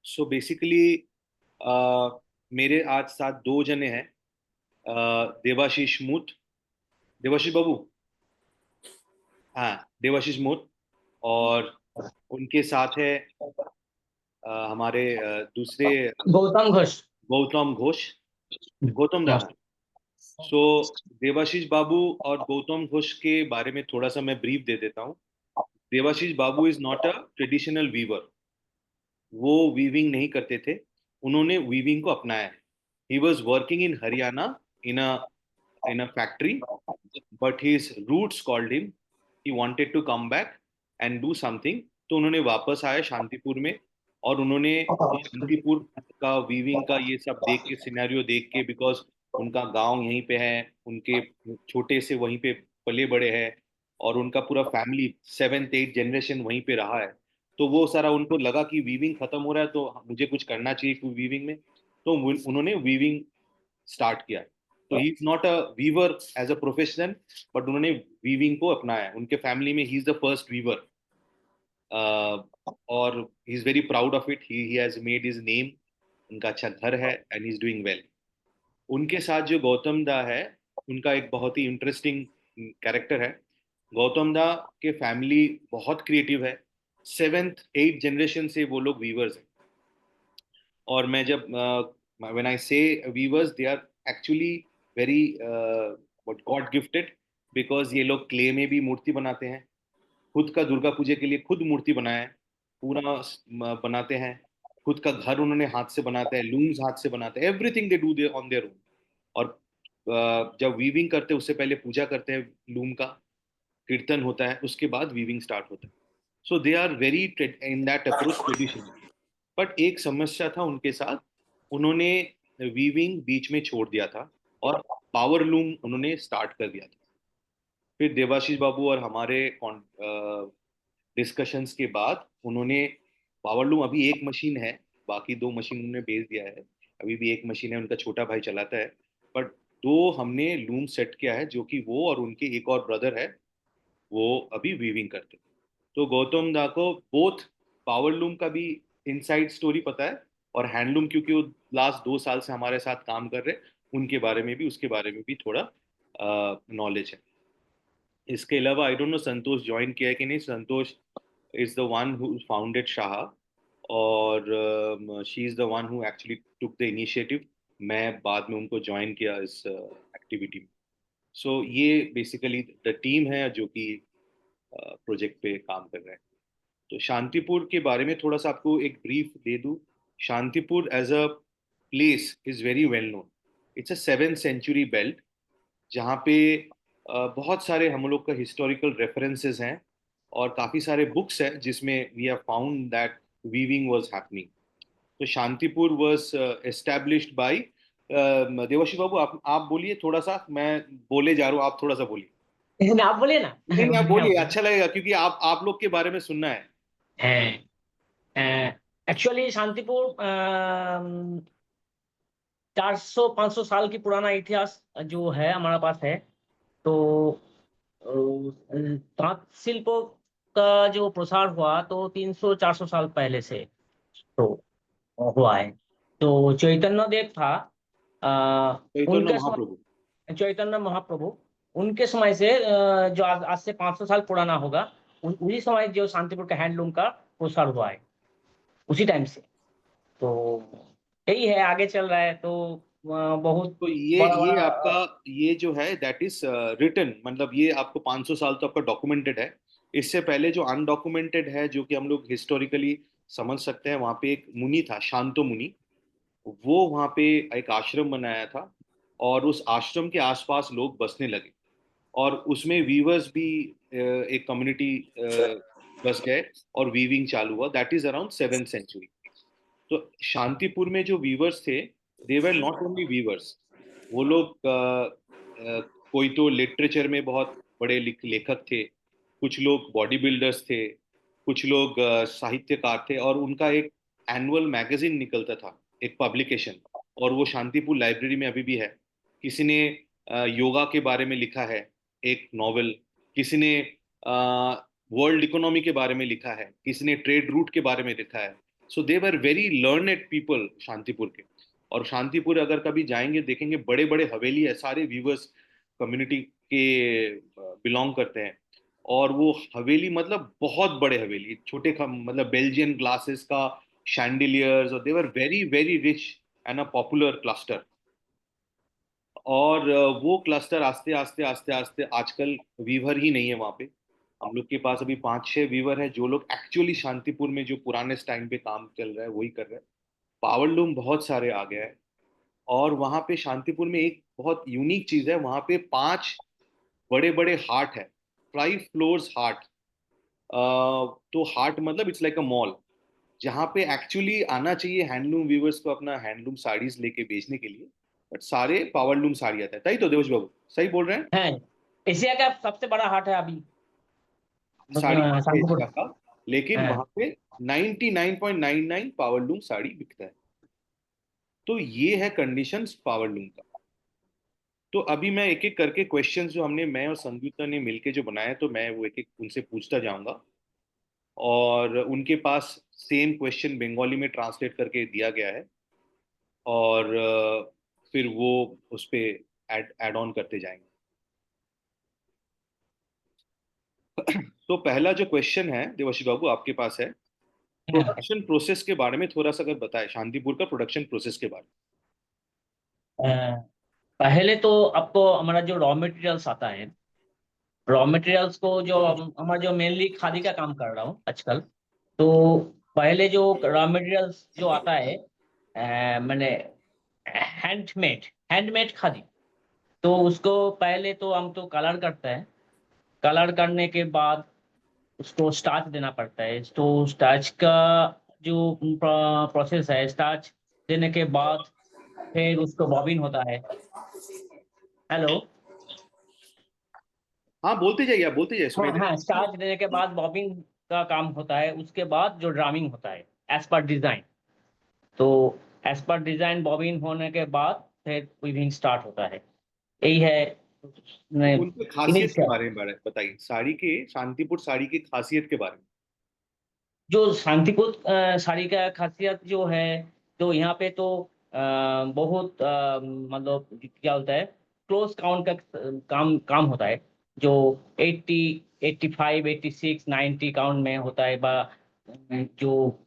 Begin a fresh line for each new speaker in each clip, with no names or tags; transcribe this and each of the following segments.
So basically मेरे आज साथ दो जने हैं। देवाशीष मूत, देवाशीष बाबू। हाँ, देवाशीष मूत। और उनके साथ है हमारे दूसरे
गौतम घोष।
गौतम घोष। गौतम दा।
हाँ।
सो देवाशीष बाबू और गौतम घोष के बारे में थोड़ा सा मैं ब्रीफ दे देता हूँ। Devashish Babu is not a traditional weaver. वो वीविंग नहीं करते थे। उन्होंने वीविंग को अपनाया है। He was working in Haryana in a factory, but his roots called him. He wanted to come back and do something. तो उन्होंने वापस आया शांतिपुर में। और उन्होंने शांतिपुर का वीविंग का ये सब देख के, सिनेरियो देख के, बिकॉज उनका गांव यहीं पे है, उनके छोटे से वहीं पे पले बड़े हैं, और उनका पूरा फैमिली 7th 8th जनरेशन वहीं पे रहा है। तो वो सारा उनको लगा कि वीविंग खत्म हो रहा है, तो मुझे कुछ करना चाहिए वीविंग में। तो उन्होंने वीविंग स्टार्ट किया। तो he is not a weaver as a profession, but उन्होंने वीविंग को अपनाया। उनके फैमिली में he is the first weaver. और he is very proud of it. He has made his name. उनका अच्छा घर है and he is doing well. उनके साथ जो गौतम दा है, उनका एक बहुत ही इंटरेस्टिंग कैरेक्टर है। गौतम दा के फैमिली बहुत क्रिएटिव है। 7th 8th जनरेशन से वो लोग वीवर्स हैं। और मैं जब when I say weavers, they are actually very what god gifted. Because ये लोग क्ले में भी मूर्ति बनाते हैं। खुद का दुर्गा पूजा के लिए खुद मूर्ति बनाया है। पूरा बनाते हैं। खुद का घर उन्होंने हाथ से बनाते हैं, लूम्स हाथ से बनाते हैं। Everything they do they on their own. और जब वीविंग करते हैं उससे पहले पूजा करते हैं लूम का। कीर्तन होता है, उसके बाद वीविंग स्टार्ट होता है। So they are very in that approach traditional. But एक समस्या था उनके साथ। उन्होंने वीविंग बीच में छोड़ दिया था और पावर लूम उन्होंने स्टार्ट कर दिया था। फिर देवाशीष बाबू और हमारे डिस्कशंस के बाद उन्होंने पावर लूम, अभी एक मशीन है, बाकी दो मशीन उन्होंने बेच दिया है। अभी भी एक मशीन है, उनका छोटा भाई चलाता है। बट दो हमने लूम सेट किया है, जो कि वो और उनके एक और ब्रदर है, वो अभी वीविंग करते हैं। तो गौतम दा को बोथ पावर लूम का भी इनसाइड स्टोरी पता है, और हैंडलूम, क्योंकि वो लास्ट 2 साल से हमारे साथ काम कर रहे हैं, उनके बारे में भी, उसके बारे में भी थोड़ा नॉलेज है। इसके अलावा I don't know Santosh join किया है कि नहीं। Santosh is the one who founded Shah, और she is the one who actually took the initiative. मैं बाद में उनको ज्वाइन किया इस एक्टिविटी में। सो ये बेसिकली द टीम है जो कि प्रोजेक्ट पे काम कर रहा है। तो शांतिपुर के बारे में थोड़ा सा आपको एक ब्रीफ दे दूं। Shantipur as a place is very well known. It's a 7th century belt, जहाँ पे बहुत सारे हम लोग का हिस्टोरिकल रेफरेंसेस हैं, और काफ़ी सारे बुक्स हैं जिसमें we have found that weaving was happening. तो Shantipur was established by Devashish Babu. आप बोलिए थोड़ा सा, मैं बोले जा रहा हूँ, आप थोड़ा सा बोलिए।
नहीं, आप बोलिए ना।
नहीं नहीं, आप
आप
बोलिए,
बोलिए।
अच्छा लगेगा, क्योंकि आप लोग के बारे में सुनना है।
एक्चुअली शांतिपुर 400 500 साल की पुराना इतिहास जो है हमारा पास है। तो तांत शिल्पों का जो प्रसार हुआ तो 300 400 साल पहले से तो हुआ है। तो चैतन्य देव था,
चैतन्य
उनके समय,
महाप्रभु।
चैतन्य महाप्रभु, उनके समय से जो आज से 500 साल पुराना होगा, उसी समय जो शांतिपुर का हैंडलूम का प्रसार हुआ है, उसी टाइम से। तो यही है, आगे चल रहा है तो बहुत
तो ये
बड़ा
ये
बड़ा।
आपका, ये जो है दैट इज रिटन, मतलब ये आपको 500 साल तो आपका डॉक्यूमेंटेड है। इससे पहले जो अनडॉक्यूमेंटेड है, जो कि हम लोग हिस्टोरिकली समझ सकते हैं, वहाँ पे एक मुनि था, शांतो मुनि। वो वहाँ पे एक आश्रम बनाया था, और उस आश्रम के आसपास लोग बसने लगे, और उसमें वीवर्स भी एक कम्युनिटी बस गए, और वीविंग चालू हुआ। That is around 7th century। तो शांतिपुर में जो वीवर्स थे, दे वर नॉट ओनली वीवर्स। वो लोग कोई तो लिटरेचर में बहुत बड़े लेखक थे, कुछ लोग बॉडी बिल्डर्स थे, कुछ लोग साहित्यकार थे, और उनका एक एनुअल मैगजीन निकलता था, एक पब्लिकेशन। और वो शांतिपुर लाइब्रेरी में अभी भी है। किसी ने योगा के बारे में लिखा है एक नॉवेल। किसी ने वर्ल्ड इकोनॉमी के बारे में लिखा है। किसी ने ट्रेड रूट के बारे में लिखा है। So they were very learned people Shantipur के। और शांतिपुर अगर कभी जाएंगे देखेंगे बड़े बड़े हवेली है, सारे वीवर्स कम्युनिटी के बिलोंग करते हैं। और वो हवेली मतलब बहुत बड़े हवेली, छोटे मतलब बेल्जियन ग्लासेस का शैंडिलियर्स, और they were very very rich and a popular cluster. और वो क्लस्टर आस्ते आस्ते आस्ते आस्ते आजकल वीवर ही नहीं है वहाँ पे। हम लोग के पास अभी 5-6 वीवर है जो लोग एक्चुअली शांतिपुर में जो पुराने टाइम पे काम चल रहा है वही कर रहे हैं। पावर लूम बहुत सारे आ गया है। और वहाँ पे शांतिपुर में एक बहुत यूनिक चीज है, वहाँ पे 5 बड़े बड़े हाट है, 5 फ्लोर्स हाट। तो हाट मतलब इट्स लाइक अ मॉल, जहाँ पे एक्चुअली आना चाहिए हैंडलूम वीवर्स को अपना हैंडलूम साड़ीज लेके बेचने के लिए, बट सारे पावरलूम साड़ी आता है। तभी तो देवश बाबू सही बोल रहे हैं।
है एशिया का सबसे बड़ा हाट है अभी
साड़ी
शांतिपुर।
एशिया का, लेकिन
हाँ
वहां पे 99.99 पावरलूम साड़ी बिकता है। तो ये है कंडीशंस पावरलूम का। तो अभी मैं एक एक करके क्वेश्चंस जो हमने मैं और संगीता ने मिलके जो बनाए, तो मैं वो एक एक उनसे पूछता जाऊंगा। और उनके पास सेम क्वेश्चन बंगाली में ट्रांसलेट करके दिया गया है। और फिर वो उस पे ऐड ऐड ऑन करते जाएंगे। तो पहला जो क्वेश्चन है देवाशीष बाबू आपके पास है,
हाँ।
प्रोडक्शन प्रोसेस के बारे में थोड़ा सा अगर बताएं, शांतिपुर का प्रोडक्शन प्रोसेस के बारे
अ, पहले तो आपको हमारा जो रॉ मटेरियल्स आता है, रॉ मटेरियल्स को जो हमारा जो मेनली खादी का काम कर रहा हूँ आजकल। तो पहले जो रॉ मटेरियल्स जो आता है मैंने हैंडमेड हैंडमेड खादी, तो उसको पहले तो हम तो कलर करते हैं। कलर करने के बाद उसको स्टार्च देना पड़ता है। तो स्टार्च का जो प्रोसेस है, स्टार्च देने के बाद फिर उसको बॉबिन होता है। हेलो।
में। हाँ बोलते जाइए, आप बोलते जाइए,
हाँ
सुनाई दे
हाँ,
रहा है।
स्टार्च देने के बाद बॉबिंग का काम होता है। उसके बाद जो ड्रामिंग होता है एज पर डिजाइन। तो एज पर डिजाइन बॉबिन होने के बाद फिर वीविंग स्टार्ट होता है। यही है
तो उनके खासियत के
इनिशियल।
बारे में बताइए, साड़ी के, शांतिपुर साड़ी की खासियत के बारे में।
जो शांतिपुर साड़ी का खासियत जो है, तो यहाँ पे तो बहुत मतलब क्या होता है, क्लोज काउंट का काम होता है। जो 80 85 86 90 काउंट में होता है। जो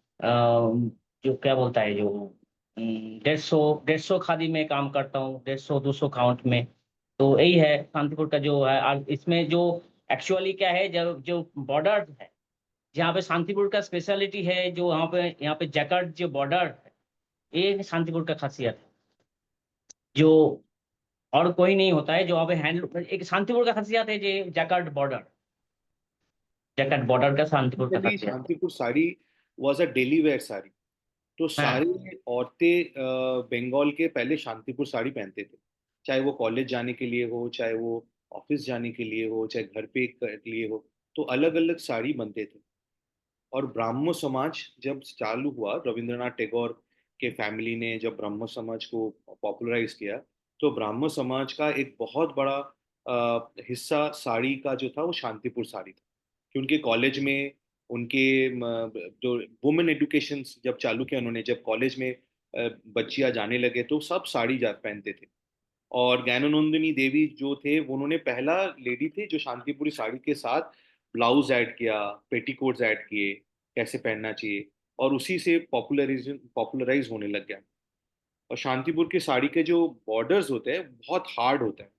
जो क्या बोलता है, जो 150 खादी में काम करता हूँ, 150 200 काउंट में। तो यही है शांतिपुर का जो है। और इसमें जो एक्चुअली क्या है, जो जो बॉर्डर है, जहाँ पे शांतिपुर का स्पेशलिटी है, जो यहाँ पे जैकार्ड जो बॉर्डर है, ये शांतिपुर का खासियत है। जो और कोई नहीं होता है जो यहाँ पे हैंड, एक शांतिपुर का खासियत है जो जैकार्ड बॉर्डर, जैकार्ड बॉर्डर का शांतिपुर का
बेसिकली
खासियत है।
Shantipur sari was a daily wear sari. तो
हाँ
सारी औरतें बंगाल के पहले शांतिपुर साड़ी पहनते थे, चाहे वो कॉलेज जाने के लिए हो, चाहे वो ऑफिस जाने के लिए हो, चाहे घर पे के लिए हो। तो अलग अलग साड़ी बनते थे। और ब्राह्मो समाज जब चालू हुआ, रविंद्रनाथ टैगोर के फैमिली ने जब ब्राह्मो समाज को पॉपुलराइज किया, तो ब्राह्मो समाज का एक बहुत बड़ा हिस्सा साड़ी का जो था वो शांतिपुर साड़ी था। कि उनके कॉलेज में उनके जो वुमेन एजुकेशन जब चालू किया उन्होंने, जब कॉलेज में बच्चियां जाने लगे तो सब साड़ी जा पहनते थे। और ज्ञानोनंदिनी देवी जो थे वो उन्होंने पहला लेडी थे जो शांतिपुरी साड़ी के साथ ब्लाउज ऐड किया, पेटीकोट्स ऐड किए, कैसे पहनना चाहिए। और उसी से पॉपुलराइज होने लग गया। और शांतिपुर की साड़ी के जो बॉर्डर्स होते हैं बहुत हार्ड होता है,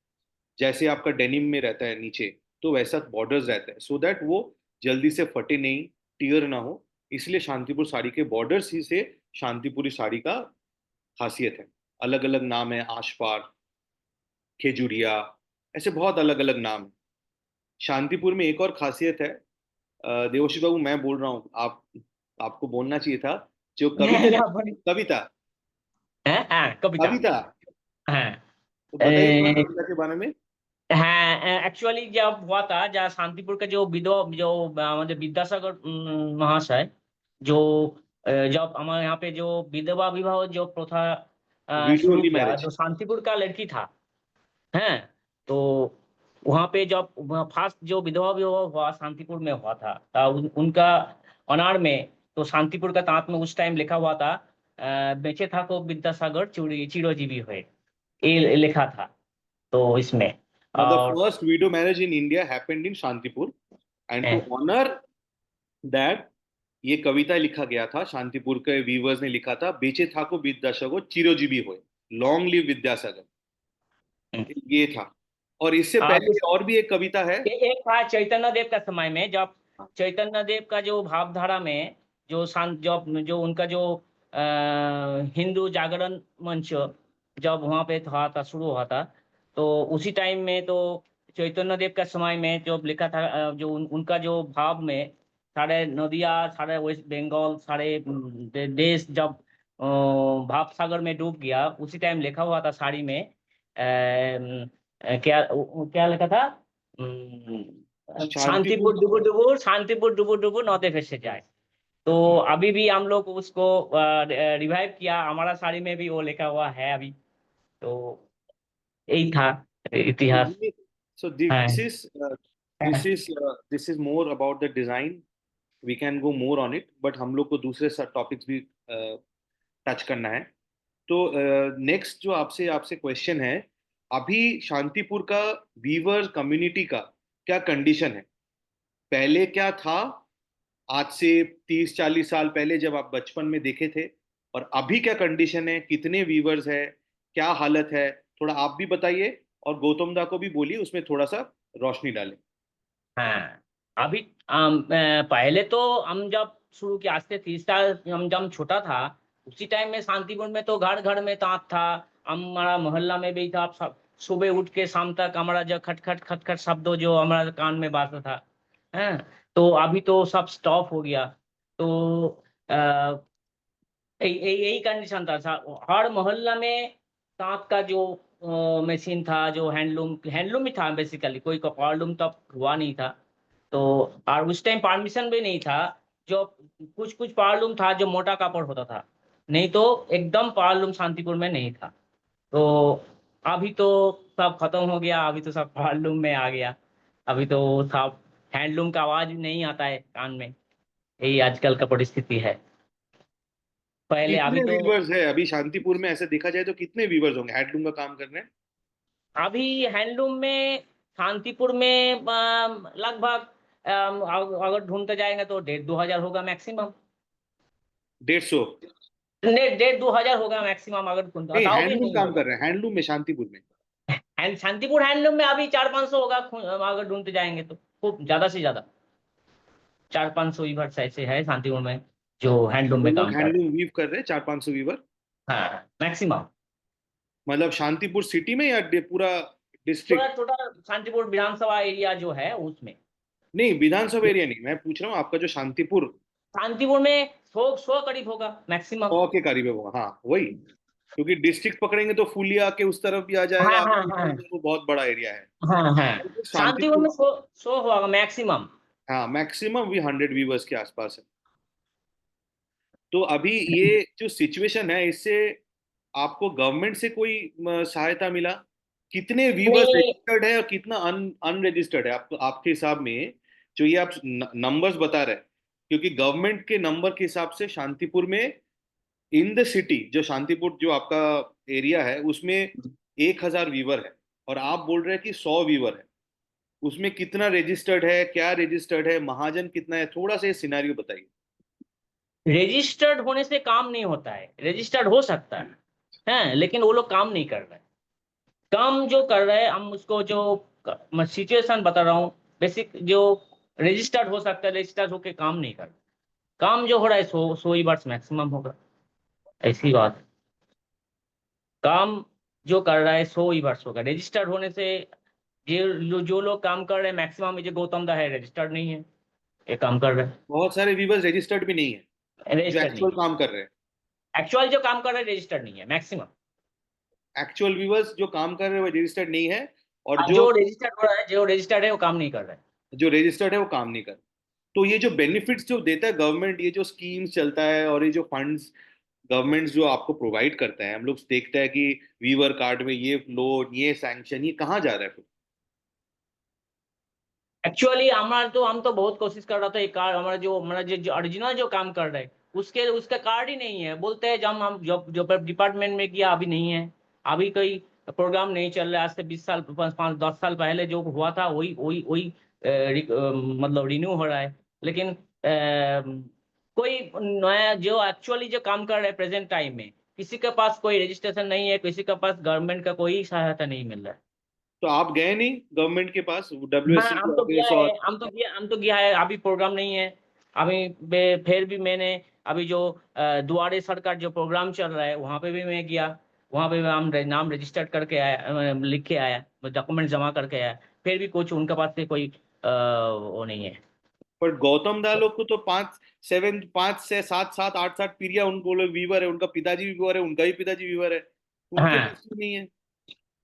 जैसे आपका डेनिम में रहता है नीचे, तो वैसा बॉर्डर्स रहता है, सो दैट वो जल्दी से फटे नहीं, टीयर ना हो। इसलिए शांतिपुर साड़ी के बॉर्डर्स ही से शांतिपुरी साड़ी का खासियत है। अलग अलग नाम है, आशपार, खेजुरिया, ऐसे बहुत अलग अलग नाम है। शांतिपुर में एक और खासियत है, देवश्री बाबू मैं बोल रहा हूँ, आप आपको बोलना चाहिए था। जो कविता है, कविता
हाँ, कविता।
कविता,
हाँ
तो बताइए थोड़ा कविता के बारे में।
हाँ, एक्चुअली जब हुआ था, जहाँ शांतिपुर का जो विधवा जो मतलब विद्यासागर महाशय, जो जब हमारे यहाँ पे जो विधवा विवाह जो प्रथा
वीडियो
शुरू
ओनली
किया,
मैरिज।
जो शांतिपुर का लड़की था। हैं। तो वहाँ पे जब फर्स्ट जो विधवा विवाह हुआ शांतिपुर में हुआ था, उनका ऑनर में तो शांतिपुर का तांत में उस टाइम लिखा हुआ था बेचे था को विद्यासागर चिरंजीवी हुए, ये लिखा था तो इसमें।
The
और
first widow marriage in India happened in Shantipur, and to honor that ये कविता लिखा गया था, शांतिपुर के वीवर्स ने लिखा था, बेचे था को विद्यासागर चिरंजीवी होए, लॉन्ग लिव विद्यासागर, ये था। और इससे पहले और भी एक कविता है।
एक था चैतन्य देव का समय में, जब चैतन्य देव का जो भावधारा में जो जो उनका जो हिंदू जागरण मंच जब वहां पे था शुरू हुआ था, तो उसी टाइम में तो चैतन्य देव का समय में जो लिखा था जो उनका जो भाव में सारे नदिया, सारे वेस्ट बंगाल, सारे देश जब भाव सागर में डूब गया, उसी टाइम लिखा हुआ था साड़ी में क्या क्या लिखा था,
शांतिपुर।
शांतिपुर डुबुर डुबुर नौते फेंसे जाए। तो अभी भी हम लोग उसको रिवाइव किया, हमारा साड़ी में भी वो लिखा हुआ है अभी। तो यही था
So
इतिहास।
so
हाँ
this is more about the design. We can go more on it, but हम लोग को दूसरे सब टॉपिक्स भी टच करना है। तो नेक्स्ट जो आपसे आपसे क्वेश्चन है, अभी शांतिपुर का वीवर कम्युनिटी का क्या कंडीशन है, पहले क्या था, आज से 30-40 साल पहले जब आप बचपन में देखे थे, और अभी क्या कंडीशन है, कितने वीवर्स है, क्या हालत है, थोड़ा आप भी बताइए, और गौतम दा को भी बोलिए उसमें थोड़ा सा रोशनी डालें।
हाँ। अभी पहले तो हम जब शुरू किया, आज से 30 साल हम जब छोटा था, उसी टाइम में शांतिपुर में तो घर घर में तांत था, हमारा मोहल्ला में भी था। सब सुबह उठ के शाम तक हमारा जो खटखट खटखट शब्द जो हमारा कान में बाजता था है। तो अभी तो सब स्टॉप हो गया। तो यही कंडीशन था। हर मोहल्ला में तांत का जो मशीन था, जो हैंडलूम हैंडलूम ही था बेसिकली, कोई कपाड़लूम तब हुआ नहीं था। तो और उस टाइम परमिशन भी नहीं था। जो कुछ कुछ पावरलूम था जो मोटा कपड़ होता था, नहीं तो एकदम पावरलूम शांतिपुर में नहीं था। तो अभी तो सब खत्म हो गया, अभी तो सब पावरलूम में आ गया। अभी तो सब हैंडलूम का आवाज नहीं आता है कान में। यही आजकल का परिस्थिति है। पहले अभी
कितने
तो
वीवर्स है अभी शांतिपुर में, ऐसे देखा जाए तो कितने वीवर्स होंगे हैंडलूम का काम कर रहे हैं?
अभी हैंडलूम में शांतिपुर में लगभग अगर ढूंढते जाएंगे तो 1,500-2,000 होगा मैक्सिमम।
150?
1,500-2,000 होगा मैक्सिमम, अगर
नहीं,
बताओ भी
हैंडलूम
नहीं
काम
होगा।
कर रहे हैं हैंडलूम में शांतिपुर में।
शांतिपुर हैंडलूम में अभी 400-500 होगा, अगर ढूंढते जाएंगे तो खूब ज्यादा से ज्यादा 400-500 ईवर्स ऐसे है शांतिपुर में जो हैंडलूम
जो
में
लोग
काम कर रहे
हैंडलूम वीव कर रहे हैं, 400-500 वीवर।
हैं। हाँ मैक्सिमम।
मतलब शांतिपुर सिटी में या पूरा
पूरा
डिस्ट्रिक्ट?
टोटल शांतिपुर विधानसभा एरिया जो है उसमें।
नहीं, विधानसभा एरिया नहीं, मैं पूछ रहा हूँ आपका जो शांतिपुर
शांतिपुर में 100 करीब होगा मैक्सिमम।
100 के करीब है वो, हाँ वही। क्योंकि डिस्ट्रिक्ट पकड़ेंगे तो फुलिया के उस तरफ भी आ
हाँ
जाएगा,
हाँ
आपको
हाँ
वो बहुत बड़ा एरिया है।
हाँ हाँ। शांतिपुर
शांतिपुर,
में 100 होगा मैक्सिमम।
हाँ मैक्सिमम भी 100 वीवर्स के आसपास है। तो अभी ये जो सिचुएशन है, इससे आपको गवर्नमेंट से कोई सहायता मिला? कितने वीवर्स
नहीं
रजिस्टर्ड है और कितना अनरजिस्टर्ड है आपको, आपके हिसाब में, जो ये आप नंबर्स बता रहे हैं? क्योंकि गवर्नमेंट के नंबर के हिसाब से शांतिपुर में, इन द सिटी, जो शांतिपुर जो आपका एरिया है उसमें 1,000 वीवर है, और आप बोल रहे हैं कि 100 वीवर है। उसमें कितना रजिस्टर्ड है, क्या रजिस्टर्ड है, महाजन कितना है, थोड़ा सा ये सिनेरियो बताइए।
रजिस्टर्ड होने से काम नहीं होता है, रजिस्टर्ड हो सकता है लेकिन वो लोग काम नहीं कर रहे। काम जो कर रहे हैं हम उसको जो मैं सिचुएशन बता रहा हूँ, बेसिक जो रजिस्टर्ड हो सकता है, रजिस्टर्ड होके काम नहीं कर रहा। काम जो हो रहा है 100 ही वर्ष मैक्सिमम होगा, ऐसी बात है। काम जो कर रहा है 100 ही वर्ष होगा, रजिस्टर्ड होने से जो लोग काम कर रहे हैं मैक्सिमम, जो गौतम दा है रजिस्टर्ड नहीं है, ये काम कर रहे
बहुत सारे वीवर्स रजिस्टर्ड भी नहीं है
हैं,
जो
रजिस्टर्ड नहीं
एक्चुअल
है।
काम कर रहे हैं।
एक्चुअल जो काम कर रहे हैं रजिस्टर्ड नहीं है मैक्सिमम।
एक्चुअल वीवर्स जो काम कर रहे हैं वो रजिस्टर्ड नहीं है, और
जो रजिस्टर्ड हो रहा है, जो रजिस्टर्ड है वो काम नहीं कर रहा है।
जो रजिस्टर्ड है वो काम नहीं कर। तो ये जो बेनिफिट्स जो देता है गवर्नमेंट, ये जो स्कीम्स चलता है और ये जो फंड्स गवर्नमेंट जो आपको प्रोवाइड करता है, हम लोग देखते हैं कि वीवर कार्ड में ये लोन, ये सैंक्शन, ये कहाँ जा रहा है फिर?
एक्चुअली हमारा तो हम तो बहुत कोशिश कर रहा था, एक कार्ड हमारा जो ओरिजिनल जो काम कर रहे हैं उसके उसका कार्ड ही नहीं है। बोलते हैं जब हम जो जो डिपार्टमेंट में किया अभी नहीं है, अभी कोई प्रोग्राम नहीं चल रहा है। आज से 20 साल 5 5 10 साल पहले जो हुआ था वही वही वही मतलब रिन्यू हो रहा है। लेकिन कोई नया जो एक्चुअली जो काम कर रहे हैं प्रेजेंट टाइम में, किसी के पास कोई रजिस्ट्रेशन नहीं है, किसी के पास गवर्नमेंट का कोई सहायता नहीं मिल रहा है।
तो आप गए नहीं गवर्नमेंट के पास,
हाँ,
WSC के
हम तो गया
ऑफिस?
है,
और
हम तो गया है। अभी प्रोग्राम नहीं है। अभी फिर भी मैंने अभी जो दुआरे सरकार जो प्रोग्राम चल रहा है वहां पे भी मैं गया। वहां पे मैं नाम रजिस्टर्ड करके आया, लिख के आया, डॉक्यूमेंट जमा करके आया। फिर भी कुछ उनके पास से कोई वो नहीं है।
पर गौतम दा लोग को तो 5 से 7 पीढ़ियां उनको लोग वीवर है, उनका पिताजी भी वीवर है, उनका भी पिताजी वीवर है, उनके
हाँ,
पास क्यों नहीं है?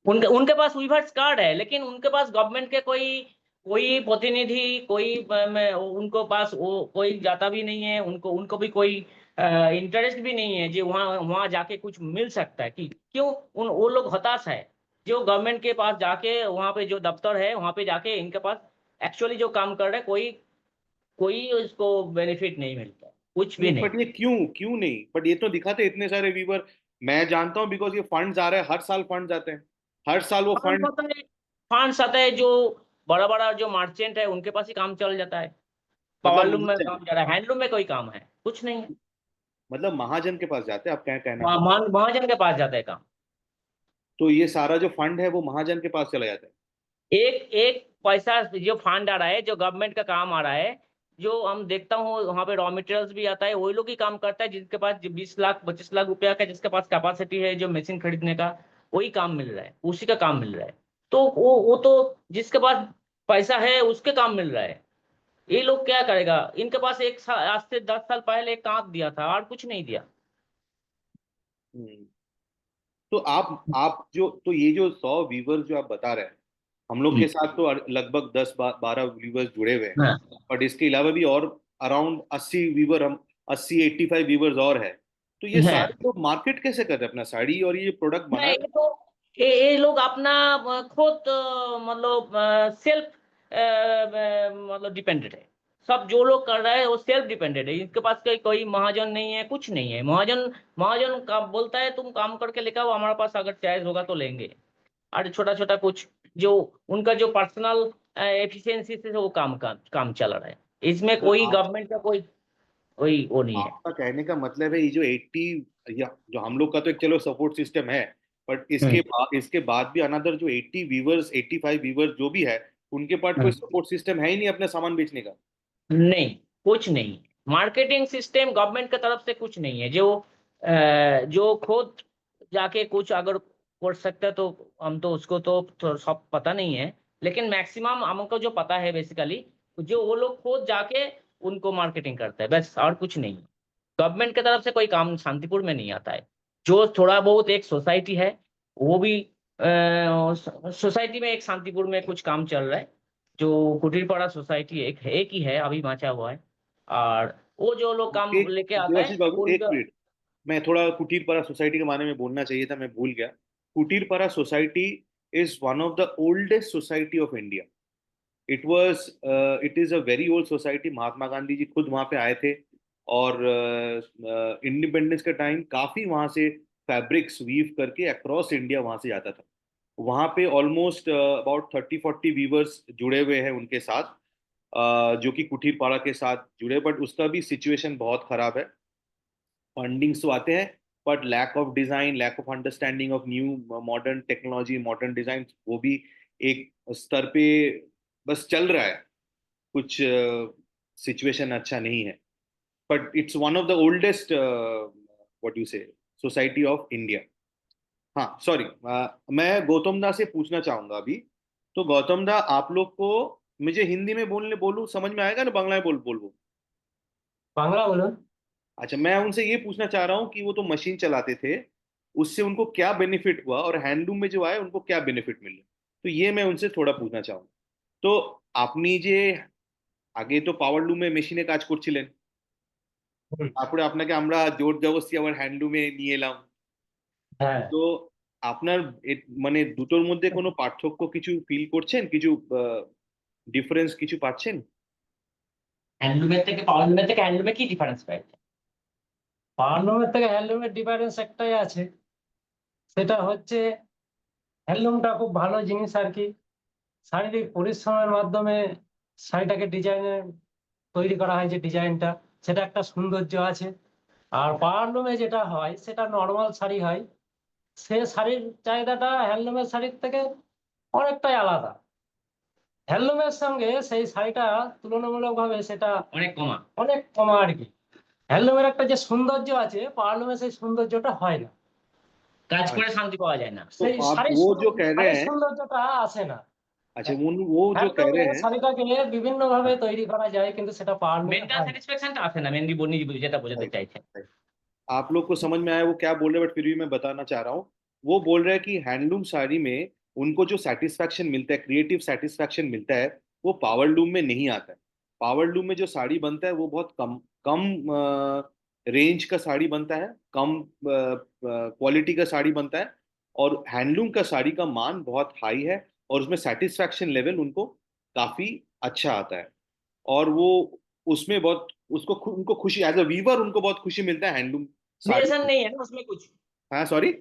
उनके उनके पास वीवर्स कार्ड है, लेकिन उनके पास गवर्नमेंट के कोई कोई प्रतिनिधि कोई उनको पास वो कोई जाता भी नहीं है। उनको उनको भी कोई इंटरेस्ट भी नहीं है जो वहाँ वहाँ जाके कुछ मिल सकता है। कि क्यों वो लोग हताश है। जो गवर्नमेंट के पास जाके वहाँ पे जो दफ्तर है वहाँ पे जाके इनके पास एक्चुअली जो काम कर रहे हैं कोई कोई उसको बेनिफिट नहीं मिलता, कुछ भी
नहीं,
नहीं।
बट ये क्यों क्यों नहीं? बट ये तो दिखाते इतने सारे वीवर। मैं जानता हूँ बिकॉज ये फंड्स आ रहे हैं, हर साल फंड्स आते हैं, हर साल वो
फंड्स
फंड।
आता है, फंड्स आता है जो बड़ा बड़ा जो मर्चेंट है उनके पास ही काम चल जाता है।
मतलब
पावरलूम में
महाजन,
काम जा रहा है, हैंडलूम में कोई काम है कुछ नहीं है।
मतलब महाजन के पास जाते हैं, आप क्या कहना
वहाँ
चाहते हैं?
महाजन के पास जाता है काम।
तो ये सारा जो फंड है वो महाजन के पास चला जाता है?
एक एक पैसा जो फंड आ रहा है, जो गवर्नमेंट का काम आ रहा है, जो हम देखता हूँ वहाँ पे रॉ मटेरियल्स भी आता है, वही लोग ही काम करता है जिनके पास 20 लाख 25 लाख रुपया का जिसके पास कैपेसिटी है जो मशीन खरीदने का, वही काम मिल रहा है, उसी का काम मिल रहा है। तो वो तो जिसके पास पैसा है उसके काम मिल रहा है। ये लोग क्या करेगा? इनके पास एक साल आज से 10 साल पहले एक कांच दिया था और कुछ नहीं दिया।
हम्म। तो आप जो, तो ये जो 100 व्यूवर्स जो आप बता रहे हैं, हम लोग के
हम्म।
साथ तो लगभग 10 12 व्यूवर्स जुड़े हुए हैं।
हाँ,
बट इसके अलावा भी और अराउंड 80 व्यूवर, हम 80 85 व्यूवर्स और है। तो ये
है।
सारे लोग मार्केट कैसे कर रहे हैं अपना साड़ी और ये प्रोडक्ट बना
नहीं,
रहे
ये तो ये लोग अपना खुद मतलब सेल्फ मतलब डिपेंडेंट है। सब जो लोग कर रहे हैं वो सेल्फ डिपेंडेंट है। इनके पास कोई कोई महाजन नहीं है, कुछ नहीं है। महाजन महाजन का बोलता है तुम काम करके लेकर आओ हमारे पास, अगर चार्ज होगा तो लेंगे। और छोटा छोटा कुछ जो उनका जो पर्सनल एफिशिएंसी से वो काम चल रहा है। इसमें
हैं?
कोई गवर्नमेंट का कोई कोई वो नहीं है।
आपका कहने का मतलब है ये जो 80, या जो हम लोग का तो एक चलो सपोर्ट सिस्टम है, बट
हम्म।
इसके बाद भी अनदर जो 80 व्यूवर्स 85 व्यूवर्स जो भी है, उनके पास कोई
हम्म।
सपोर्ट सिस्टम है ही नहीं अपना सामान बेचने का।
नहीं, कुछ नहीं। मार्केटिंग सिस्टम गवर्नमेंट की तरफ से कुछ नहीं है। जो खुद जाके कुछ अगर कर सकता है तो हम तो उसको तो सब पता नहीं है। लेकिन मैक्सिमम हमको जो पता है बेसिकली, जो वो लोग खुद जाके उनको मार्केटिंग करता है बस, और कुछ नहीं। गवर्नमेंट की तरफ से कोई काम शांतिपुर में नहीं आता है। जो थोड़ा बहुत एक सोसाइटी है, वो भी सोसाइटी में एक शांतिपुर में कुछ काम चल रहा है। जो कुटीरपाड़ा सोसाइटी एक ही है अभी बचा हुआ है। और वो जो लोग काम
एक
लेके आता है
देवाशीष बाबू, एक
उनका।
मिनट, मैं थोड़ा कुटीरपाड़ा सोसाइटी के बारे में बोलना चाहिए था, मैं भूल गया। Kutirpara society is one of the oldest society of India. It is a very old society. Mahatma Gandhi ji खुद वहां पे आए थे, और इंडिपेंडेंस के टाइम काफी वहां से फैब्रिक्स वीव करके अक्रॉस इंडिया वहां से जाता था। वहां पे ऑलमोस्ट अबाउट 30 40 वीवर्स जुड़े हुए हैं उनके साथ, जो कि कुटीरपाड़ा के साथ जुड़े, बट उसका भी सिचुएशन बहुत खराब है। फंडिंग्स तो आते हैं, but lack of design, lack of understanding of new modern technology, modern design, वो भी एक स्तर पे बस चल रहा है। कुछ सिचुएशन अच्छा नहीं है। But it's one of the oldest what you से सोसाइटी ऑफ इंडिया। हाँ सॉरी, मैं गौतम दा से पूछना चाहूंगा अभी। तो गौतम दा, आप लोग को, मुझे हिंदी में बोलने बोलूं समझ में आएगा ना, बांग्ला में बोलूं?
बांग्ला बोलो।
अच्छा, मैं उनसे ये पूछना चाह रहा हूँ कि वो तो मशीन चलाते थे, उससे उनको क्या बेनिफिट हुआ, और हैंडलूम में जो आए उनको क्या बेनिफिट मिले, तो ये मैं उनसे थोड़ा पूछना चाहूँ। तो আপনি যে আগে তো পাওয়ার লুমে মেশিনে কাজ করছিলেন,
হুম।
তারপরে আপনাকে আমরা জোর জবরদস্তি আবার হ্যান্ডলুমে নিয়ে এলাম।
হ্যাঁ।
তো আপনার মানে দুটোর মধ্যে কোনো পার্থক্য কিছু ফিল করছেন, কিছু ডিফারেন্স কিছু পাচ্ছেন?
হ্যান্ডলুমের থেকে পাওয়ারলুমের থেকে হ্যান্ডলুমে কি ডিফারেন্স পাই?
পাওয়ারলুমের থেকে হ্যান্ডলুমের ডিফারেন্স একটাই আছে, সেটা হচ্ছে হ্যান্ডলুমটা খুব ভালো জিনিস আর কি। শারীরিক পরিশ্রমের মাধ্যমে শাড়িটাকে ডিজাইনে তৈরি করা হয়, যে ডিজাইনটা, সেটা একটা সৌন্দর্য আছে। আর পাওয়ারলুমে যেটা হয় সেটা নর্মাল শাড়ি হয়, সে শাড়ির চাহিদাটা হ্যান্ডলুমের শাড়ির থেকে অনেকটাই আলাদা। হ্যান্ডলুমের সঙ্গে সেই শাড়িটা তুলনামূলকভাবে সেটা
অনেক কমা।
অনেক কমা আর কি। হ্যান্ডলুমের একটা যে সৌন্দর্য আছে, পাওয়ারলুমে সেই সৌন্দর্যটা হয় না,
কাজ করে শান্তি পাওয়া যায় না।
तो
সেই
आप
শাড়ির
वो जो कह रहे
শাড়ির
हैं,
সৌন্দর্যটা আসে না।
अच्छा वो जो कह
হ্যান্ডলুমে
रहे हैं,
শাড়িটাকে বিভিন্ন ভাবে তৈরি করা যায়, কিন্তু সেটা পাওয়ারলুমে
মেন্টাল
হয় না।
স্যাটিসফ্যাকশনটা আসে না, মেনলি বনি যেটা বোঝাতে চাইছে।
आप लोग को समझ में आया वो क्या बोल रहे हैं, बट फिर भी मैं बताना चाह रहा हूँ। वो बोल रहे हैं कि हैंडलूम साड़ी में उनको जो सेटिस्फैक्शन मिलता है, क्रिएटिव सेटिस्फैक्शन मिलता है, वो पावर लूम में नहीं आता है। पावर लूम में जो साड़ी बनता है वो बहुत कम कम रेंज का साड़ी बनता है, कम क्वालिटी का साड़ी बनता है। और हैंडलूम का साड़ी का मान बहुत हाई है, और उसमें सेटिस्फैक्शन लेवल उनको काफी अच्छा आता है। और वो उसमें बहुत उनको खुशी, एज अ वीवर उनको बहुत खुशी मिलता है हैंडलूम साड़ी।
क्रिएशन नहीं है ना उसमें कुछ,
हाँ सॉरी।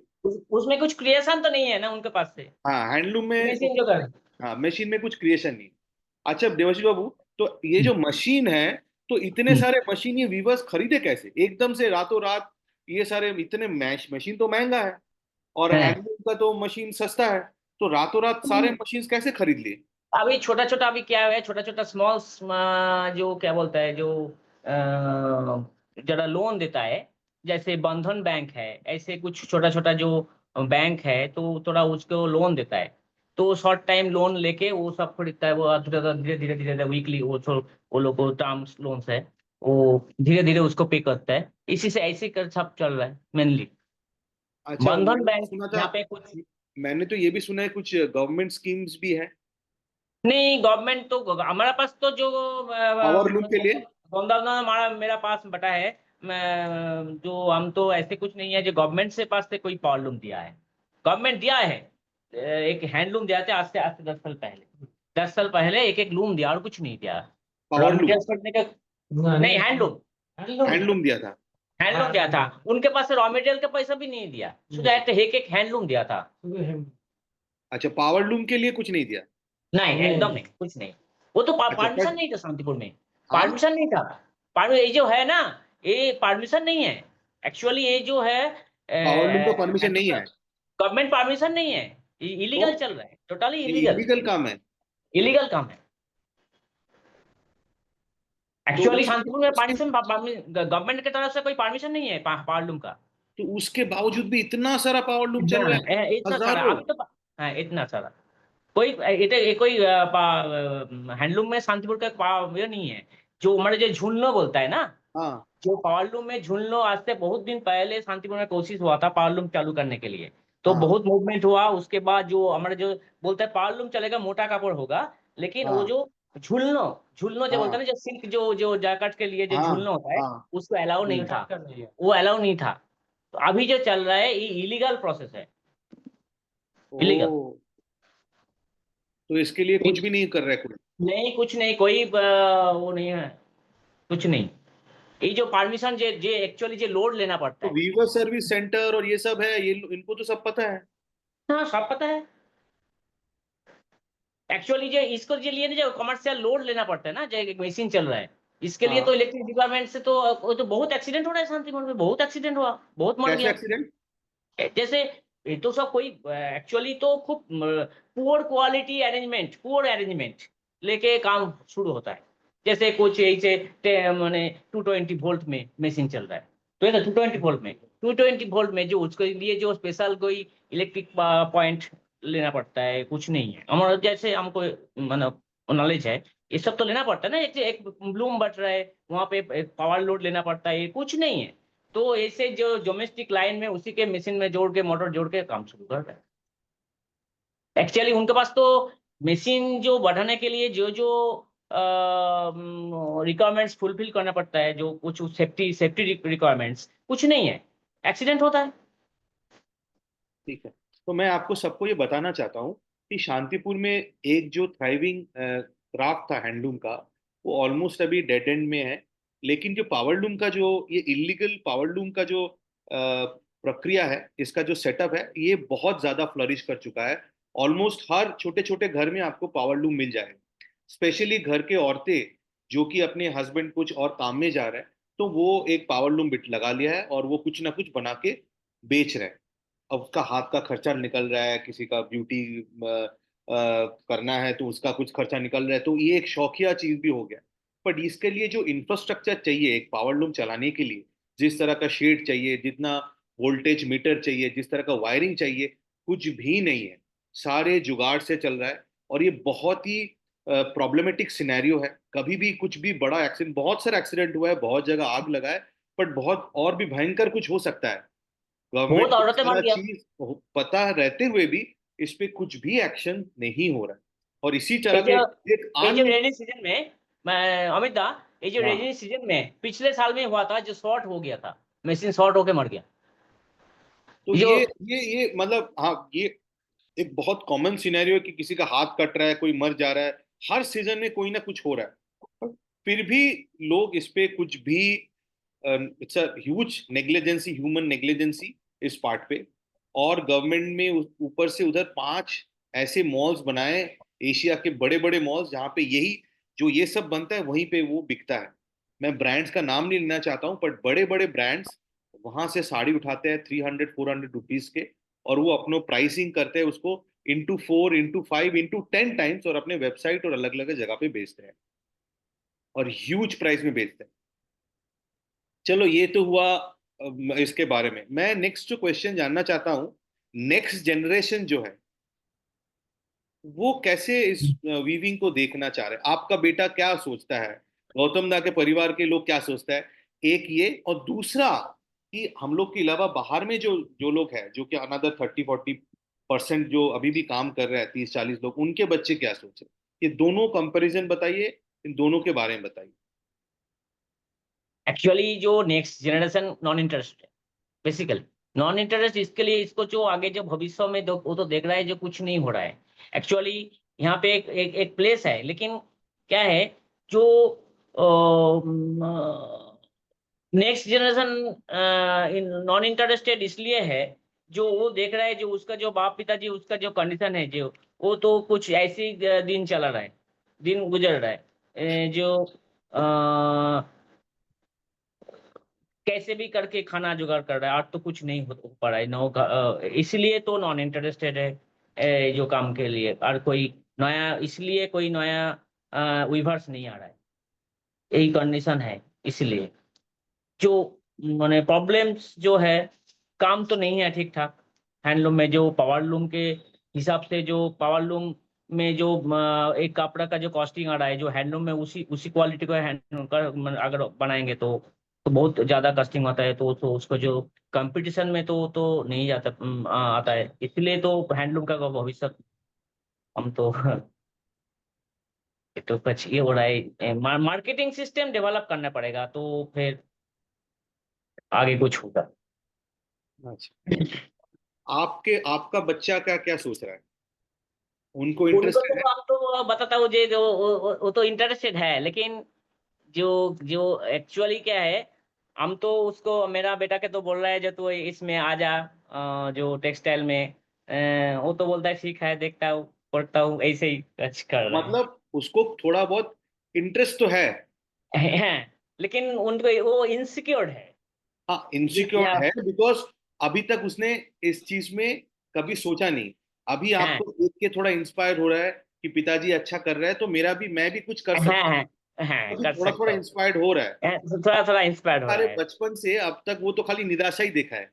उसमें कुछ क्रिएशन तो नहीं है ना उनके पास से,
हाँ हैंडलूम में,
मशीन जो करे।
हाँ मशीन में कुछ क्रिएशन नहीं। अच्छा देवाशीष बाबू, तो ये जो मशीन है, तो इतने सारे मशीन ये वीवर्स खरीदे कैसे एकदम से रातों रात? ये सारे इतने मशीन तो महंगा है, और
है।
हैंडलूम का तो मशीन सस्ता है, तो रातों रात सारे मशीन कैसे खरीद लिए?
अभी छोटा छोटा अभी क्या है, छोटा छोटा स्मॉल जो क्या बोलता है, जो जरा लोन देता है, जैसे बंधन बैंक है, ऐसे कुछ छोटा छोटा जो बैंक है, तो थोड़ा उसको लोन देता है। तो शॉर्ट टाइम लोन लेके वो सब खरीदता है, वो धीरे धीरे धीरे वीकली वो लोग को टर्म्स लोन्स है, वो धीरे धीरे उसको पे करता है। इसी से ऐसे कर सब चल रहा है मेनली।
अच्छा
बंधन
मैंने
बैंक
सुना था,
यहाँ पे कुछ
मैंने तो ये भी सुना है कुछ गवर्नमेंट स्कीम्स भी है
नहीं, गवर्नमेंट तो हमारा पास तो जो
पावर लूम के लिए।
गोंदावना हमारा मेरा पास बटा है, जो हम तो ऐसे कुछ नहीं है जो गवर्नमेंट से पास से कोई पावर लूम दिया है। गवर्नमेंट दिया है, एक हैंडलूम दिया था आज से 10 साल पहले। 10 साल पहले एक एक लूम दिया और कुछ नहीं दिया। रॉ
पावर लूम,
मटेरियल्स खरीदने का नहीं, हैंडलूम
हैंडलूम दिया था।
हैंडलूम दिया था। उनके पास रॉ मटेरियल का पैसा भी नहीं दिया, सिर्फ एक एक हैंडलूम दिया था।
अच्छा पावर लूम के लिए कुछ नहीं दिया?
नहीं एकदम नहीं, कुछ नहीं। वो तो
अच्छा
परमिशन
बट,
नहीं था शांतिपुर में,
हाँ
परमिशन नहीं था। ये जो है ना, ये परमिशन नहीं है। एक्चुअली ये जो है
पावर लूम का परमिशन नहीं है,
गवर्नमेंट परमिशन नहीं है,
तो
इलीगल चल रहा है, टोटली
ये
इलीगल,
इलीगल काम है।
इलीगल काम है।
तो
एक्चुअली
उस,
शांतिपुर में
उसके,
परमिशन गवर्नमेंट की तरफ से कोई परमिशन नहीं है पावरलूम का।
तो उसके बावजूद भी इतना सारा पावर लूम चल रहा है,
इतना सारा
हजारों।
अभी तो हाँ, इतना सारा कोई कोई हैंडलूम में शांतिपुर का ये नहीं है। जो हमारे जो झुलनो बोलता है ना,
हाँ
जो पावरलूम में झुलनो, आज से बहुत दिन पहले शांतिपुर में कोशिश हुआ था पावरलूम चालू करने के लिए, तो
हाँ
बहुत मूवमेंट हुआ। उसके बाद जो हमारे जो बोलते हैं पावरलूम चलेगा, मोटा कपड़ होगा, लेकिन वो
हाँ
जो झुलनो झुलनो जो बोलते
हाँ
हैं ना, जो सिल्क जो जो जैकेट के लिए जो
हाँ
झुलनो होता है,
हाँ।
उसको अलाउ नहीं
हम्म।
था, वो अलाउ नहीं था। तो अभी जो चल रहा है ये इलीगल प्रोसेस है, इलीगल।
ओ, तो इसके लिए कुछ भी नहीं कर रहे कोई?
नहीं कुछ नहीं, कोई वो नहीं है, कुछ नहीं। ये जो परमिशन जे एक्चुअली जो लोड लेना पड़ता
तो
है।
वीवर सर्विस सेंटर और ये सब है, ये इनको तो सब पता है।
हाँ सब पता है। एक्चुअली जो इसको जो लिए ना, जो कमर्शियल लोड लेना पड़ता है ना, जो एक मशीन चल रहा है, इसके लिए तो
हाँ
इलेक्ट्रिक डिपार्टमेंट से तो वो तो बहुत एक्सीडेंट हो रहा है शांतिपुर में, बहुत एक्सीडेंट हुआ, बहुत मर
कैसे
गया।
एक्सीडेंट?
जैसे ये तो सब कोई एक्चुअली तो खूब poor quality arrangement, poor arrangement लेके काम शुरू होता है। जैसे कुछ ऐसे मैंने 220 वोल्ट में मशीन चल रहा है, तो ये 220 वोल्ट में, 220 वोल्ट में जो उसके लिए जो स्पेशल कोई इलेक्ट्रिक पॉइंट लेना पड़ता है, कुछ नहीं है हमारा। जैसे हमको मतलब नॉलेज है, ये सब तो लेना पड़ता है ना। एक ब्लूम बट रहा है वहां पे पावर लोड लेना पड़ता है, ये कुछ नहीं है। तो ऐसे जो डोमेस्टिक लाइन में उसी के मशीन में जोड़ के, मोटर जोड़ के काम शुरू कर रहे हैं। एक्चुअली उनके पास तो मशीन जो बढ़ाने के लिए जो जो रिक्वायरमेंट्स फुलफिल करना पड़ता है, जो कुछ सेफ्टी सेफ्टी रिक्वायरमेंट्स, कुछ नहीं है, एक्सीडेंट होता है।
ठीक है, तो मैं आपको सबको ये बताना चाहता हूँ कि शांतिपुर में एक जो थ्राइविंग क्राफ्ट था हैंडलूम का, वो ऑलमोस्ट अभी डेड एंड में है। लेकिन जो पावरलूम का जो ये इलीगल पावरलूम का जो प्रक्रिया है, इसका जो सेटअप है, ये बहुत ज्यादा फ्लरिश कर चुका है। ऑलमोस्ट हर छोटे छोटे घर में आपको पावरलूम मिल जाएगा। स्पेशली घर के औरतें जो कि अपने हस्बैंड कुछ और काम में जा रहे हैं, तो वो एक पावरलूम बिट लगा लिया है और वो कुछ ना कुछ बना के बेच रहे हैं। अब उसका हाथ का खर्चा निकल रहा है, किसी का ब्यूटी करना है तो उसका कुछ खर्चा निकल रहा है, तो ये एक शौकिया चीज भी हो गया। बट इसके लिए जो इंफ्रास्ट्रक्चर चाहिए एक पावर लूम चलाने के लिए, जिस तरह का शेड चाहिए, जितना वोल्टेज मीटर चाहिए, जिस तरह का वायरिंग चाहिए, कुछ भी नहीं है। सारे जुगाड़ से चल रहा है। और ये बहुत ही प्रॉब्लमेटिक सिनेरियो है। कभी भी कुछ भी बड़ा एक्सीडेंट, बहुत सारा एक्सीडेंट हुआ है, बहुत जगह आग लगा है, बट बहुत और भी भयंकर कुछ हो सकता है।
बहुत
गवर्नमेंट को
औरतें मर
सारा
गया।
चीज पता रहते हुए भी इस पे कुछ भी एक्शन नहीं हो रहा है। और इसी
ये
तरह के
जो
एक
ये जो
आन
रेनी सीजन में, मैं अमित दा, ये जो
हाँ,
रेनी सीजन में पिछले साल में हुआ था, जो शॉर्ट हो गया था, मशीन शॉर्ट होके मर गया।
तो
ये जो
ये मतलब हाँ, ये एक बहुत कॉमन सिनेरियो है कि किसी का हाथ कट रहा है, कोई मर जा रहा है, हर सीजन में कोई ना कुछ हो रहा है। फिर भी लोग इस पे कुछ भी, it's a huge negligence, human negligence इस पार्ट पे। और गवर्नमेंट में ऊपर से उधर 5 ऐसे मॉल्स बनाए, एशिया के बड़े बड़े मॉल्स, जहाँ पे यही जो ये सब बनता है वहीं पे वो बिकता है। मैं ब्रांड्स का नाम नहीं लेना चाहता हूँ, बट बड़े बड़े ब्रांड्स वहां से साड़ी उठाते हैं 300-400 रुपीज के, और वो अपनो प्राइसिंग करते हैं उसको into 4 into 5 into 10 टाइम्स, और अपने वेबसाइट और अलग अलग जगह पे बेचते हैं और ह्यूज प्राइस में बेचते हैं। चलो ये तो हुआ इसके बारे में। मैं नेक्स्ट जो क्वेश्चन जानना चाहता हूँ, नेक्स्ट जनरेशन जो है वो कैसे इस वीविंग को देखना चाह रहे हैं? आपका बेटा क्या सोचता है, गौतम दा के परिवार के लोग क्या सोचता है? एक ये, और दूसरा कि हम लोग के अलावा बाहर में जो जो लोग हैं, जो कि अनदर 30-40% जो अभी भी काम कर रहे हैं, 30-40 लोग, उनके बच्चे क्या सोच रहे हैं? ये दोनों कंपैरिजन बताइए, इन दोनों के बारे में बताइए।
एक्चुअली जो नेक्स्ट जनरेशन नॉन इंटरेस्ट है, बेसिकली नॉन इंटरेस्ट, इसके लिए इसको जो आगे जो भविष्य में वो तो देख रहा है जो कुछ नहीं हो रहा है। एक्चुअली यहाँ पे एक प्लेस है, लेकिन क्या है, जो नेक्स्ट जनरेशन नॉन इंटरेस्टेड इसलिए है, जो वो देख रहा है, जो उसका जो बाप पिताजी, उसका जो कंडीशन है, जो वो तो कुछ ऐसी दिन चला रहा है, दिन गुजर रहा है, जो कैसे भी करके खाना जुगाड़ कर रहा है। आज तो कुछ नहीं हो पा रहा है, इसलिए तो नॉन इंटरेस्टेड है जो काम के लिए। और कोई नया, इसलिए कोई नया विवर्स नहीं आ रहा है, यही कंडीशन है। इसलिए जो माने प्रॉब्लम्स जो है, काम तो नहीं है ठीक ठाक। हैंडलूम में जो पावर लूम के हिसाब से, जो पावर लूम में जो एक कपड़ा का जो कॉस्टिंग आ रहा है, जो हैंडलूम में उसी उसी क्वालिटी का हैंडलूम का अगर बनाएंगे तो बहुत ज्यादा कॉस्टिंग होता है। तो उसको जो कंपटीशन में तो नहीं जाता, आता है। इसलिए तो हैंडलूम का भविष्य हम तो तो कुछ ये हो रहा है, मार्केटिंग सिस्टम डेवलप करना पड़ेगा, तो फिर आगे कुछ होगा।
अच्छा, आपके आपका बच्चा क्या क्या सोच रहा है? उनको
उनको
इंटरेस्टेड है?
तो आप तो बताता हूँ जी, जो वो तो इंटरेस्टेड है, लेकिन जो जो एक्चुअली क्या है, हम तो उसको, मेरा बेटा के तो बोल रहा है जो तू इसमें आ जा, जो टेक्सटाइल में, वो तो बोलता है ठीक है, देखता हूँ पढ़ता हूँ, ऐसे ही कुछ कर रहा
मतलब उसको थोड़ा बहुत इंटरेस्ट तो है।
है। लेकिन उनको वो इनसिक्योर्ड है।
हाँ,
या
इनसिक्योर है बिकॉज अभी तक उसने इस चीज में कभी सोचा नहीं। अभी
है
आपको देख के थोड़ा इंस्पायर हो रहा है कि पिताजी अच्छा कर रहा है, तो मेरा भी, मैं भी कुछ कर
है
सकता
है
हूँ। अभी
कर
थोड़ा थोड़ा
सकता हूँ।
इंस्पायर्ड हो रहा है।
थोड़ा थोड़ा इंस्पायर्ड हो रहा
अरे
है।
बचपन से अब तक वो तो खाली निराशा ही देखा है।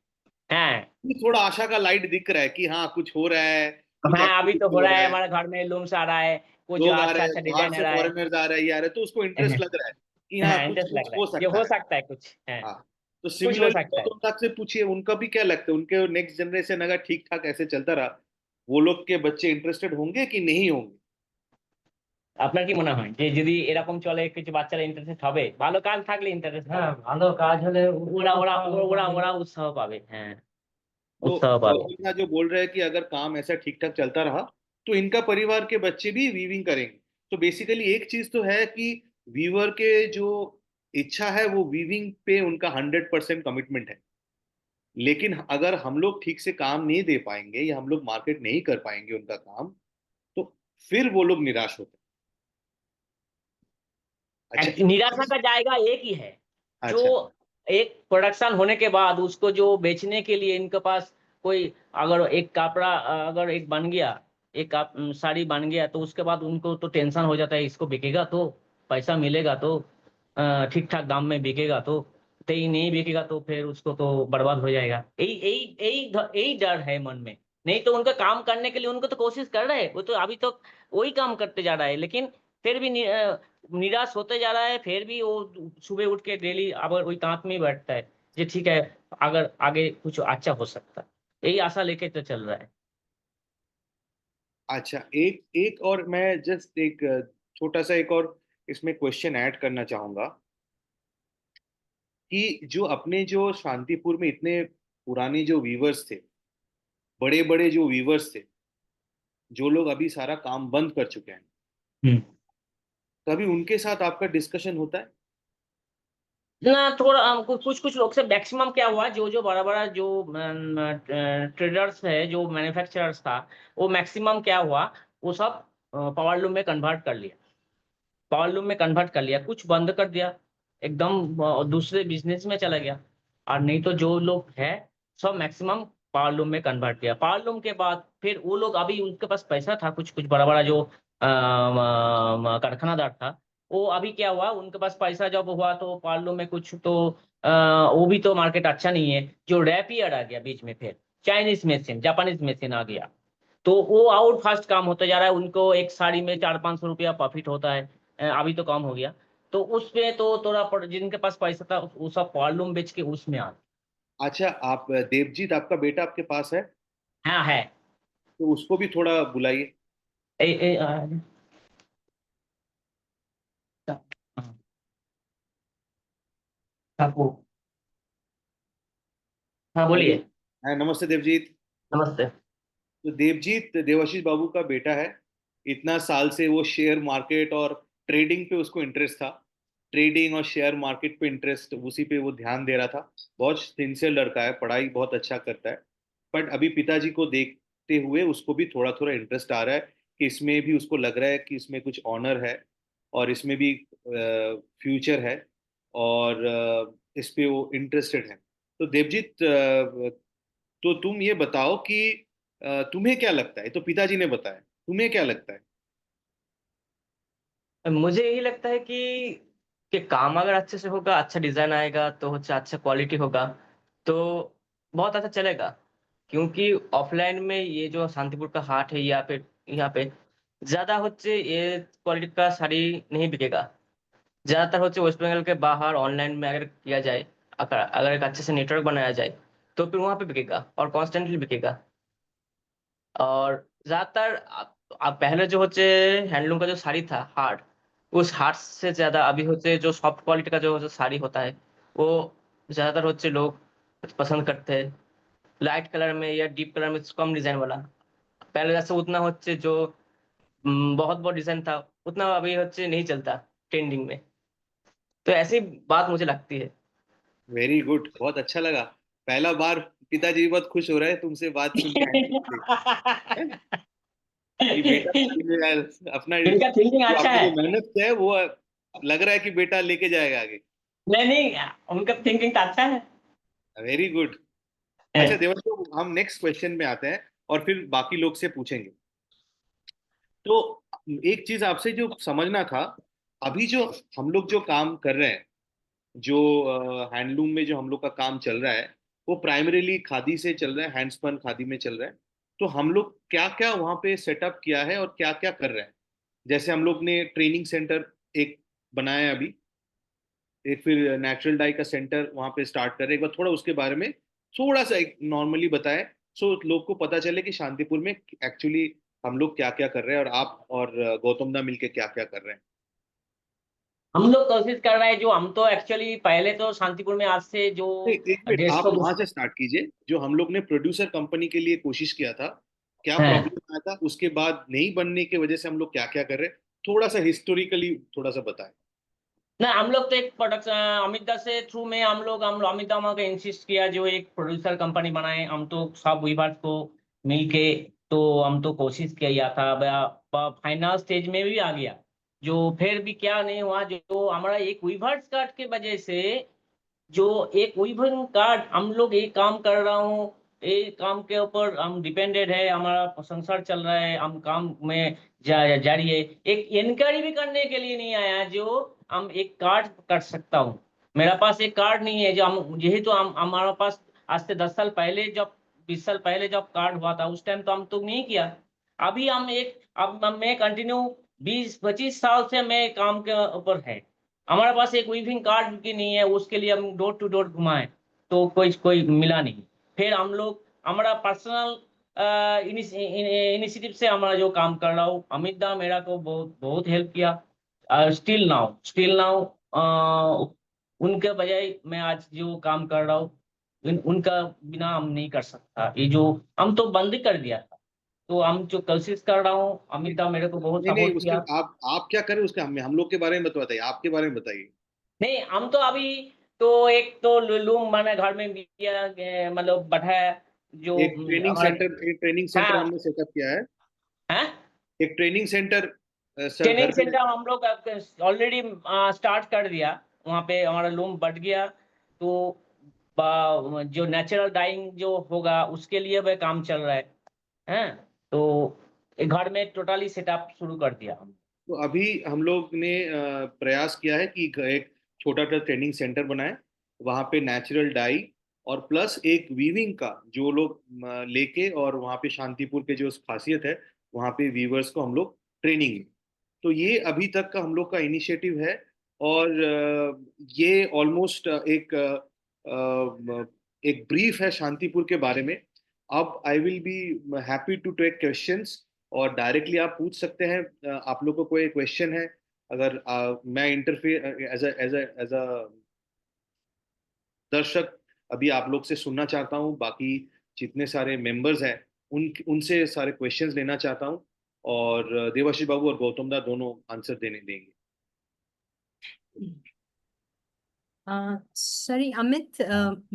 है
अभी थोड़ा आशा का लाइट दिख रहा है कि हाँ कुछ हो रहा है, कुछ
हाँ, अभी तो
एक्टिविटी
हो
हो
रहा
रहा
है,
है,
हमारे घर में लूम्स आ रहा है, कुछ
लोग आ
अच्छा
रहे हैं,
अच्छा
बाहर
डिजाइन आ
से
रहा है।
फॉरेनर्स आ रहे हैं, ये आ रहे हैं, तो उसको इंटरेस्ट लग रहा है कि हाँ
हाँ,
कुछ
इंटरेस्ट लग
कुछ
रहा
हो
है, ये
सकता
हो
है।
सकता है कुछ है।
हाँ, तो
कुछ हो
सिमिलरली
सकता है।
गौतम तक से पूछिए, उनका भी क्या लगता है, उनके नेक्स्ट जनरेशन अगर ठीक ठाक ऐसे चलता रहा, वो लोग के बच्चे इंटरेस्टेड होंगे कि नहीं होंगे?
আপনার কি মনে হয় যে যদি এরকম চলে, কিছু বাচ্চারা ইন্টারেস্টেড হবে, ভালো কাজ থাকলে ইন্টারেস্ট
হ্যাঁ,
পাবে,
ভালো কাজ হলে
ওরা ওরা
উৎসাহ
ওরা
পাবে।
ওরা উৎসাহ पावे। হ্যাঁ,
तो
উৎসাহ पावे।
गौतम जो बोल रहे हैं कि अगर काम ऐसा ठीक ठाक चलता रहा तो इनका परिवार के बच्चे भी वीविंग करेंगे। तो बेसिकली एक चीज तो है कि वीवर के जो इच्छा है वो वीविंग पे उनका 100% कमिटमेंट है, लेकिन अगर हम लोग ठीक से काम नहीं दे पाएंगे या हम लोग मार्केट नहीं कर पाएंगे उनका काम, तो फिर वो लोग निराश होते हैं। अच्छा।
निराशा का जाएगा एक ही है, जो
अच्छा।
एक प्रोडक्शन होने के बाद उसको जो बेचने के लिए इनके पास कोई, अगर एक कपड़ा अगर एक बन गया, साड़ी बन गया, तो उसके बाद उनको तो टेंशन हो जाता है, इसको बिकेगा तो पैसा मिलेगा, तो ठीक ठाक दाम में बिकेगा, तो ये नहीं बिकेगा तो फिर उसको तो बर्बाद हो जाएगा। यही यही यही यही डर है मन में। नहीं तो उनका काम करने के लिए उनको तो कोशिश कर रहे हैं, वो तो अभी तक वही काम करते जा रहा है, लेकिन फिर भी निराश होते जा रहा है। फिर भी वो सुबह उठ के डेली अब वही कांत में ही बैठता है, जी ठीक है, अगर आगे कुछ अच्छा हो सकता है, यही आशा लेके तो चल रहा है।
अच्छा, एक एक और मैं जस्ट एक छोटा सा एक और इसमें क्वेश्चन ऐड करना चाहूंगा कि जो अपने जो शांतिपुर में इतने पुराने जो वीवर्स थे, बड़े बड़े जो वीवर्स थे, जो लोग अभी सारा काम बंद कर चुके हैं,
हम्म।
कभी उनके साथ आपका डिस्कशन होता है?
ना थोड़ा कुछ कुछ लोग से मैक्सिमम क्या हुआ, जो जो बड़ा बड़ा जो ट्रेडर्स है, जो मैन्युफैक्चरर्स था, वो मैक्सिमम क्या हुआ, वो सब पावर लूम में कन्वर्ट कर लिया। पावर लूम में कन्वर्ट कर लिया, कुछ बंद कर दिया एकदम, दूसरे बिजनेस में चला गया। और नहीं तो जो लोग है सब मैक्सिमम पावर लूम में कन्वर्ट किया। पावर लूम के बाद फिर वो लोग, अभी उनके पास पैसा था, कुछ कुछ बड़ा बड़ा जो कारखानादार था, वो अभी क्या हुआ, उनके पास पैसा जब हुआ तो पावर लूम में कुछ तो वो भी तो मार्केट अच्छा नहीं है, जो रैपियर आ गया बीच में, फिर चाइनीज मशीन, जापानीज मशीन आ गया, तो वो आउट फास्ट काम होता जा रहा है। उनको एक साड़ी में 400-500 रुपया प्रॉफिट होता है, अभी तो कम हो गया। तो उसमें तो थोड़ा जिनके पास पैसा था वो सब वॉल्यूम बेच के उसमें आ।
अच्छा, आप देवजीत, आपका बेटा आपके पास है?
हाँ है।
तो उसको भी थोड़ा बुलाइए।
ए, ए, हाँ, आपको, हाँ
हेलो।
बोलिए।
हाँ, नमस्ते देवजीत।
नमस्ते।
तो देवजीत देवाशीष बाबू का बेटा है। इतना साल से वो शेयर मार्केट और ट्रेडिंग पे उसको इंटरेस्ट था। ट्रेडिंग और शेयर मार्केट पे इंटरेस्ट, उसी पे वो ध्यान दे रहा था। बहुत सिंसियर लड़का है, पढ़ाई बहुत अच्छा करता है। बट अभी पिताजी को देखते हुए उसको भी थोड़ा थोड़ा इंटरेस्ट आ रहा है कि इसमें भी उसको लग रहा है कि इसमें कुछ ऑनर है और इसमें भी फ्यूचर है, और इस पे वो इंटरेस्टेड है। तो देवजीत, तो तुम ये बताओ कि तुम्हें क्या लगता है? तो पिताजी ने बताया, तुम्हें क्या लगता है?
मुझे यही लगता है कि काम अगर अच्छे से होगा, अच्छा डिजाइन आएगा, तो अच्छा क्वालिटी होगा, तो बहुत अच्छा चलेगा। क्योंकि ऑफलाइन में ये जो शांतिपुर का हाट है, यहाँ पे ज्यादा ये क्वालिटी का साड़ी नहीं बिकेगा। ज्यादातर वेस्ट बंगाल के बाहर ऑनलाइन में अगर किया जाए, अगर एक अच्छे से नेटवर्क बनाया जाए, तो फिर वहां पे बिकेगा और कॉन्स्टेंटली बिकेगा। और ज्यादातर आप पहले जो हैंडलूम का जो साड़ी था हार्ड, उस हार्ड से ज्यादा अभी जो सॉफ्ट क्वालिटी का जो साड़ी होता है, वो ज्यादातर लोग पसंद करते हैं। लाइट कलर में या डीप कलर में कम डिजाइन वाला। पहले जैसे उतना जो बहुत बहुत डिजाइन था, उतना अभी नहीं चलता ट्रेंडिंग में। तो ऐसी बात मुझे लगती है।
वेरी गुड, बहुत अच्छा लगा। पहला बार पिताजी भी बहुत खुश हो रहे हैं तुमसे बात सुन के कि बेटा अपना
इनका थिंकिंग
जो
अच्छा
आपने
है।
जो मेहनत किया है वो लग रहा है कि बेटा लेके जाएगा आगे।
नहीं नहीं, उनका थिंकिंग तो अच्छा है।
Very good. अच्छा देवांशु, हम नेक्स्ट क्वेश्चन में आते हैं और फिर बाकी लोग से पूछेंगे। तो एक चीज आपसे जो समझना था, अभी जो हम लोग जो काम कर रहे हैं, जो हैंडलूम में जो हम लोग का काम चल रहा है, वो प्राइमरीली खादी से चल रहा है, हैंडस्पन खादी में चल रहा है। तो हम लोग क्या क्या वहाँ पे सेटअप किया है और क्या क्या कर रहे हैं? जैसे हम लोग ने ट्रेनिंग सेंटर एक बनाया है अभी, एक फिर नेचुरल डाई का सेंटर वहाँ पे स्टार्ट कर रहे हैं। एक बार थोड़ा उसके बारे में थोड़ा सा एक नॉर्मली बताएं, सो लोग को पता चले कि शांतिपुर में एक्चुअली हम लोग क्या क्या कर रहे हैं और आप और गौतम दा मिलके क्या क्या कर रहे हैं।
हम लोग कोशिश कर रहे हैं, जो हम तो एक्चुअली पहले तो शांतिपुर में आज से जो
एक एक मिनट,
डेढ़
आप
सौ
वहां से स्टार्ट कीजिए। जो हम लोग ने प्रोड्यूसर कंपनी के लिए कोशिश किया था, क्या
है।
प्रॉब्लम आया था, उसके बाद नहीं बनने की वजह से हम लोग क्या क्या कर रहे हैं, थोड़ा सा हिस्टोरिकली थोड़ा सा बताएं।
ना हम लोग तो एक प्रोडक्शन अमित दा से थ्रू में हम लोग अमित दा हमारे इंसिस्ट किया जो एक प्रोड्यूसर कंपनी बनाए, हम तो सब वीवर्स को मिलके, तो हम तो कोशिश किया था, फाइनल स्टेज में भी आ गया, जो फिर भी क्या नहीं हुआ, जो हमारा एक वीवर्स कार्ड के वजह से, जो एक वीवर कार्ड हम लोग एक काम कर रहा हूँ, एक काम के ऊपर हम डिपेंडेड है, हमारा संसार चल रहा है, हम काम में जारी है, एक इनक्वायरी भी करने के लिए नहीं आया जो हम एक कार्ड कर सकता हूँ। मेरा पास एक कार्ड नहीं है, जो हम यही तो हम हमारा पास आज से 10 साल पहले जब 20 साल पहले जब कार्ड हुआ था उस टाइम तो हम तो नहीं किया। अभी हम एक अब मैं कंटिन्यू 20-25 साल से मैं काम के ऊपर है, हमारे पास एक वीविंग कार्ड भी नहीं है, उसके लिए हम डोर टू डोर घुमाए तो कोई कोई मिला नहीं। फिर हम लोग हमारा पर्सनल इनिशिएटिव से हमारा जो काम कर रहा हूँ, अमित दा मेरा को बहुत बहुत हेल्प किया। स्टिल नाउ उनके बजाय मैं आज जो काम कर रहा हूँ, उनका बिना हम नहीं कर सकता, ये जो हम तो बंद ही कर दिया था, तो हम जो कोशिश कर रहा हूँ, अमित दा मेरे को बहुत
नहीं नहीं,
सपोर्ट
उसके
किया।
आप क्या करें, उसके हम लोग के बारे में बताइए, आपके बारे में बताइए।
नहीं हम तो अभी तो एक तो लूम मैंने घर में भी किया, मतलब बढ़ाया जो हमारा।
एक ट्रेनिंग सेंटर
हाँ।
हमने सेटअप किया है।
हाँ।
एक ट्रेनिंग सेंटर सर घर
ट्रेनिंग
पे।
सेंटर हम लोग ऑलरेडी स्टार्ट कर दिया, वहाँ पे हमारा लूम बढ़ गया, तो जो नेचुरल डाइंग जो होगा उसके लिए वह काम चल रहा है। हैं, तो एक घर में टोटली सेटअप शुरू कर दिया हम।
तो अभी हम लोग ने प्रयास किया है कि एक छोटा सा ट्रेनिंग सेंटर बनाए, वहाँ पे नेचुरल डाई और प्लस एक वीविंग का जो लोग लेके, और वहाँ पे शांतिपुर के जो खासियत है वहाँ पे वीवर्स को हम लोग ट्रेनिंग। तो ये अभी तक का हम लोग का इनिशिएटिव है। और ये ऑलमोस्ट एक ब्रीफ है शांतिपुर के बारे में। अब I will be happy to take questions, और डायरेक्टली आप पूछ सकते हैं। आप लोग को कोई क्वेश्चन है, अगर मैं इंटरफेयर एज अ दर्शक अभी आप लोग से सुनना चाहता हूँ, बाकी जितने सारे मेंबर्स हैं उनसे सारे क्वेश्चंस लेना चाहता हूँ, और देवाशीष बाबू और गौतम दा दोनों आंसर देने देंगे।
सॉरी अमित,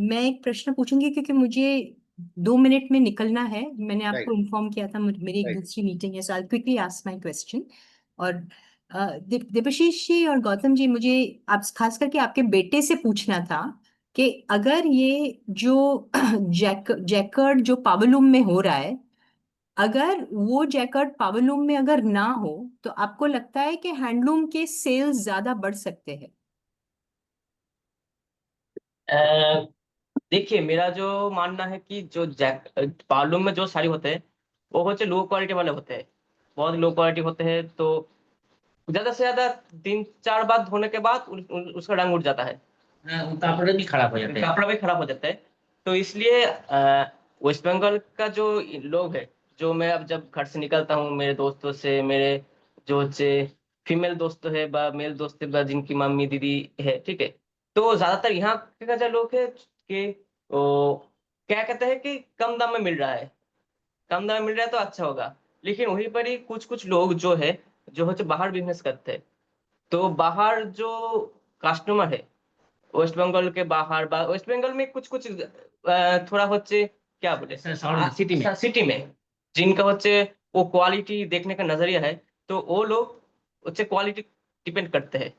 मैं एक प्रश्न पूछूंगी क्योंकि मुझे 2 मिनट में निकलना है। मैंने
राइट
आपको इन्फॉर्म किया था, मेरी एक
राइट।
दूसरी मीटिंग है, so I quickly ask my question. और देवाशीष जी और गौतम जी, मुझे आप खास करके आपके बेटे से पूछना था कि अगर ये जो जैकर्ड जो पावरलूम में हो रहा है, अगर वो जैकर्ड पावरलूम में अगर ना हो तो आपको लगता है कि हैंडलूम के सेल्स ज्यादा बढ़ सकते हैं?
देखिए मेरा जो मानना है कि जो बालूम में जो साड़ी होते हैं वो होते लो क्वालिटी वाले होते हैं, बहुत लो क्वालिटी होते हैं, तो ज्यादा से ज्यादा 3-4 बार धोने के बाद उसका रंग उड़ जाता है। कपड़े भी खराब हो जाते हैं, कपड़ा भी खराब हो जाता है। तो इसलिए वेस्ट बंगाल का जो लोग है, जो मैं अब जब घर से निकलता हूँ मेरे दोस्तों से, मेरे जो फीमेल दोस्त है बा मेल दोस्त है बा जिनकी मम्मी दीदी है, ठीक है, तो ज्यादातर यहाँ के जो लोग है कि वो क्या कहते हैं कि कम दाम में मिल रहा है, कम दाम में मिल रहा है तो अच्छा होगा। लेकिन वहीं पर ही कुछ कुछ लोग जो है जो बाहर बिजनेस करते हैं, तो बाहर जो कस्टमर है वेस्ट बंगाल के बाहर वेस्ट बंगाल में कुछ कुछ थोड़ा क्या बोले सिटी में जिनका वो क्वालिटी देखने का नजरिया है, तो वो लोग क्वालिटी डिपेंड करते हैं।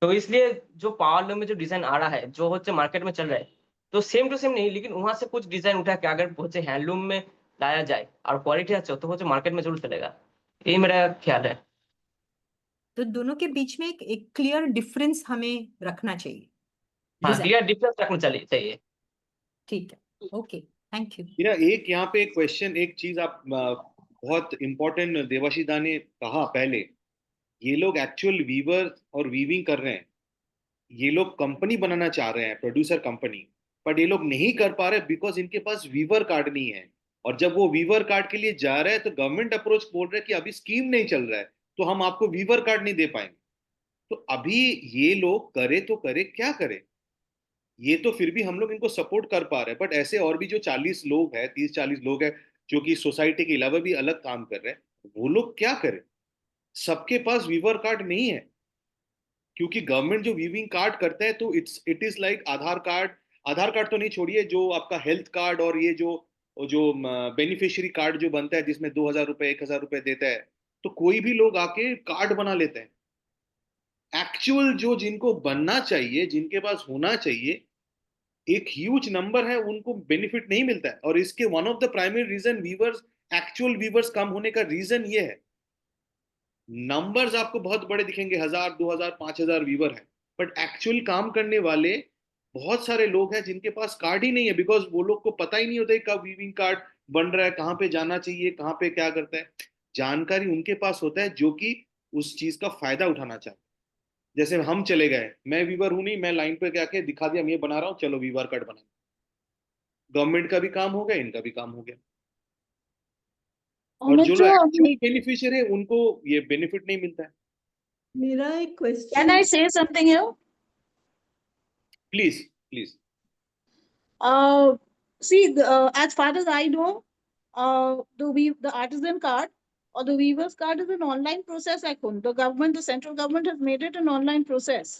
तो इसलिए जो पावर में जो डिजाइन आ रहा है जो मार्केट में चल रहा है, तो सेम टू सेम नहीं, लेकिन वहां से कुछ डिजाइन उठा के अगर हैंडलूम में लाया जाए और क्वालिटी अच्छा हो तो मार्केट में जरूर चलेगा, यही मेरा ख्याल है।
तो दोनों के बीच में एक क्लियर डिफरेंस हमें रखना चाहिए।
हाँ, क्लियर डिफरेंस रखना चाहिए।
ठीक है, ओके, थैंक यू।
मेरा एक यहाँ पे क्वेश्चन, एक चीज आप बहुत इंपॉर्टेंट देवाशीष दा ने कहा पहले, ये लोग एक्चुअल वीवर और वीविंग कर रहे हैं, ये लोग कंपनी बनाना चाह रहे हैं, प्रोड्यूसर कंपनी, बट ये लोग नहीं कर पा रहे बिकॉज इनके पास वीवर कार्ड नहीं है। और जब वो वीवर कार्ड के लिए जा रहे हैं तो गवर्नमेंट अप्रोच बोल रहे हैं कि अभी स्कीम नहीं चल रहा है, तो हम आपको वीवर कार्ड नहीं दे पाएंगे। तो अभी ये लोग करे तो करे क्या करे, ये तो फिर भी हम लोग इनको सपोर्ट कर पा रहे हैं, बट ऐसे और भी जो 40 लोग हैं, 30-40 लोग हैं जो कि सोसाइटी के अलावा भी अलग काम कर रहे हैं, वो लोग क्या करें? सबके पास वीवर कार्ड नहीं है, क्योंकि गवर्नमेंट जो वीविंग कार्ड करता है तो it is like Aadhaar card. Aadhaar card तो नहीं छोड़िए, जो आपका हेल्थ कार्ड और ये जो जो बेनिफिशियरी कार्ड जो बनता है जिसमें 2,000 रुपए 1,000 रुपए देता है, तो कोई भी लोग आके कार्ड बना लेते हैं। एक्चुअल जो जिनको बनना चाहिए, जिनके पास होना चाहिए, एक ह्यूज नंबर है, उनको बेनिफिट नहीं मिलता है। और इसके one of the primary reason weavers, actual weavers कम होने का रीजन ये है। नंबर्स आपको बहुत बड़े दिखेंगे, 1,000 2,000 5,000 वीवर है, बट एक्चुअल काम करने वाले बहुत सारे लोग हैं जिनके पास कार्ड ही नहीं है, बिकॉज वो लोग को पता ही नहीं होता है कब वीविंग कार्ड बन रहा है, कहाँ पे जाना चाहिए, कहाँ पे क्या करता है। जानकारी उनके पास होता है जो कि उस चीज का फायदा उठाना चाहते हैं। जैसे हम चले गए, मैं वीवर हूं नहीं, मैं लाइन पे जाके दिखा दिया मैं ये बना रहा हूँ, चलो वीवर कार्ड बना। गवर्नमेंट का भी काम हो गया, इनका भी काम हो गया। और जो लोग एक्चुअल बेनिफिशियरी है उनको ये बेनिफिट नहीं मिलता है।
मेरा एक
Can
question,
I say something here?
Please please.
See, as far as I know, the artisan card or the weaver's card is an online process. The government, the central government has made it an online process.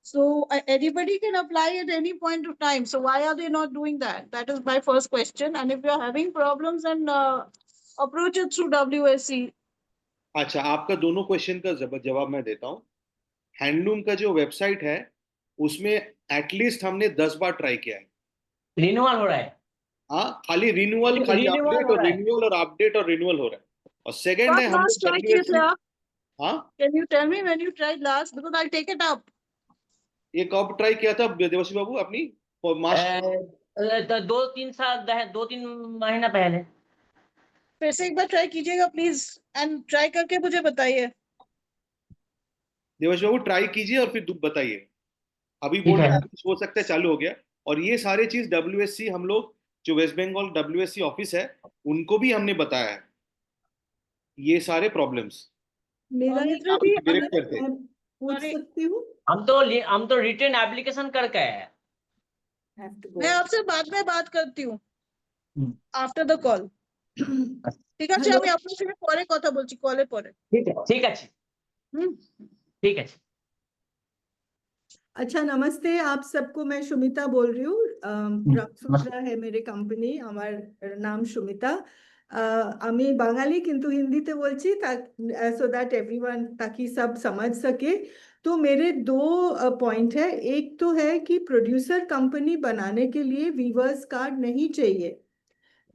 So anybody can apply at any point of time. So why are they not doing that? That is my first question. And if you're having problems, then approach it through WSC.
अच्छा, आपका दोनों question का जवाब मैं देता हूँ। Handloom का जो वेबसाइट है उसमें एटलीस्ट हमने 10 बार ट्राई किया है।
रिन्यूअल हो रहा है।
हाँ, खाली रिन्यूअल, खाली
Renewal
अपडेट
हो
और
रहा है।
रिन्यूअल और अपडेट और रिन्यूअल हो रहा है। और सेकंड है,
What
हम
last
लोग
try किए थे आप?
हाँ,
Can you tell me when you tried last? Because I'll take it up.
ये कब ट्राई किया था देवश्री बाबू अपनी मार्च?
2-3 महीना पहले।
फिर से एक बार ट्राई कीजिएगा प्लीज, एंड ट्राई करके मुझे बताइए।
देवश्री बाबू ट्राई कीजिए और फिर बताइए। अभी
ठीक
बोल
है।
रहे हैं हो सकता है चालू हो गया। और ये सारे चीज WSC, हम लोग जो वेस्ट बंगाल WSC ऑफिस है उनको भी हमने बताया है ये सारे प्रॉब्लम्स।
मेरा
और
एक
मित्रा जी,
डायरेक्ट करते हैं।
मैं पूछ
Sorry.
सकती हूँ?
हम तो रिटर्न एप्लीकेशन करके आए हैं।
Have to
मैं
go.
आपसे बाद में बात करती हूँ आफ्टर द कॉल। ঠিক আছে,
Hello.
আমি আপনার সঙ্গে পরে কথা বলছি, কলে পরে।
ठीक है।
হুম।
ठीक है।
अच्छा, नमस्ते आप सबको। मैं सुमिता बोल रही हूँ। ब्रह्मसूत्रा है मेरे कंपनी, আমার নাম সুমিতা। আমি বাঙালি কিন্তু হিন্দিতে বলছি, so that everyone, ताकि सब समझ सके। तो मेरे दो पॉइंट है। एक तो है कि प्रोड्यूसर कंपनी बनाने के लिए वीवर्स कार्ड नहीं चाहिए।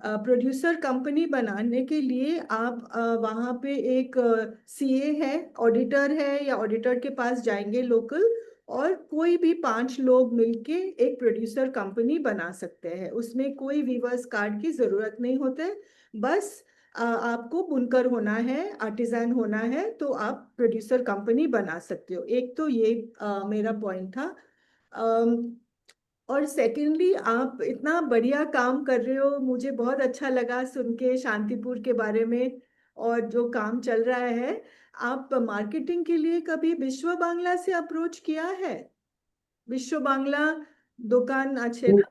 प्रोड्यूसर कंपनी बनाने के लिए आप वहाँ पे एक CA है, ऑडिटर है, या ऑडिटर के पास जाएंगे लोकल, और कोई भी 5 लोग मिलके एक प्रोड्यूसर कंपनी बना सकते हैं। उसमें कोई वीवर्स कार्ड की जरूरत नहीं होते। बस आपको बुनकर होना है, आर्टिजन होना है, तो आप प्रोड्यूसर कंपनी बना सकते हो। एक तो ये मेरा पॉइंट था। और सेकेंडली, आप इतना बढ़िया काम कर रहे हो, मुझे बहुत अच्छा लगा सुन के शांतिपुर के बारे में और जो काम चल रहा है। आप मार्केटिंग के लिए कभी विश्व बांग्ला से अप्रोच किया है? विश्व बांग्ला दुकान अच्छे ना?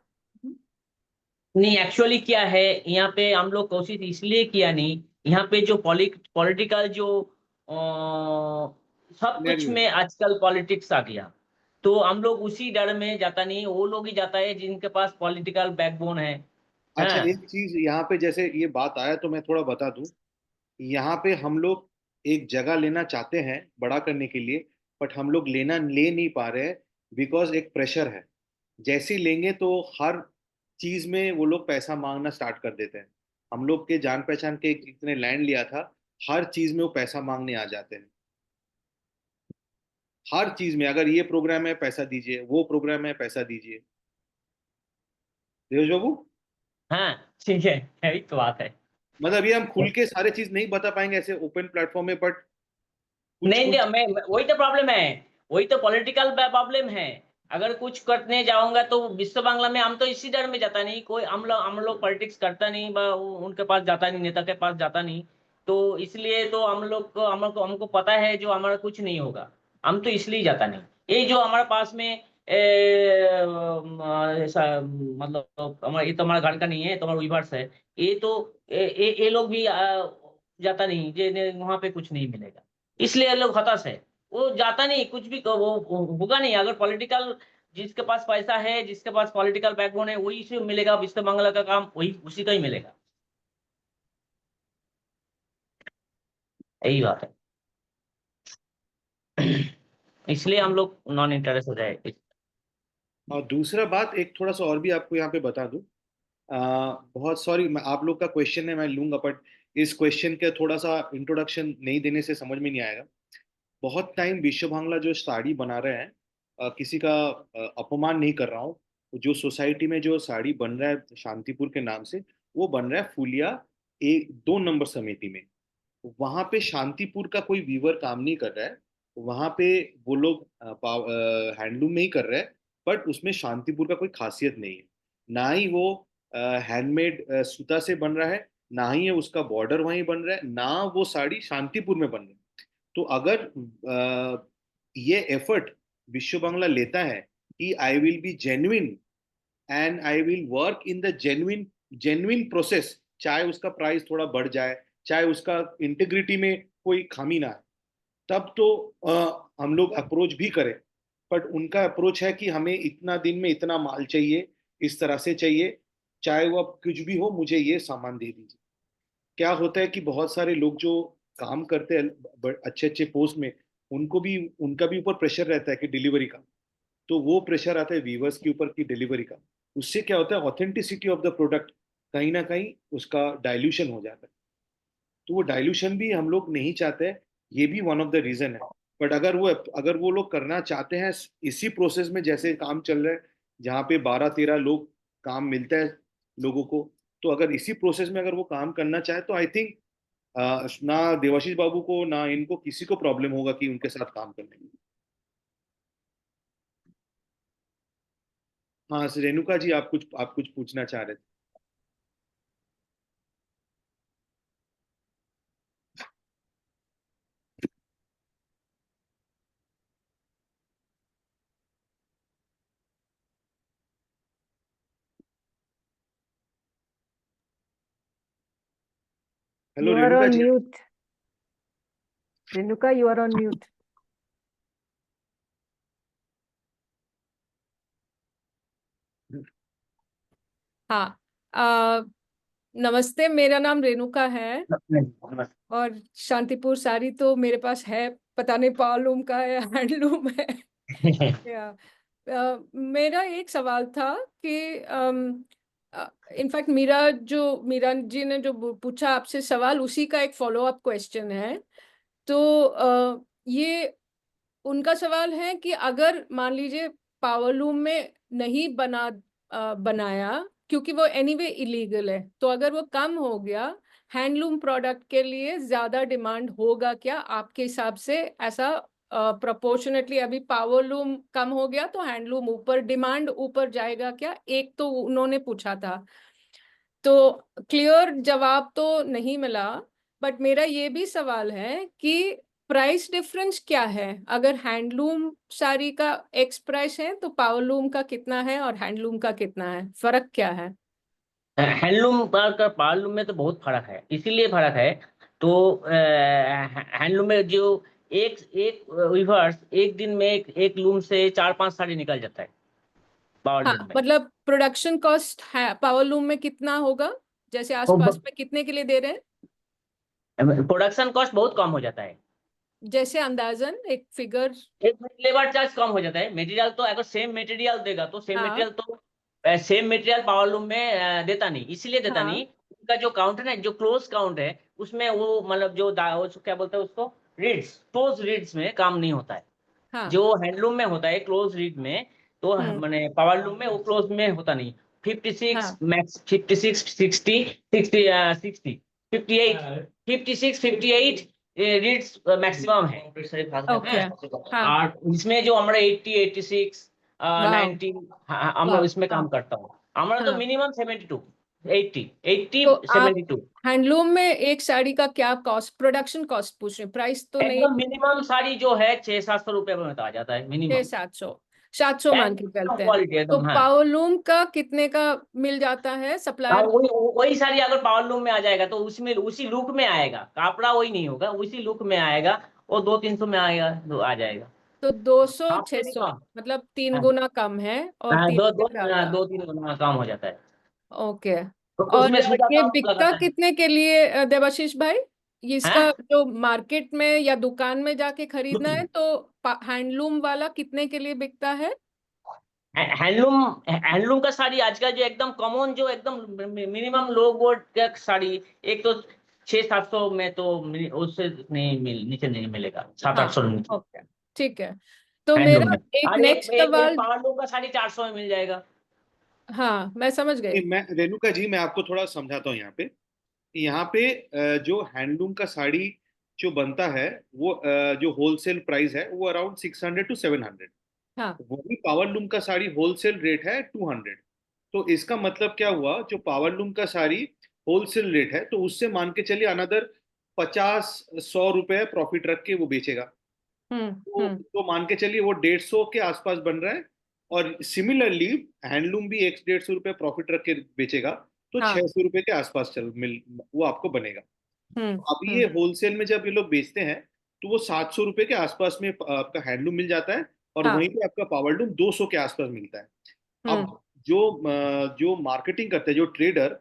नहीं, एक्चुअली क्या है, यहाँ पे हम लोग कोशिश इसलिए किया नहीं, यहाँ पे जो पॉलिटिकल जो सब कुछ में आजकल पॉलिटिक्स आ गया, तो हम लोग उसी डर में जाता नहीं। वो लोग ही जाता है जिनके पास पॉलिटिकल बैकबोन है।
अच्छा,
हाँ।
एक चीज यहाँ पे जैसे ये बात आया तो मैं थोड़ा बता दूं। यहाँ पे हम लोग एक जगह लेना चाहते हैं बड़ा करने के लिए, बट हम लोग ले नहीं पा रहे हैं, बिकॉज एक प्रेशर है। जैसे ही लेंगे तो हर चीज में वो लोग पैसा मांगना स्टार्ट कर देते हैं। हम लोग के जान पहचान के जितने लैंड लिया था, हर चीज में वो पैसा मांगने आ जाते हैं। हर चीज में, अगर ये प्रोग्राम है पैसा दीजिए, वो प्रोग्राम है पैसा दीजिए। देवज बाबू,
हाँ, ठीक है, यही तो बात है।
मतलब ये हम खुल के सारे चीज नहीं बता पाएंगे ऐसे ओपन प्लेटफॉर्म में, बट
नहीं, वही तो प्रॉब्लम है, वही तो पॉलिटिकल प्रॉब्लम है। अगर कुछ करने जाऊंगा तो विश्व बांग्ला में हम तो इसी डर में जाता नहीं, कोई हम लोग पॉलिटिक्स करता नहीं, उनके पास जाता नहीं, नेता के पास जाता नहीं। तो इसलिए तो हम लोग को हमको पता है जो हमारा कुछ नहीं होगा, हम तो इसलिए जाता नहीं। ये जो हमारे पास में मतलब हमारा, ये तो हमारा घर का नहीं है, तो हमारा विवर्स है। ये तो ये लोग भी जाता नहीं, वहां पे कुछ नहीं मिलेगा। इसलिए लोग हताश है। वो जाता नहीं, कुछ भी वो होगा नहीं। अगर पॉलिटिकल, जिसके पास पैसा है, जिसके पास पॉलिटिकल बैकबोन है, वही से मिलेगा विश्व मंगला का काम, वही उसी का ही मिलेगा। यही बात है। इसलिए हम लोग नॉन इंटरेस्ट हो जाए।
और दूसरा बात, एक थोड़ा सा और भी आपको यहाँ पे बता दूं। बहुत सॉरी, मैं आप लोग का क्वेश्चन है मैं लूंगा, बट इस क्वेश्चन के थोड़ा सा इंट्रोडक्शन नहीं देने से समझ में नहीं आएगा। बहुत टाइम विश्व बांग्ला जो साड़ी बना रहे हैं, किसी का अपमान नहीं कर रहा हूँ। जो सोसाइटी में जो साड़ी बन रहा है शांतिपुर के नाम से, वो बन रहा है फुलिया 1-2 नंबर समिति में। वहां पे शांतिपुर का कोई वीवर काम नहीं कर रहा है। वहां पे वो लोग हैंडलूम में ही कर रहे हैं, बट उसमें शांतिपुर का कोई खासियत नहीं है। ना ही वो हैंडमेड सूता से बन रहा है, ना ही है उसका बॉर्डर वहीं बन रहा है, ना वो साड़ी शांतिपुर में बन रही है। तो अगर ये एफर्ट विश्व बांग्ला लेता है कि आई will B genuine and I will work in the genuine genuine process, चाहे उसका प्राइस थोड़ा बढ़ जाए, चाहे उसका इंटीग्रिटी में कोई खामी ना है, तब तो हम लोग अप्रोच भी करें। बट उनका अप्रोच है कि हमें इतना दिन में इतना माल चाहिए, इस तरह से चाहिए, चाहे वो अब कुछ भी हो, मुझे ये सामान दे दीजिए। क्या होता है कि बहुत सारे लोग जो काम करते हैं अच्छे अच्छे पोस्ट में, उनको भी उनका भी ऊपर प्रेशर रहता है कि डिलीवरी का। तो वो प्रेशर आता है वीवर्स के ऊपर की डिलीवरी का। उससे क्या होता है, ऑथेंटिसिटी ऑफ द प्रोडक्ट कहीं ना कहीं उसका डाइल्यूशन हो जाता है। तो वो डाइल्यूशन भी हम लोग नहीं चाहते हैं, ये भी वन ऑफ द रीजन है। बट अगर वो लोग करना चाहते हैं इसी प्रोसेस में जैसे काम चल रहा है, जहाँ पे 12-13 लोग काम मिलता है लोगों को, तो अगर इसी प्रोसेस में अगर वो काम करना चाहे तो आई थिंक ना देवाशीष बाबू को ना इनको किसी को प्रॉब्लम होगा कि उनके साथ काम करने में। हाँ रेणुका जी, आप कुछ पूछना चाह रहे थे। Hello
You are
Renuka
on
जी।
mute. Renuka, you are on mute.
हाँ, नमस्ते, मेरा नाम रेणुका है और शांतिपुर साड़ी तो मेरे पास है, पता नहीं पावरलूम का है या हैंडलूम है। या मेरा एक सवाल था कि इनफैक्ट मीरा जी ने जो पूछा आपसे सवाल, उसी का एक फॉलो अप क्वेश्चन है। तो ये उनका सवाल है कि अगर मान लीजिए पावरलूम में नहीं बनाया, क्योंकि वो एनीवे इलीगल है, तो अगर वो कम हो गया, हैंडलूम प्रोडक्ट के लिए ज्यादा डिमांड होगा क्या आपके हिसाब से? ऐसा प्रोपोर्शनेटली अभी पावरलूम कम हो गया तो हैंडलूम ऊपर, डिमांड ऊपर जाएगा क्या? एक तो उन्होंने पूछा था, तो क्लियर जवाब तो नहीं मिला। बट मेरा ये भी सवाल है कि प्राइस डिफरेंस क्या है? अगर हैंडलूम साड़ी का एक्स प्राइस है तो पावरलूम का कितना है और हैंडलूम का कितना है? फर्क क्या है?
हैंडलूम का पावरलूम में तो बहुत फर्क है, इसीलिए फर्क है। तो हैंडलूम में जो एक एक वीवर्स एक दिन में एक लूम से 4-5 साड़ी निकल जाता है पावरलूम
हाँ,
में।
मतलब प्रोडक्शन कॉस्ट है पावरलूम में कितना होगा? जैसे आसपास में कितने के लिए दे रहे हैं?
प्रोडक्शन कॉस्ट बहुत कम हो जाता है।
जैसे अंदाजन एक फिगर।
एक लेबर चार्ज कम हो जाता है। मटेरियल तो अगर सेम मटेरियल देगा तो सेम
हाँ
मटेरियल तो सेम मटेरियल पावरलूम में देता नहीं, इसलिए देता
हाँ
नहीं। उनका जो काउंटर है, जो क्लोज काउंट है, उसमें वो मतलब जो क्या बोलते हैं उसको, रीड्स, क्लोज रीड्स में काम नहीं होता है।
हाँ।
जो हैंडलूम में होता है क्लोज रीड में, तो मैंने पावरलूम में वो क्लोज में होता नहीं। 56
हाँ
मैक्स, 56, 60, 60, 60, 58, 56, 58 रीड्स मैक्सिमम है।
ओके। हाँ।
और इसमें जो हमारा 80, 86,
वाह
90 আমরা
वाह।
इसमें काम करता हूँ। हमारा तो
हाँ,
मिनिमम 72, 80, 80,
तो आप
72
हैंडलूम में एक साड़ी का क्या कॉस्ट, प्रोडक्शन कॉस्ट पूछ रहे हैं, प्राइस तो नहीं?
एकदम मिनिमम साड़ी जो है 600-700 रुपए में आ जाता है मिनिमम।
700 मान के चलते हैं।
क्वालिटी
तो
एकदम, हाँ।
पावरलूम का कितने का मिल जाता है
हाँ,
सप्लायर?
वही साड़ी अगर पावर लूम में आ जाएगा तो उसमें उसी लुक में आएगा, कपड़ा वही नहीं होगा, उसी लुक में आएगा। वो 200-300 में आएगा, आ जाएगा।
तो 200
हाफ से भी
600
कम।
मतलब 3
हाँ,
गुना कम है और
हाँ,
3 से ज्यादा।
2-3 गुना काम हो जाता है।
ओके।
तो
और
उसमें सूखा
ये
काम
बिकता
लगाता है।
कितने के लिए देवाशीष भाई? ये इसका
हैं?
जो मार्केट में या दुकान में जाके खरीदना है तो हैंडलूम वाला कितने के लिए बिकता है?
हैंडलूम हैंडलूम का साड़ी आजकल जो एकदम कॉमन, जो एकदम मिनिमम लो बोर्ड का साड़ी, एक तो 600-700 में तो उससे नहीं नीचे नहीं मिलेगा,
हाँ
700-800 नीचे
ओके ठीक है। तो
हैंडलूम
मेरा
में।
एक
और
नेक्स्ट
एक
सवाल,
पावर लूम का 450 में मिल जाएगा।
हाँ मैं समझ गई।
मैं रेणुका जी, मैं आपको थोड़ा समझाता हूँ यहाँ पे जो हैंडलूम का साड़ी जो बनता है वो जो होलसेल प्राइस है वो अराउंड 600 to 700।
हाँ
वही पावर लूम का साड़ी होलसेल रेट है 200। तो इसका मतलब क्या हुआ, जो पावर लूम का साड़ी होलसेल रेट है तो उससे मान के चलिए अनदर 50-100 रुपए प्रॉफिट रख के वो बेचेगा। तो मान के चलिए वो 150 के आसपास बन रहा है। और सिमिलरली हैंडलूम भी 100-150 रुपए प्रॉफिट रख के बेचेगा, तो
हाँ
600 रुपए के आसपास वो आपको बनेगा। अब ये
हम्म
होलसेल में जब ये लोग बेचते हैं तो वो 700 रुपए के आसपास में आपका हैंडलूम मिल जाता है, और
हाँ
वहीं पे आपका पावर लूम 200 के आसपास मिलता है।
हम्म
अब जो मार्केटिंग करते हैं, जो ट्रेडर,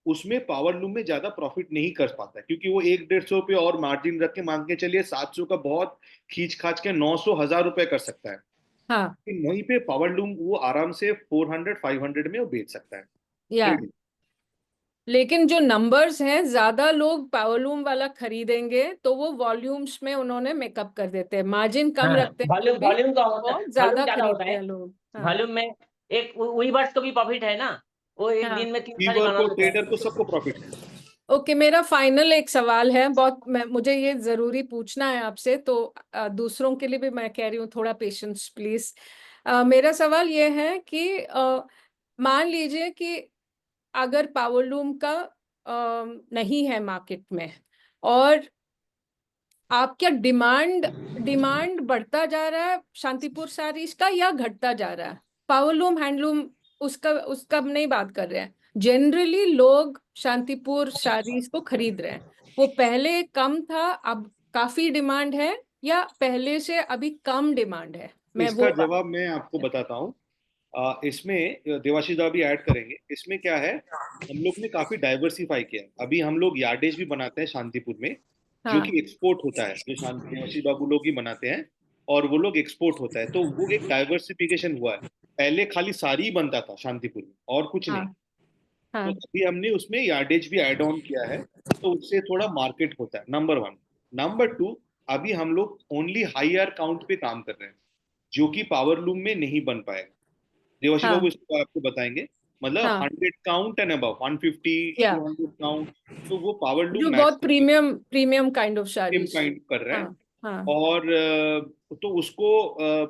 उसमें पावर लूम में ज्यादा प्रॉफिट नहीं कर पाता है, क्योंकि वो 100-150 रुपये और मार्जिन रख के मान के चलिए 700 का बहुत खींच खाच के 900-1000 रुपए कर सकता है।
हाँ
लेकिन वहीं पे पावर लूम वो आराम से 400-500 में वो बेच सकता है।
या
ट्रेडिंग।
लेकिन जो नंबर्स हैं, ज्यादा लोग पावरलूम वाला खरीदेंगे तो वो वॉल्यूम्स में उन्होंने मेकअप कर देते हैं, मार्जिन कम
हाँ,
रखते हैं
वॉल्यूम
फिर भी
वॉल्यूम का होता है,
वो
वॉल्यूम
ज्यादा
ज्यादा होता
खरीदते
है।
हैं लोग। हाँ
वॉल्यूम में एक वीवर्स को भी प्रॉफिट है ना, वो एक
हाँ
दिन में 3 साड़ी
वीवर
बना
को,
लेता
ट्रेडर
है।
को, सबको प्रॉफिट है।
ओके। मेरा फाइनल एक सवाल है, बहुत मुझे ये जरूरी पूछना है आपसे, तो दूसरों के लिए भी मैं कह रही हूँ थोड़ा पेशेंस प्लीज। मेरा सवाल ये है कि मान लीजिए कि अगर पावरलूम का नहीं है मार्केट में, और आप क्या डिमांड डिमांड बढ़ता जा रहा है शांतिपुर साड़ीज का या घटता जा रहा है? पावरलूम हैंडलूम उसका उसका हम नहीं बात कर रहे हैं, जनरली लोग शांतिपुर साड़ीज को खरीद रहे हैं। वो पहले कम था, अब काफी डिमांड है, या पहले से अभी कम डिमांड है? मैं
इसका
वो
जवाब मैं आपको बताता हूँ। इसमें देवाशीष दा भी ऐड करेंगे। इसमें क्या है, हम लोग ने काफी डाइवर्सिफाई किया है। अभी हम लोग यार्डेज भी बनाते हैं शांतिपुर में, जो
हाँ
कि एक्सपोर्ट होता है, जो देवाशीष बाबू लोग ही बनाते हैं, और वो लोग एक्सपोर्ट होता है। तो वो एक डाइवर्सिफिकेशन हुआ है। पहले खाली साड़ी ही बनता था शांतिपुर में और कुछ नहीं।
हाँ
तो
हाँ
अभी हमने उसमें यार्डेज भी ऐड ऑन किया है, तो उससे थोड़ा मार्केट होता है, नंबर वन। नंबर टू, अभी हम लोग ओनली हायर काउंट पे काम कर रहे हैं, जो कि पावर लूम में नहीं बन पाएगा। देवाशी बाबू
हाँ
इसको आपको बताएंगे। मतलब
हाँ
100 काउंट एंड अबव 150
या
200 काउंट, तो वो पावर लूम
जो
मैच
बहुत premium premium kind of saris.
Kind कर रहे
हाँ
हैं।
हाँ
और तो उसको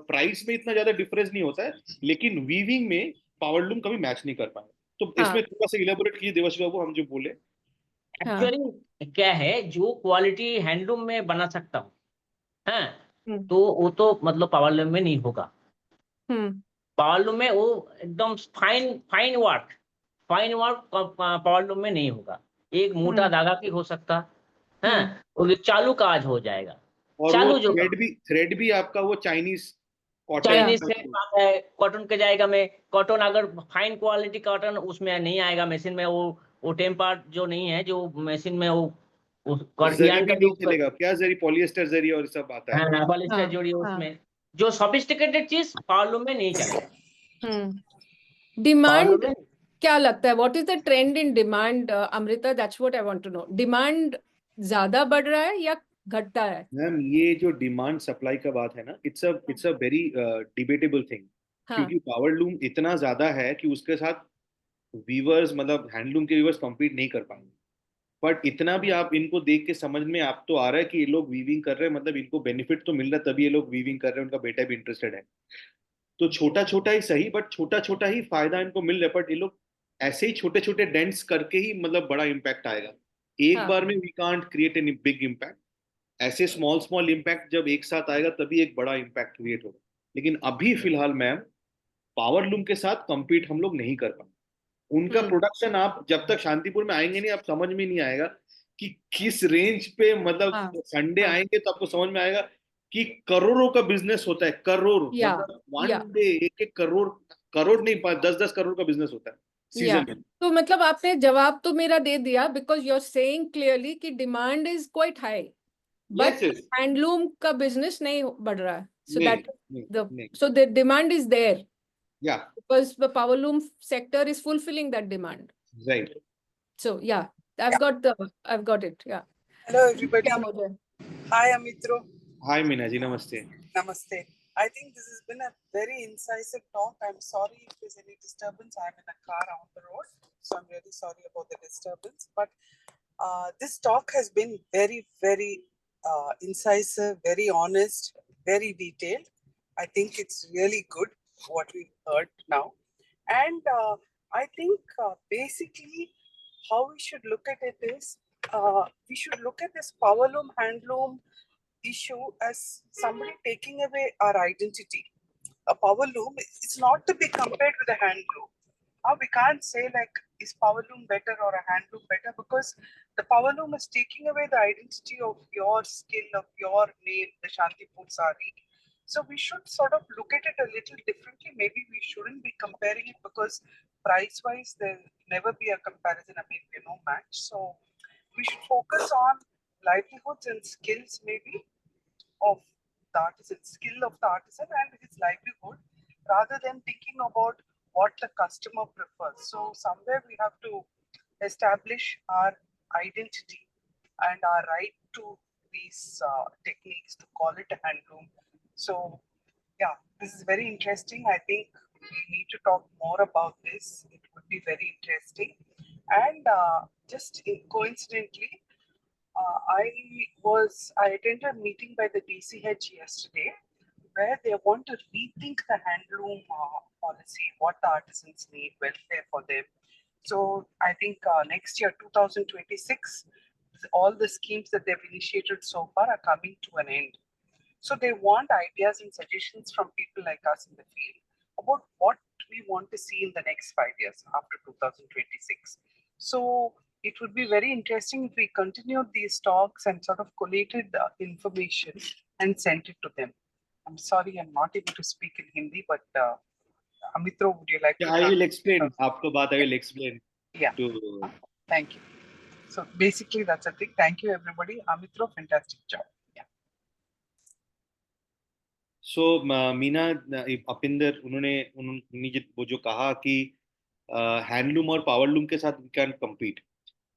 प्राइस में इतना ज्यादा डिफरेंस नहीं होता है, लेकिन वीविंग में पावर लूम कभी मैच नहीं कर पाए। तो इसमें
हाँ
थोड़ा सा इलेबोरेट कीजिए देवाशी बाबू, हम जो बोले।
हाँ
एक्चुअली क्या है, जो क्वालिटी हैंडलूम में बना सकता हूँ, हाँ,
हम्म
तो वो तो मतलब पावर लूम में नहीं होगा।
हम्म
पावर लूम में वो एकदम fine fine work power loom में नहीं होगा। एक मोटा
हम्म
धागा की हो सकता है,
हम्म
और चालू काज हो जाएगा।
और वो
चालू जो
थ्रेड भी आपका वो चाइनीज कॉटन।
या
चाइनीज से आता है, कॉटन के जाएगा में। कॉटन अगर फाइन क्वालिटी कॉटन उसमें नहीं आएगा मशीन में, वो टेम्पर जो नहीं है, जो मशीन में वो
जरी
यान
भी
का
नहीं
जो,
चलेगा क्या, जरी पॉलिएस्टर जरी और सब आता है।
हाँ, पॉलिस्टर
हाँ
जोड़ी
हाँ
उसमें, जो सोफिस्टिकेटेड चीज पावरलूम में नहीं चलेगा। पावरलूम
डिमांड
में
क्या लगता है, what is the trend in demand? Amrita, that's what I want to know. Demand ज्यादा बढ़ रहा है या घटता है?
मैम, ये जो डिमांड सप्लाई का बात है ना, it's a very debatable thing.
हाँ
क्योंकि पावर लूम इतना ज्यादा है कि उसके साथ वीवर्स, मतलब हैंडलूम के वीवर्स compete नहीं कर पाएंगे। बट इतना भी आप इनको देख के समझ में आप तो आ रहा है कि ये लोग वीविंग कर रहे हैं, मतलब इनको बेनिफिट तो मिल रहा है, तभी ये लोग वीविंग कर रहे हैं, उनका बेटा भी इंटरेस्टेड है। तो छोटा छोटा ही सही, बट छोटा छोटा ही फायदा इनको मिल रहा है। बट ये लोग ऐसे ही छोटे छोटे डेंट्स करके ही मतलब बड़ा इम्पैक्ट आएगा। एक
हाँ
बार में we can't create any big impact. ऐसे स्मॉल स्मॉल इम्पैक्ट जब एक साथ आएगा तभी एक बड़ा इम्पैक्ट क्रिएट होगा। लेकिन अभी फिलहाल मैम, पावर लूम के साथ compete हम लोग नहीं कर पाए। उनका
हम्म
प्रोडक्शन आप जब तक शांतिपुर में आएंगे नहीं, आप समझ में नहीं आएगा कि किस रेंज पे, मतलब
हाँ,
संडे
हाँ,
आएंगे तो आपको समझ में आएगा कि करोड़ों का बिजनेस होता है, करोड़,
या
मतलब वन
या
डे एक एक करोड़, करोड़ नहीं, 10-10 करोड़ का बिजनेस होता है
या
सीजन में।
तो मतलब आपने जवाब तो मेरा दे दिया, because you are saying clearly कि demand is quite high, but
yes yes,
handloom का बिजनेस नहीं बढ़ रहा है, सो
नहीं
दैट
नहीं
द
नहीं,
so the demand is there
या
because the power loom sector is fulfilling that demand.
Right.
So yeah, I've got it. Yeah.
Hello, everybody.
क्या मुझे
Hi, Amitro.
हाय मीना जी, नमस्ते।
Namaste. I think this has been a very incisive talk. I'm sorry if there's any disturbance. I'm in a car on the road, so I'm really sorry about the disturbance. But this talk has been very, very incisive, very honest, very detailed. I think it's really good what we've heard now. And I think basically how we should look at it is we should look at this power loom, handloom issue as somebody taking away our identity. A power loom is not to be compared with a hand loom. We can't say like, is power loom better or a hand loom better, because the power loom is taking away the identity of your skill, of your name, the Shantipur sari. So we should sort of look at it a little differently. Maybe we shouldn't be comparing it because price-wise there'll never be a comparison. I mean, we're no match. So we should focus on livelihoods and skills maybe of the artisan, skill of the artisan and his livelihood, rather than thinking about what the customer prefers. So somewhere we have to establish our identity and our right to these techniques, to call it a handloom. So yeah, this is very interesting. I think we need to talk more about this. It would be very interesting. And just coincidentally, I attended a meeting by the DCH yesterday where they want to rethink the handloom policy, what the artisans need, welfare for them. So I think next year, 2026, all the schemes that they've initiated so far are coming to an end. So they want ideas and suggestions from people like us in the field about what we want to see in the next 5 years after 2026. So it would be very interesting if we continued these talks and sort of collated information and sent it to them. I'm sorry, I'm not able to speak in Hindi, but Amitro, would you like to?
I will explain. After baat, I will explain.
Yeah. Thank you. So basically, that's a thing. Thank you, everybody. Amitro, fantastic job. Yeah.
सो मीना, अपिंदर, उन्होंने वो जो कहा कि handloom और powerloom के साथ we can compete.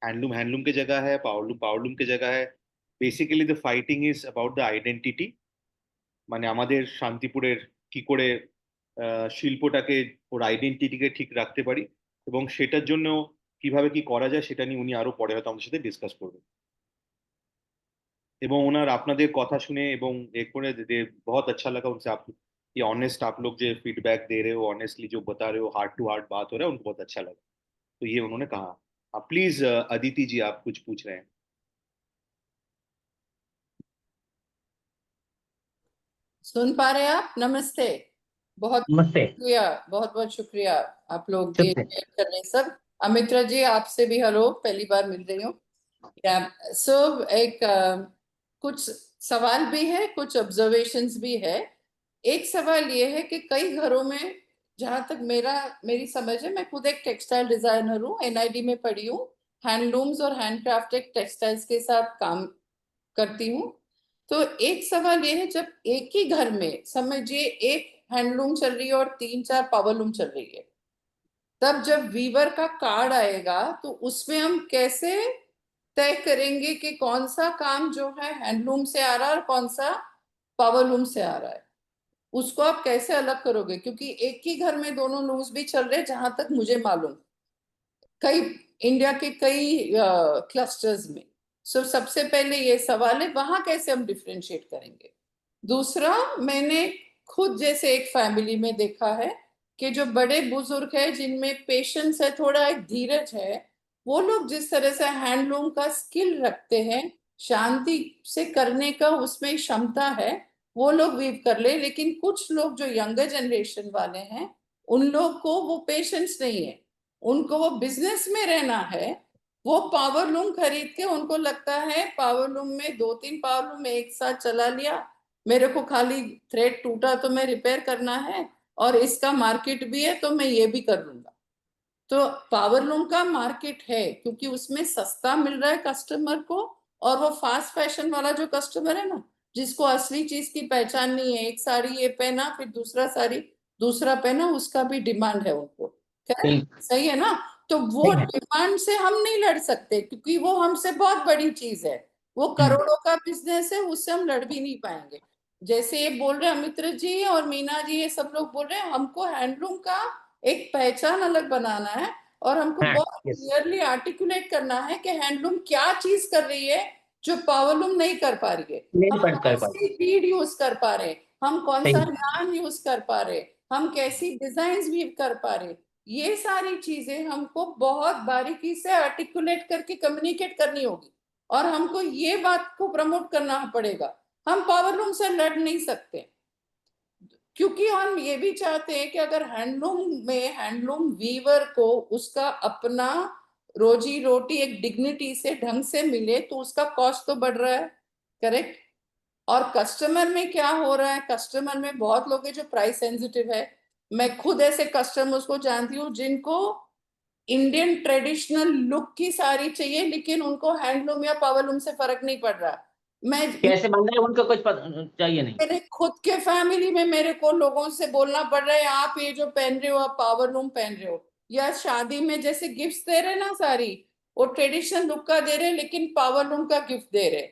Handloom handloom की जगह है, पावरलूम पावरलूम की जगह है। Basically the fighting is about the identity, মানে আমাদের শান্তিপুরের কি করে শিল্পটাকে, ওর আইডেন্টিটিকে ঠিক রাখতে পারি, এবং সেটার জন্য কিভাবে কি করা যায় সেটা নিয়ে উনি আরো পরে হয়তো আমাদের সাথে ডিসকাস করবেন। এবং ওনার আপনাদের কথা শুনে এবং এ করে बहुत अच्छा लगा उनसे, आप ये ऑनेस्ट आप लोग जो फीडबैक दे रहे हो, ऑनेस्टली जो बता रहे हो, हार्ट टू हार्ट बात हो रहा है, उनको बहुत अच्छा लगा। तो ये उन्होंने कहा। आप प्लीज अदिति जी, आप कुछ पूछ रहे हैं।
सुन पा रहे हैं आप? नमस्ते, बहुत
नमस्ते।
शुक्रिया, बहुत बहुत शुक्रिया आप लोग ये
शुक्रिया।
शेयर कर रहे हैं सब। अमित्रा जी, आपसे भी हेलो, पहली बार मिल रही हूँ। सो एक कुछ सवाल भी है, कुछ ऑब्जर्वेशंस भी है। एक सवाल ये है कि कई घरों में, जहां तक मेरी समझ है, मैं खुद एक टेक्सटाइल डिजाइनर हूँ, एनआईडी में पढ़ी हूँ, हैंडलूम्स और हैंडक्राफ्टेड टेक्सटाइल्स के साथ काम करती हूँ। तो एक सवाल ये है, जब एक ही घर में समझिए एक हैंडलूम चल रही है और 3-4 पावरलूम चल रही है, तब जब वीवर का कार्ड आएगा तो उसमें हम कैसे तय करेंगे कि कौन सा काम जो है हैंडलूम से आ रहा है और कौन सा पावरलूम से आ रहा है? उसको आप कैसे अलग करोगे? क्योंकि एक ही घर में दोनों लूम्स भी चल रहे हैं, जहां तक मुझे मालूम, कई इंडिया के कई क्लस्टर्स में। सो सबसे पहले ये सवाल है, वहां कैसे हम डिफरेंशिएट करेंगे? दूसरा, मैंने खुद जैसे एक फैमिली में देखा है कि जो बड़े बुजुर्ग है, जिनमें पेशेंस है, थोड़ा एक धीरज है, वो लोग जिस तरह से हैंडलूम का स्किल रखते हैं, शांति से करने का उसमें क्षमता है, वो लोग वीव कर ले। लेकिन कुछ लोग जो यंगर जनरेशन वाले हैं, उन लोग को वो पेशेंस नहीं है, उनको वो बिजनेस में रहना है, वो पावर लूम खरीद के उनको लगता है पावर लूम में 2-3 पावर लूम एक साथ चला लिया, मेरे को खाली थ्रेड टूटा तो मैं रिपेयर करना है और इसका मार्केट भी है तो मैं ये भी कर लूंगा। तो पावर लूम का मार्केट है क्योंकि उसमें सस्ता मिल रहा है कस्टमर को, और वो फास्ट फैशन वाला जो कस्टमर है ना, जिसको असली चीज की पहचान नहीं है, एक साड़ी ये पहना फिर दूसरा साड़ी दूसरा पहना, उसका भी डिमांड है उनको। करेक्ट, सही है ना? तो वो डिमांड से हम नहीं लड़ सकते क्योंकि वो हमसे बहुत बड़ी चीज है, वो करोड़ों का बिजनेस है, उससे हम लड़ भी नहीं पाएंगे। जैसे ये बोल रहे हैं अमित्र जी और मीना जी, ये सब लोग बोल रहे हैं हमको हैंडलूम का एक पहचान अलग बनाना है और हमको बहुत क्लियरली आर्टिकुलेट करना है कि हैंडलूम क्या चीज कर रही है जो पावरलूम नहीं कर पा रही है। हम कौन सी बीड यूज कर पा रहे, हम कौन सा नाम यूज कर पा रहे, हम कैसी डिजाइन भी कर पा रहे, ये सारी चीजें हमको बहुत बारीकी से आर्टिकुलेट करके कम्युनिकेट करनी होगी और हमको ये बात को प्रमोट करना पड़ेगा। हम पावरलूम से लड़ नहीं सकते क्योंकि हम ये भी चाहते हैं कि अगर हैंडलूम में हैंडलूम वीवर को उसका अपना रोजी रोटी एक डिग्निटी से ढंग से मिले तो उसका कॉस्ट तो बढ़ रहा है। करेक्ट। और कस्टमर में क्या हो रहा है, कस्टमर में बहुत लोग हैं जो प्राइस सेंसिटिव है। मैं खुद ऐसे कस्टमर्स को जानती हूँ जिनको इंडियन ट्रेडिशनल लुक की साड़ी चाहिए लेकिन उनको हैंडलूम या पावरलूम से फर्क नहीं पड़ रहा। मैं
कैसे बन रहा है उनको कुछ चाहिए नहीं।
मेरे खुद के फैमिली में मेरे को लोगों से बोलना पड़ रहा है आप ये जो पहन रहे हो आप पावरलूम पहन रहे हो, या शादी में जैसे गिफ्ट दे रहे ना सारी, वो ट्रेडिशनल लुक का दे रहे लेकिन पावरलूम का गिफ्ट दे रहे,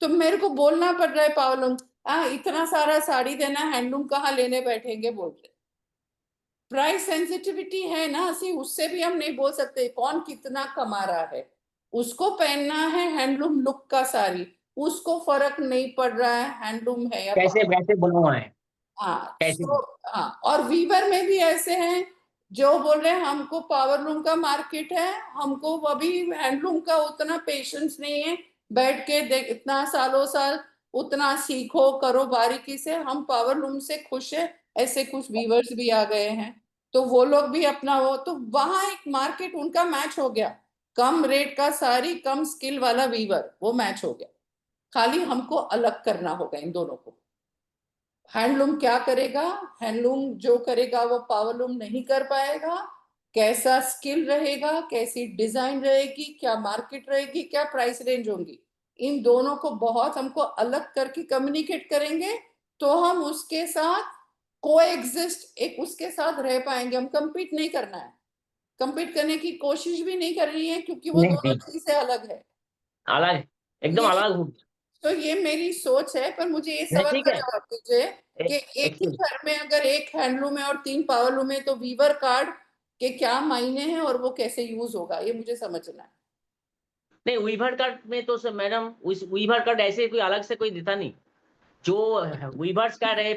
तो मेरे को बोलना पड़ रहा है पावरलूम इतना सारा साड़ी देना हैंडलूम कहाँ लेने बैठेंगे बोलते। प्राइस सेंसिटिविटी है ना, सी उससे भी हम नहीं बोल सकते कौन कितना कमा रहा है, उसको पहनना है हैंडलूम लुक का साड़ी, उसको फर्क नहीं पड़ रहा है हैंडलूम है या
कैसे वैसे बुनवा है।
हाँ
कैसे
हाँ। और वीवर में भी ऐसे हैं जो बोल रहे हैं हमको पावरलूम का मार्केट है, हमको अभी हैंडलूम का उतना पेशेंस नहीं है, बैठ के देख इतना सालों साल उतना सीखो करो बारीकी से, हम पावरलूम से खुश है। ऐसे कुछ वीवर्स भी आ गए हैं तो वो लोग भी अपना वो, तो वहां एक मार्केट उनका मैच हो गया, कम रेट का सारी कम स्किल वाला वीवर वो मैच हो गया। खाली हमको अलग करना होगा इन दोनों को। हैंडलूम क्या करेगा, हैंडलूम जो करेगा वो पावरलूम नहीं कर पाएगा, कैसा स्किल रहेगा, कैसी डिजाइन रहेगी, क्या मार्केट रहेगी, क्या प्राइस रेंज होंगी, इन दोनों को बहुत हमको अलग करके कम्युनिकेट करेंगे तो हम उसके साथ कोएग्जिस्ट एक उसके साथ रह पाएंगे। हम कंपीट नहीं करना है, कंपीट करने की कोशिश भी नहीं करनी है क्योंकि वो दोनों चीजें अलग है,
अलग एकदम अलग।
तो ये मेरी सोच है। पर मुझे ये सवाल का जवाब दीजिए कि एक ही घर में अगर एक हैंडलूम है और 3 पावरलूम है तो वीवर कार्ड के क्या मायने हैं और वो कैसे यूज होगा, ये मुझे समझना है।
नहीं वीवर कार्ड में तो सर मैडम उस वीवर कार्ड ऐसे कोई अलग से कोई देता नहीं, जो वीवर्स कार्ड है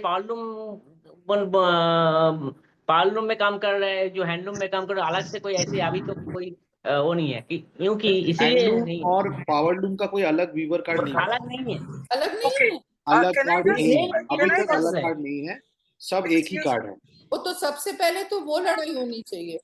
पावरलूम में काम कर रहा है, जो हैंडलूम में काम कर रहा है, अलग से कोई ऐसे अभी तो कोई वो नहीं है क्योंकि इसीलिए नहीं
और पावरलूम का कोई अलग वीवर कार्ड नहीं है,
अलग नहीं है,
अलग नहीं है,
अलग
can I
कार्ड
just-
नहीं है,
can
अभी
I
तक
just-
अलग कार्ड नहीं है, सब एक ही कार्ड है।
वो तो सबसे पहले तो वो लड़ाई होनी चाहिए।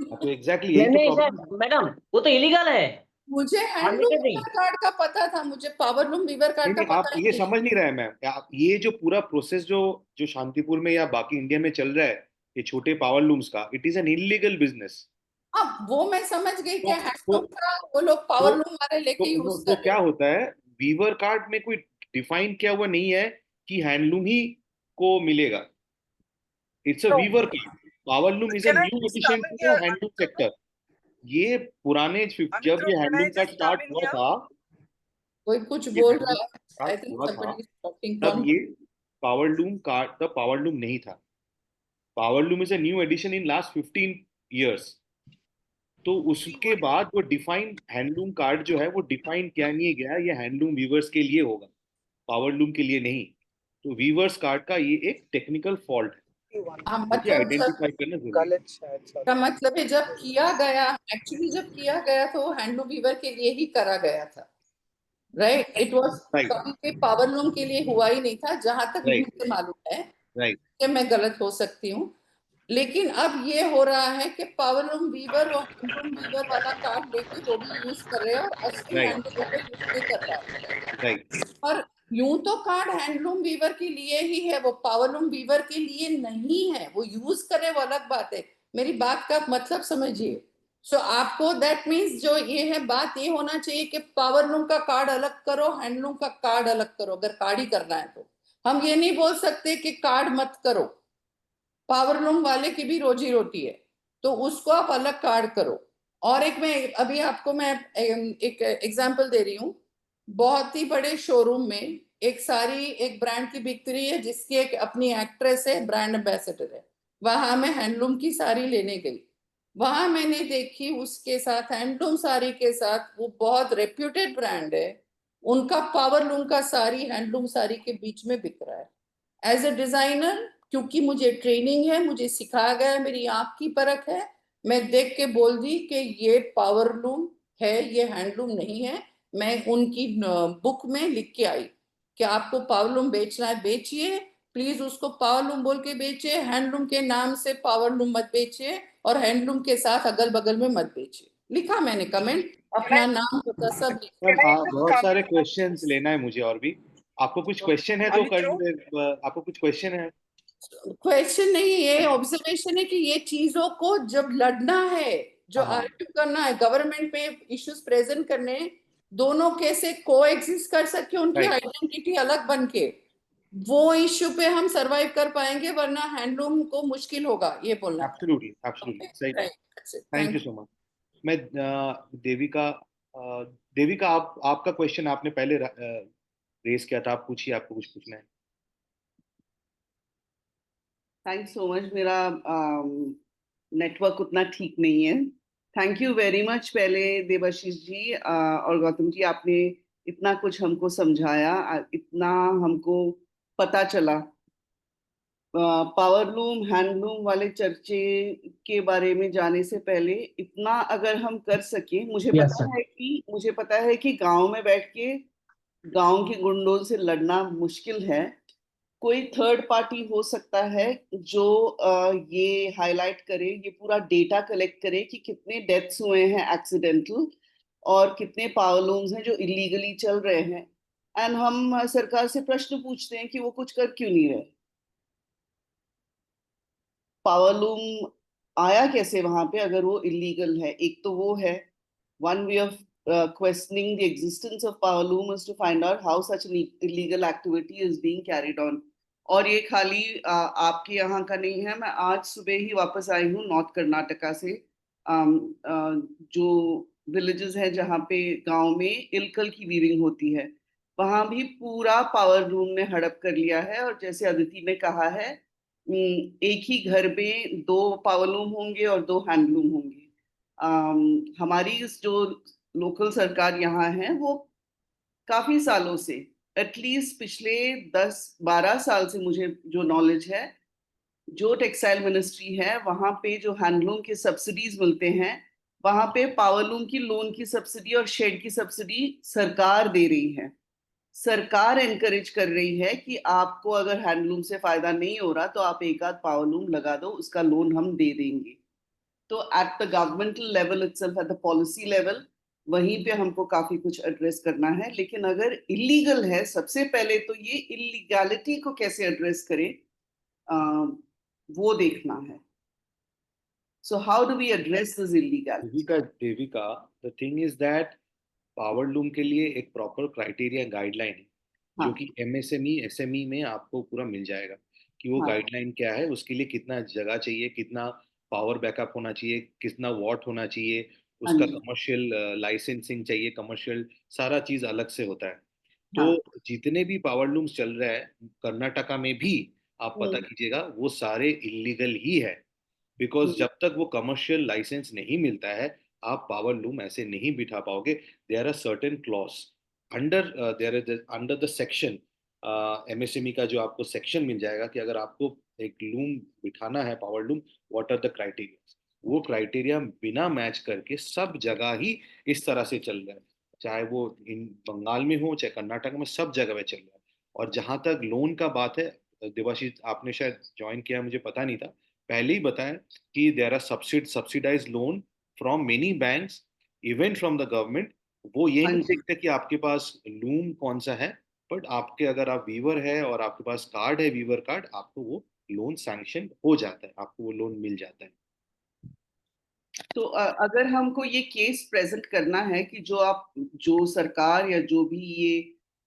तो एग्जैक्टली यही तो
नहीं
प्रॉब्लम
सर मैडम वो तो इलीगल है।
मुझे हैंडलूम वीवर कार्ड का पता था, मुझे पावरलूम वीवर कार्ड का
नहीं, आप
पता
ये
नहीं।
समझ नहीं रहे मैम, आप ये जो पूरा प्रोसेस जो जो शांतिपुर में या बाकी इंडिया में चल रहा है ये छोटे पावर लूम्स का, it is an illegal business.
अब वो मैं समझ गई कि
तो,
हैंडलूम का वो लोग पावरलूम वाले लेके यूज कर
तो क्या होता है, वीवर कार्ड में कोई डिफाइन किया हुआ नहीं है कि हैंडलूम ही को मिलेगा, it's a weaver card. Powerloom is a
Can I
new
just
addition
come in
to
here?
Handloom sector. ये पुराने जब ये
Can I
हैंडलूम का
just
स्टार्ट
come in
हुआ
here?
था,
कोई कुछ
ये
बोल
हैंडलूम
रहा है, आई
स्टार्ट
थिंक
हुआ था
somebody is talking
तब
from
ये पावरलूम कार्ड तब पावरलूम नहीं था। Powerloom is a new addition in last 15 years। तो उसके बाद वो डिफाइन हैंडलूम कार्ड जो है वो डिफाइन किया नहीं गया, ये हैंडलूम वीवर्स के लिए होगा, पावरलूम के लिए नहीं। तो वीवर्स कार्ड का ये एक टेक्निकल फॉल्ट है,
मतलब
आइडेंटिफाई करना जरूरी है।
का मतलब है जब किया गया, एक्चुअली जब किया गया तो हैंडलूम वीवर के लिए ही करा गया था, राइट? इट वाज कभी भी पावरलूम के लिए हुआ ही नहीं था, जहां तक
Right.
मुझे मालूम है
राइट।
कि मैं गलत हो सकती हूँ। लेकिन अब ये हो रहा है कि पावरलूम वीवर और हैंडलूम वीवर वाला कार्ड लेके वो भी यूज कर रहे हैं और असली
राइट
हैंडलूम वीवर यूज नहीं कर पा रहे।
राइट
और यूं तो कार्ड हैंडलूम वीवर के लिए ही है, वो पावरलूम वीवर के लिए नहीं है। वो यूज करे वो अलग बात है, मेरी बात का मतलब समझिए। सो आपको दैट मीन्स जो ये है, बात ये होना चाहिए कि पावरलूम का कार्ड अलग करो, हैंडलूम का कार्ड अलग करो, अगर कार्ड ही करना है तो। हम ये नहीं बोल सकते कि कार्ड मत करो, पावरलूम वाले की भी रोजी रोटी है, तो उसको आप अलग कार्ड करो। और एक मैं अभी आपको मैं एक एग्जांपल दे रही हूँ। बहुत ही बड़े शोरूम में एक साड़ी, एक ब्रांड की बिक रही है जिसकी एक अपनी एक्ट्रेस है, ब्रांड एम्बेसडर है। वहां मैं हैंडलूम की साड़ी लेने गई, वहां मैंने देखी उसके साथ हैंडलूम साड़ी के साथ, वो बहुत रेप्यूटेड ब्रांड है, उनका पावरलूम का साड़ी हैंडलूम साड़ी के बीच में बिक रहा है। एज अ डिजाइनर, क्योंकि मुझे ट्रेनिंग है, मुझे सिखाया गया है, मेरी आंख की परख है, मैं देख के बोल दी कि ये पावरलूम है, ये हैंडलूम नहीं है। मैं उनकी बुक में लिख के आई कि आपको पावरलूम बेचना है बेचिए, प्लीज उसको पावरलूम बोल के बेचिए, हैंडलूम के नाम से पावरलूम मत बेचिए, और हैंडलूम के साथ अगल बगल में मत बेचिए। लिखा मैंने कमेंट, अपना नाम पता सब लिखा।
मैम, बहुत सारे क्वेश्चंस लेना है मुझे और भी। आपको कुछ क्वेश्चन है तो कर, आपको कुछ क्वेश्चन है?
क्वेश्चन नहीं, ये ऑब्जर्वेशन है कि ये चीजों को जब लड़ना है, जो
हाँ।
आर्ग्यू करना है, गवर्नमेंट पे इश्यूज प्रेजेंट करने, दोनों कैसे को एग्जिस्ट कर सके, उनकी
राइट
आइडेंटिटी अलग बन के, वो इश्यू पे हम सरवाइव कर पाएंगे, वरना हैंडलूम को मुश्किल होगा, ये बोलना था।
एब्सोल्युटली एब्सोल्युटली सही बात। Thank you so much. मैं देविका, देविका आपका क्वेश्चन आपने पहले रेस किया था, आप पूछिए, आपको कुछ पूछना है?
Thank so much. मेरा नेटवर्क उतना ठीक नहीं है। थैंक यू वेरी मच पहले देवाशीष जी और गौतम जी, आपने इतना कुछ हमको समझाया, इतना हमको पता चला। पावरलूम हैंडलूम वाले चर्चे के बारे में जाने से पहले इतना अगर हम कर सके,
Yes, sir.
मुझे पता है कि गांव में बैठ के गांव के गुंडों से लड़ना मुश्किल है। कोई थर्ड पार्टी हो सकता है जो ये हाईलाइट करे, ये पूरा डेटा कलेक्ट करे कि कितने डेथ्स हुए हैं एक्सीडेंटल, और कितने पावरलूम्स हैं जो इलीगली चल रहे हैं। एंड हम सरकार से प्रश्न पूछते हैं कि वो कुछ कर क्यों नहीं रहे। पावरलूम आया कैसे वहां पे अगर वो इलीगल है? एक तो वो है, one way of questioning the existence of power loom is to find out how such an illegal activity is being carried on. और ये खाली आपके यहाँ का नहीं है। मैं आज सुबह ही वापस आई हूँ नॉर्थ कर्नाटका से, जो विलेजेस हैं जहाँ पे गांव में इलकल की वीविंग होती है, वहां भी पूरा पावर लूम ने हड़प कर लिया है। और जैसे अदिति ने कहा है, एक ही घर में 2 पावर लूम होंगे और 2 हैंडलूम होंगे। हमारी जो लोकल सरकार यहाँ है वो काफी सालों से, एटलीस्ट पिछले 10-12 साल से, मुझे जो नॉलेज है, जो टेक्सटाइल मिनिस्ट्री है वहां पे जो हैंडलूम के सब्सिडीज मिलते हैं, वहां पे पावरलूम की लोन की सब्सिडी और शेड की सब्सिडी सरकार दे रही है। सरकार एनकरेज कर रही है कि आपको अगर हैंडलूम से फायदा नहीं हो रहा तो आप एक आध पावरलूम लगा दो, उसका लोन हम दे देंगे। तो at the governmental level itself, at the policy level, वहीं पे हमको काफी कुछ एड्रेस करना है। लेकिन अगर इलीगल है, सबसे पहले तो ये इलीगैलिटी को कैसे एड्रेस करें, वो देखना है। So how do we address this illegality?
Devika, the thing is that power loom के लिए एक प्रॉपर क्राइटेरिया गाइडलाइन है, जो कि एमएसएमई एसएमई में आपको पूरा मिल जाएगा कि वो गाइडलाइन क्या है, उसके लिए कितना जगह चाहिए, कितना पावर बैकअप होना चाहिए, कितना वॉट होना चाहिए, उसका कमर्शियल लाइसेंसिंग चाहिए, कमर्शियल सारा चीज अलग से होता है। तो जितने भी पावर लूम्स चल रहे हैं कर्नाटका में भी, आप पता कीजिएगा, वो सारे इलीगल ही है। बिकॉज जब तक वो कमर्शियल लाइसेंस नहीं मिलता है, आप पावर लूम ऐसे नहीं बिठा पाओगे। There are certain clause under the section, MSME का जो आपको सेक्शन मिल जाएगा कि अगर आपको एक लूम बिठाना है, power loom, what are the criteria. वो क्राइटेरिया बिना मैच करके सब जगह ही इस तरह से चल रहा है, चाहे वो इन बंगाल में हो चाहे कर्नाटक में, सब जगह में चल रहा है। और जहां तक लोन का बात है, देवाशीष आपने शायद ज्वाइन किया, मुझे पता नहीं था, पहले ही बताया कि there are subsidise loan from many banks, even from the government. वो ये
हाँ
नहीं
जी।
देखते कि आपके पास लूम कौन सा है, बट आपके अगर आप वीवर है और आपके पास कार्ड है, वीवर कार्ड, आपको वो लोन सैंक्शन हो जाता है, आपको वो लोन मिल जाता है।
तो अगर हमको ये केस प्रेजेंट करना है कि जो सरकार या जो भी ये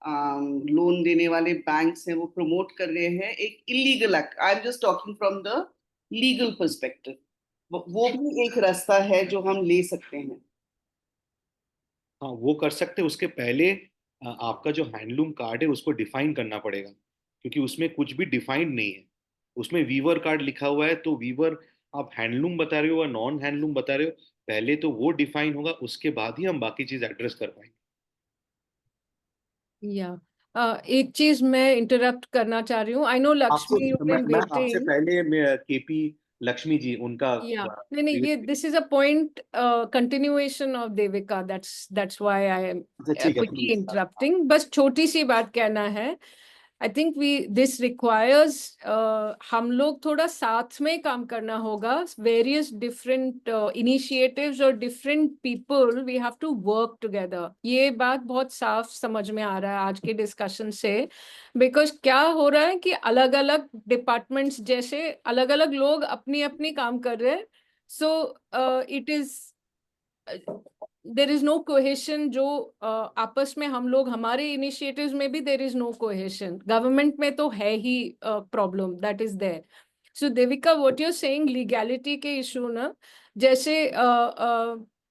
लोन देने वाले बैंक्स हैं वो प्रमोट कर रहे हैं एक illegal act, I am just talking from the legal perspective, वो भी एक रास्ता है जो हम ले सकते हैं।
हाँ, वो कर सकते हैं। उसके पहले आपका जो हैंडलूम कार्ड है उसको डिफाइन करना पड़ेगा, क्योंकि उसमें कुछ भी डिफाइंड नहीं है। उसमें वीवर कार्ड लिखा हुआ है, तो वीवर आप हैंडलूम बता रहे हो या नॉन हैंडलूम बता रहे हो, पहले तो वो डिफाइन होगा, उसके बाद ही हम बाकी चीज एड्रेस कर पाएंगे।
या एक चीज मैं इंटरप्ट करना चाह रही हूँ। I know Lakshmi, you been
मैं आपसे
वेटिंग।
पहले केपी लक्ष्मी जी उनका
या नहीं, ये this is a point continuation of Devika, that's why I am
अच्छा ठीक है,
क्विकली
प्लीज।
इंटरप्टिंग। बस छोटी सी बात कहना है। आई थिंक दिस रिक्वायर्स हम लोग थोड़ा साथ में काम करना होगा। वेरियस डिफरेंट इनिशिएटिव्स और different people, we have to work together. ये बात बहुत साफ समझ में आ रहा है आज के डिस्कशन से। बिकॉज क्या हो रहा है कि अलग अलग डिपार्टमेंट्स जैसे अलग अलग लोग अपनी अपनी काम कर रहे हैं। So it is there is no cohesion. जो आपस में हम लोग, हमारे इनिशिएटिव्स में भी there is no cohesion. Government में तो है ही problem, that is there. So Devika, what you are saying legality के इशू ना, जैसे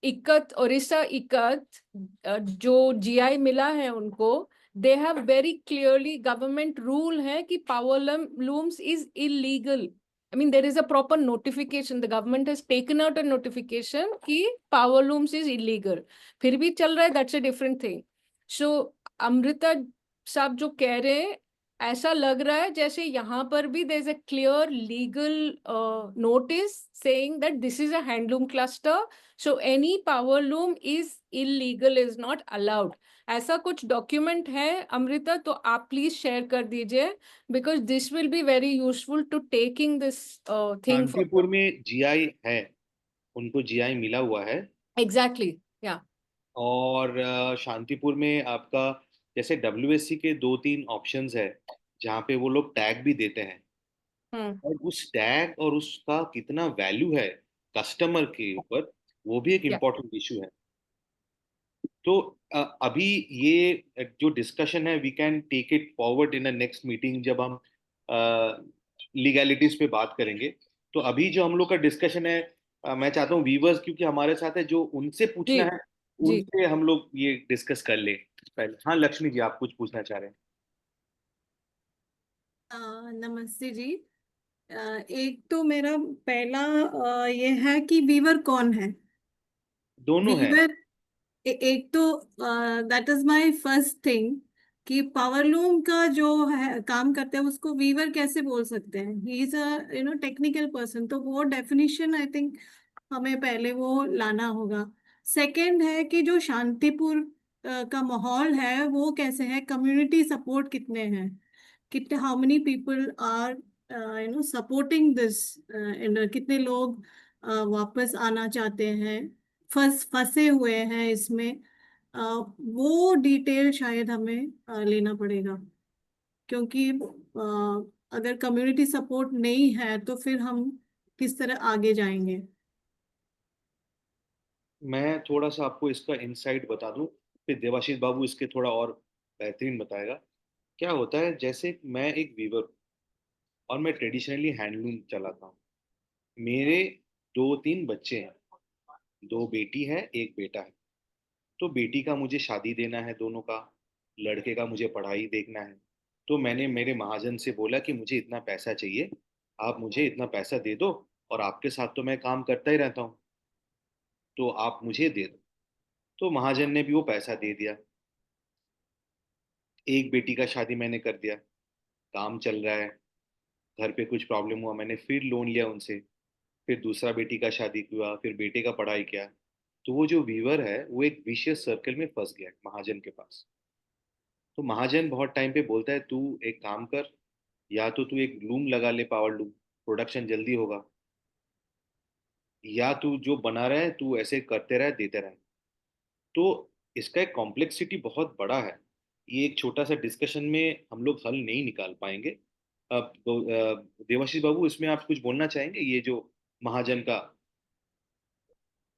इक्कत, उड़ीसा इक्कत, जो जीआई मिला है उनको, they have very clearly, government rule है कि power looms is illegal. I mean, there is a proper notification. The government has taken out a notification कि power looms is illegal. फिर भी चल रहा है, that's a different thing. So, Amrita साहब जो कह रहे हैं, ऐसा लग रहा है जैसे यहाँ पर भी there is a clear legal notice saying that this is a handloom cluster. So, any power loom is illegal, is not allowed. ऐसा कुछ डॉक्यूमेंट है अमृता, तो आप प्लीज शेयर कर दीजिए, because this will be very useful to taking this thing for.
Shantipur में GI है, उनको जीआई मिला हुआ है।
Exactly, yeah.
और शांतिपुर में आपका जैसे डब्ल्यूएससी के 2-3 ऑप्शंस है जहाँ पे वो लोग टैग भी देते हैं, और उस टैग और उसका कितना वैल्यू है कस्टमर के ऊपर, वो भी एक
Yeah.
इम्पोर्टेंट इशू है। तो अभी ये जो डिस्कशन है we can take it forward in a next meeting, जब हम लीगैलिटीज पे बात करेंगे। तो अभी जो हम लोग का डिस्कशन है, मैं चाहता हूँ व्यूवर्स, क्योंकि हमारे साथ है, जो उनसे पूछना
जी
है
जी।
उनसे हम लोग ये डिस्कस कर ले पहले। हाँ लक्ष्मी जी, आप कुछ पूछना चाह रहे हैं?
नमस्ते जी। एक तो मेरा पहला ये है कि वीवर कौन है।
दोनों है।
वीवर एक तो that is my first thing कि पावरलूम का जो है काम करते हैं उसको वीवर कैसे बोल सकते हैं। He is a technical person, तो वो डेफिनेशन आई थिंक हमें पहले वो लाना होगा। सेकंड है कि जो शांतिपुर का माहौल है वो कैसे है, कम्युनिटी सपोर्ट कितने हैं, कितने, how many people are supporting this, कितने लोग वापस आना चाहते हैं, फंसे हुए हैं इसमें। वो डिटेल शायद हमें लेना पड़ेगा, क्योंकि अगर कम्युनिटी सपोर्ट नहीं है तो फिर हम किस तरह आगे जाएंगे।
मैं थोड़ा सा आपको इसका इंसाइट बता दूं, फिर देवाशीष बाबू इसके थोड़ा और बेहतरीन बताएगा। क्या होता है, जैसे मैं एक वीवर हूँ और मैं ट्रेडिशनली हैंडलूम चलाता हूँ। मेरे 2-3 बच्चे हैं, 2 बेटी है, 1 बेटा है। तो बेटी का मुझे शादी देना है दोनों का, लड़के का मुझे पढ़ाई देखना है। तो मैंने मेरे महाजन से बोला कि मुझे इतना पैसा चाहिए, आप मुझे इतना पैसा दे दो, और आपके साथ तो मैं काम करता ही रहता हूँ, तो आप मुझे दे दो। तो महाजन ने भी वो पैसा दे दिया। एक बेटी का शादी मैंने कर दिया, काम चल रहा है, घर पे कुछ प्रॉब्लम हुआ, मैंने फिर लोन लिया उनसे। फिर दूसरा बेटी का शादी हुआ, फिर बेटे का पढ़ाई किया। तो वो जो वीवर है वो एक विशियस सर्कल में फंस गया महाजन के पास। तो महाजन बहुत टाइम पे बोलता है, तू एक काम कर, या तो तू एक लूम लगा ले, पावर लूम, प्रोडक्शन जल्दी होगा, या तू जो बना रहा है तू ऐसे करते रहे, देते रहे। तो इसका एक कॉम्प्लेक्सिटी बहुत बड़ा है। ये एक छोटा सा डिस्कशन में हम लोग हल नहीं निकाल पाएंगे। अब तो, देवाशीष बाबू, इसमें आप कुछ बोलना चाहेंगे, ये जो महाजन का?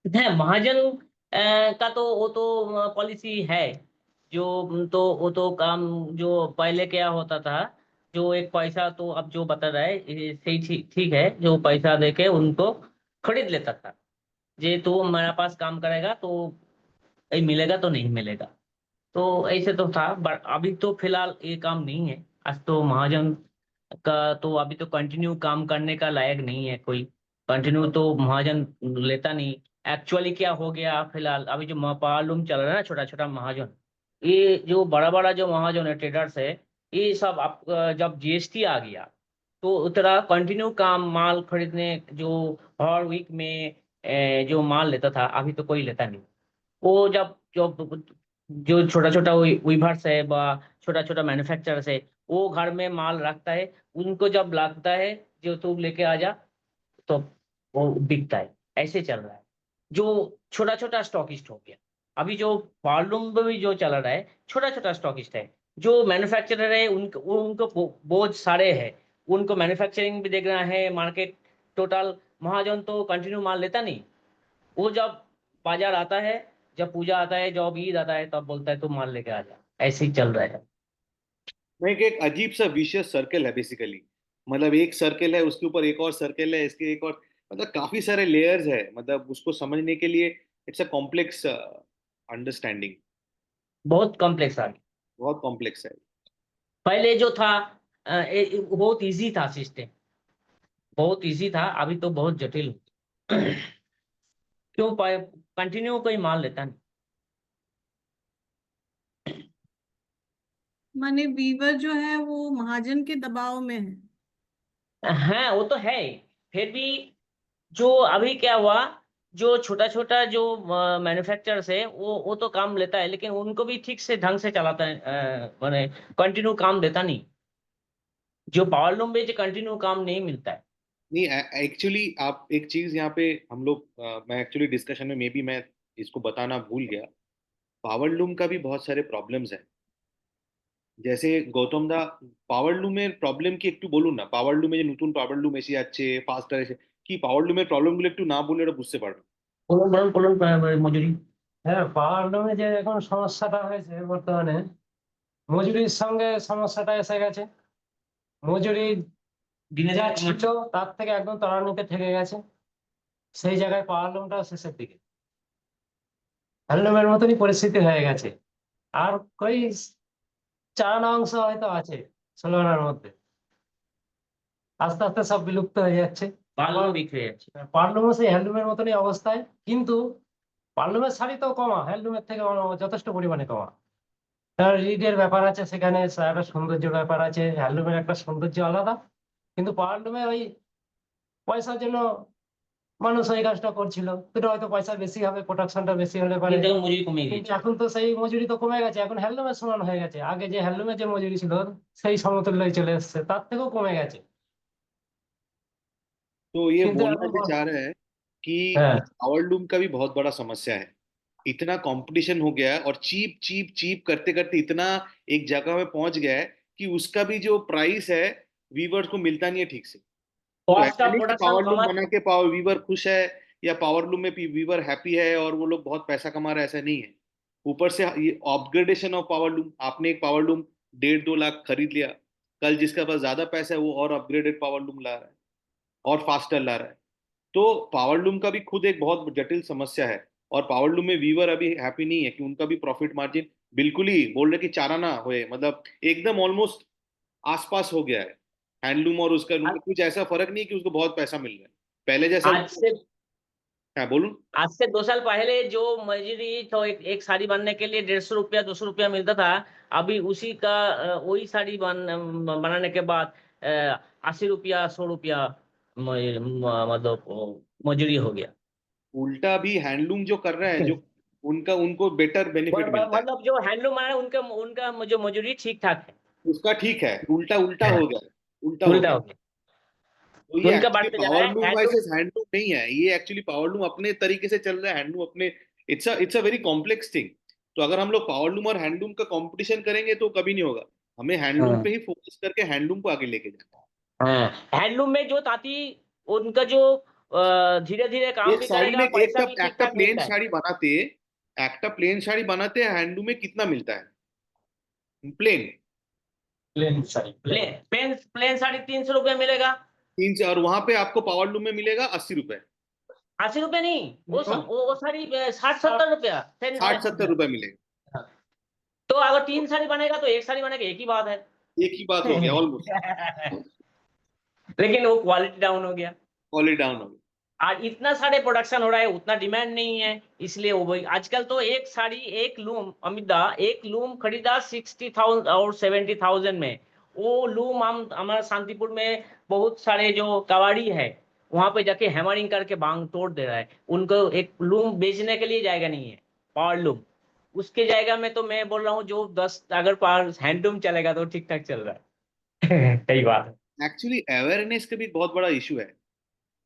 है महाजन का तो वो तो पॉलिसी है, जो तो वो तो काम जो पहले क्या होता था, जो एक पैसा तो अब जो बता रहा है ये सही ठीक ठीक है, जो पैसा देके उनको खरीद लेता था, जे तो मेरा पास काम करेगा तो ये मिलेगा तो नहीं मिलेगा, तो ऐसे तो था। बट अभी तो फिलहाल ये काम नहीं है। आज तो महाजन का तो अभी तो कंटिन्यू काम करने का लायक नहीं है कोई, कंटिन्यू तो महाजन लेता नहीं। एक्चुअली क्या हो गया फिलहाल, अभी जो पावर लूम चल रहा है ना, छोटा छोटा महाजन, ये जो बड़ा बड़ा जो महाजन है, ट्रेडर्स है, ये सब आप जब जीएसटी आ गया तो उतना कंटिन्यू काम माल खरीदने, जो हर वीक में जो माल लेता था, अभी तो कोई लेता नहीं। वो जब जो छोटा छोटा वीवर्स है बा छोटा छोटा मैन्युफैक्चरर्स है, वो घर में माल रखता है, उनको जब लगता है जो तू लेके आ जा, तो वो बिकता है। ऐसे चल रहा है। जो छोटा छोटा स्टॉकिस्ट हो गया, अभी जो वॉल्यूम में भी जो चल रहा है, छोटा छोटा स्टॉकिस्ट है। जो मैन्युफैक्चरर है उनको बोझ सारे है, उनको मैन्युफैक्चरिंग भी देखना है, मार्केट टोटल। महाजन तो कंटिन्यू माल लेता नहीं, वो जब बाजार आता है, जब पूजा आता है, जब ईद आता है, तब बोलता है तू माल लेके आ जा। ऐसे ही चल रहा है।
नहीं, कि एक अजीब सा विशियस सर्कल है बेसिकली। मतलब एक सर्कल है, उसके ऊपर एक और सर्कल है, इसके एक और, मतलब काफी सारे लेयर्स है। मतलब उसको समझने के लिए इट्स अ कॉम्प्लेक्स अंडरस्टैंडिंग।
बहुत कॉम्प्लेक्स आ गया।
बहुत कॉम्प्लेक्स है।
पहले जो था बहुत इजी था सिस्टम, बहुत इजी था। अभी तो बहुत जटिल हो गया। क्यों? कंटिन्यू कोई माल लेता नहीं।
माने वीवर जो है वो महाजन के दबाव में है।
हाँ वो तो है। फिर भी जो अभी क्या हुआ, जो छोटा छोटा जो मैन्युफैक्चरर्स है, वो तो काम लेता है, लेकिन उनको भी ठीक से ढंग से चलाता है, माने कंटिन्यू काम देता नहीं। जो पावर लूम में जो कंटिन्यू काम नहीं मिलता है।
नहीं, एक्चुअली आप एक चीज यहाँ पे हम लोग, मैं एक्चुअली डिस्कशन में मे बी मैं इसको बताना भूल गया। पावर लूम का भी बहुत सारे प्रॉब्लम्स हैं। जैसे गৌতম দা, পাওয়ার লুমের প্রবলেম কি একটু বলুন না। পাওয়ার লুমে যে নতুন পাওয়ার লুম এসে যাচ্ছে, ফাস্টার এসে, কি পাওয়ার লুমের প্রবলেমগুলো একটু না বললে ওরা বুঝতে পারবে না।
বলুন বলুন বলুন, মজুরি।
হ্যাঁ, পাওয়ার লুমে যে এখন সমস্যাটা হয়েছে বর্তমানে, মজুরির সঙ্গে সমস্যাটা এসে গেছে। মজুরি
দিনে
যা
দিনে
ছিল তার থেকে একদম তলানিতে ঠেকে গেছে। সেই জায়গায় পাওয়ার লুমটাও শেষের দিকে, হ্যান্ডলুমের মতনই পরিস্থিতি হয়ে গেছে। আর ওই 4 আনা অংশ হয়তো আছে 16 আনার মধ্যে, আস্তে আস্তে সব বিলুপ্ত হয়ে যাচ্ছে।
ভালো বিক্রি হয়ে যাচ্ছে।
পার্লুমও সেই হ্যান্ডলুমের মতনই অবস্থায়, কিন্তু পার্লুমের শাড়ি তো কমা, হ্যান্ডলুমের থেকে যথেষ্ট পরিমাণে কমা। তার রিডের ব্যাপার আছে, সেখানে একটা সৌন্দর্যের ব্যাপার আছে, হ্যান্ডলুমের একটা সৌন্দর্য আলাদা। কিন্তু পার্লুমে ওই পয়সার জন্য মানুষ ওই কাজটা করছিল, কিন্তু হয়তো পয়সা বেশি হবে, প্রোডাকশনটা বেশি হলে পারে।
কিন্তু এখন মজুরি কমে
কিন্তু
গেছে।
এখন তো সেই মজুরি তো কমে গেছে, এখন হ্যান্ডলুমের সমান হয়ে গেছে। আগে যে হ্যান্ডলুমের যে মজুরি ছিল সেই সমতুল্যই চলে এসছে, তার থেকেও কমে গেছে।
तो ये
কিন্তু
बोलना
এখন
जो चाह रहे हैं कि
হ্যাঁ,
पावर लूम का भी बहुत बड़ा समस्या है। इतना कंपटीशन हो गया है और चीप चीप चीप करते करते इतना एक जगह में पहुंच गया है कि उसका भी जो प्राइस है वीवर्स को मिलता नहीं है ठीक से। तो
कॉस्ट
ऐसा
ऑफ
नहीं कि
प्रोडक्शन
पावर लूम
कमा।
बना के पावर वीवर खुश है, या पावर लूम में वीवर हैप्पी है और वो लोग बहुत पैसा कमा रहे हैं, ऐसा नहीं है। ऊपर से ये अपग्रेडेशन ऑफ पावर लूम, आपने एक पावर लूम 1.5-2 लाख खरीद लिया, कल जिसका पास ज्यादा पैसा है वो और अपग्रेडेड पावर लूम ला रहा है और फास्टर ला रहा है। तो पावर लूम का भी खुद एक बहुत जटिल समस्या है। और पावर लूम में वीवर अभी हैप्पी नहीं है कि उनका भी प्रॉफिट मार्जिन बिल्कुल ही बोल रहे कि 4 आना हुए, मतलब एकदम ऑलमोस्ट आसपास हो गया है। हैंडलूम और उसका उनका कुछ ऐसा फर्क नहीं है कि उसको बहुत पैसा मिल रहा है पहले जैसा।
आज से
हाँ बोलूं।
आज से 2 साल पहले जो मजदूरी तो एक साड़ी बनने के लिए 150 रुपया 200 रुपया मिलता था, अभी उसी का वही साड़ी बनाने के बाद 80 रुपया 100 रुपया मतलब मजदूरी हो गया।
उल्टा भी हैंडलूम जो कर रहे हैं, जो उनका उनको बेटर बेनिफिट मिलता है।
मतलब जो हैंडलूम है उनका उनका जो मजदूरी ठीक ठाक है।
उसका ठीक है, उल्टा उल्टा
हाँ,
हो गया, उल्टा हो
उल्टा
गया।
हो गया।
तो ये
उनका
एक्चुअली
बढ़ते जा रहा है
पावरलूम
हैंडलूम।
वर्सेस हैंडलूम नहीं है, ये एक्चुअली पावरलूम अपने तरीके से चल रहा है, हैंडलूम अपने, it's a very complex thing. तो अगर हम लोग पावरलूम और हैंडलूम का कंपटीशन करेंगे तो कभी नहीं होगा, हमें हैंडलूम पे ही फोकस करके हैंडलूम को आगे लेके जाना
हैंडलूम में जो ताती उनका जो धीरे धीरे
है।
काम
एक
भी
साड़ी
करेगा,
में
पैसा भी ठीक
একটা
ठाक
प्लेन
मिलता है।
শাড়ি বানাতে, একটা प्लेन শাড়ি बनाते हैं हैंडलूम में कितना मिलता है plain?
Plain sari
plain plain plain 350 रुपये मिलेगा।
3 से, और वहां पे आपको पावरलूम में मिलेगा 80 रुपए,
80 रुपये नहीं, वो
तो
वो साड़ी 60-70 रुपया।
60-70 रुपए मिलेगा।
तो अगर 3 साड़ी बनेगा तो 1 साड़ी बनेगा, एक ही बात है।
एक ही बात हो गया ऑलमोस्ट,
लेकिन वो क्वालिटी डाउन हो गया,
क्वालिटी डाउन हो गया।
और इतना सारे प्रोडक्शन हो रहा है, उतना डिमांड नहीं है, इसलिए वो वही आजकल तो एक साड़ी, एक लूम, अमिता एक लूम खरीदा 60,000 और 70,000 में। वो लूम हम हमारे शांतिपुर में बहुत सारे जो कबाड़ी है वहां पे जाके हैमरिंग करके बांग तोड़ दे रहा है। उनको एक लूम बेचने के लिए जाएगा नहीं है, पावर लूम, उसके जाएगा में तो मैं बोल रहा हूँ जो 10 अगर पावर हैंडलूम चलेगा तो ठीक ठाक चल रहा है। सही बात है।
एक्चुअली अवेयरनेस का भी बहुत बड़ा इशू है,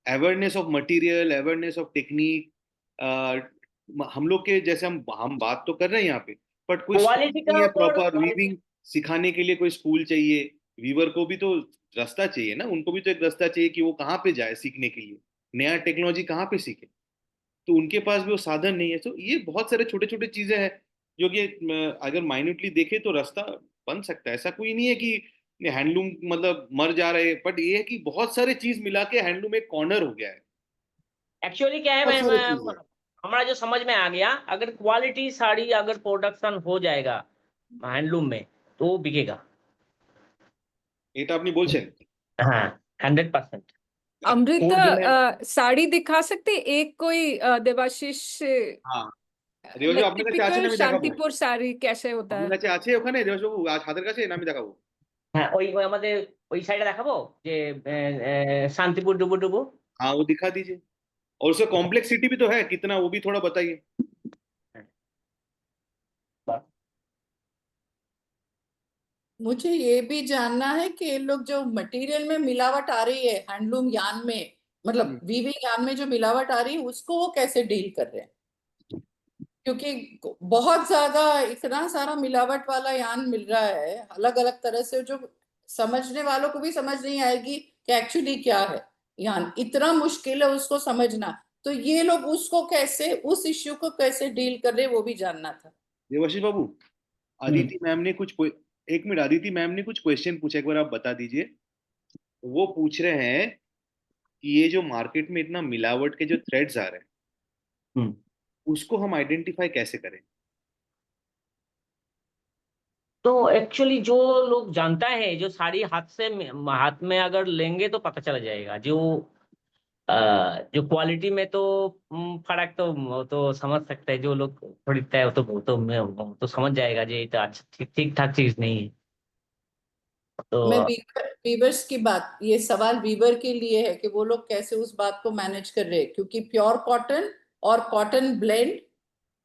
awareness of material, awareness of technique. हम लोग के जैसे हम बात तो कर रहे हैं यहाँ पे, बट कोई स्कूल
क्वालिटी
नहीं
का
है
ऊपर
प्रॉपर वीविंग सिखाने के लिए, कोई स्कूल चाहिए। वीवर को भी तो रास्ता चाहिए ना, उनको भी तो एक रास्ता चाहिए कि वो कहाँ पे जाए सीखने के लिए, नया टेक्नोलॉजी कहाँ पे सीखे, तो उनके पास भी वो साधन नहीं है। तो ये बहुत सारे छोटे छोटे चीजें हैं जो कि अगर माइन्यूटली देखे तो रास्ता बन सकता है। ऐसा कोई नहीं है कि हैंडलूम मतलब मर जा रहे हैं, बट ये है कि बहुत सारे चीज मिला के हैंडलूम एक कॉर्नर हो गया है,
एक्चुअली क्या है,
बहुत सारे चीज
मैं
है।
हमारा जो समझ में आ गया, अगर क्वालिटी साड़ी अगर प्रोडक्शन हो जाएगा हैंडलूम में तो वो बिकेगा।
এটা আপনি বলছেন?
हाँ, 100%।
अमृता,
वो डिमांड
साड़ी दिखा सकते एक कोई देवाशीष,
হ্যাঁ, দেবাশিস আপনার কাছে আছে
টিপিক্যাল
না আমি দেখাবো?
शांतिपुर साड़ी कैसे होता
আপনার
है?
কাছে আছে ওখানে দেবাশিস বাবু হাতের কাছে, না আমি দেখাবো?
হ্যাঁ, ওই ওই আমাদের ওই সাইডে দেখাবো যে শান্তিপুর ডুবু ডুবু।
हाँ वो दिखा दीजिए, और उसका कॉम्प्लेक्सिटी भी तो है कितना, वो भी थोड़ा बताइए।
मुझे ये भी जानना है कि ये लोग जो मटेरियल में मिलावट आ रही है हैंडलूम यान में, मतलब वीविंग यान में जो मिलावट आ रही है उसको वो कैसे डील कर रहे हैं, क्योंकि बहुत ज्यादा इतना सारा मिलावट वाला यान मिल रहा है अलग अलग तरह से, जो समझने वालों को भी समझ नहीं आएगी कि एक्चुअली क्या है यान, इतना मुश्किल है उसको समझना। तो ये लोग उसको कैसे, उस इश्यू को कैसे डील कर रहे हैं वो भी जानना था।
देवाशीष बाबू, अदिति मैम ने कुछ एक मिनट, अदिति मैम ने कुछ क्वेश्चन पूछा, एक बार आप बता दीजिए। वो पूछ रहे हैं कि ये जो मार्केट में इतना मिलावट के जो थ्रेड्स आ रहे हैं उसको हम आइडेंटिफाई कैसे करें?
तो एक्चुअली जो लोग जानता है, जो साड़ी हाथ में अगर लेंगे तो पता चल जाएगा। जो क्वालिटी में तो फर्क तो वो तो समझ सकता है, जो लोग खरीदता है वो तो समझ जाएगा जी, ये तो अच्छा ठीक ठाक चीज नहीं है। तो
मैं वीवर्स की बात, ये सवाल वीवर के लिए है कि वो लोग कैसे उस बात को मैनेज कर रहे हैं, क्योंकि प्योर कॉटन और कॉटन ब्लेंड,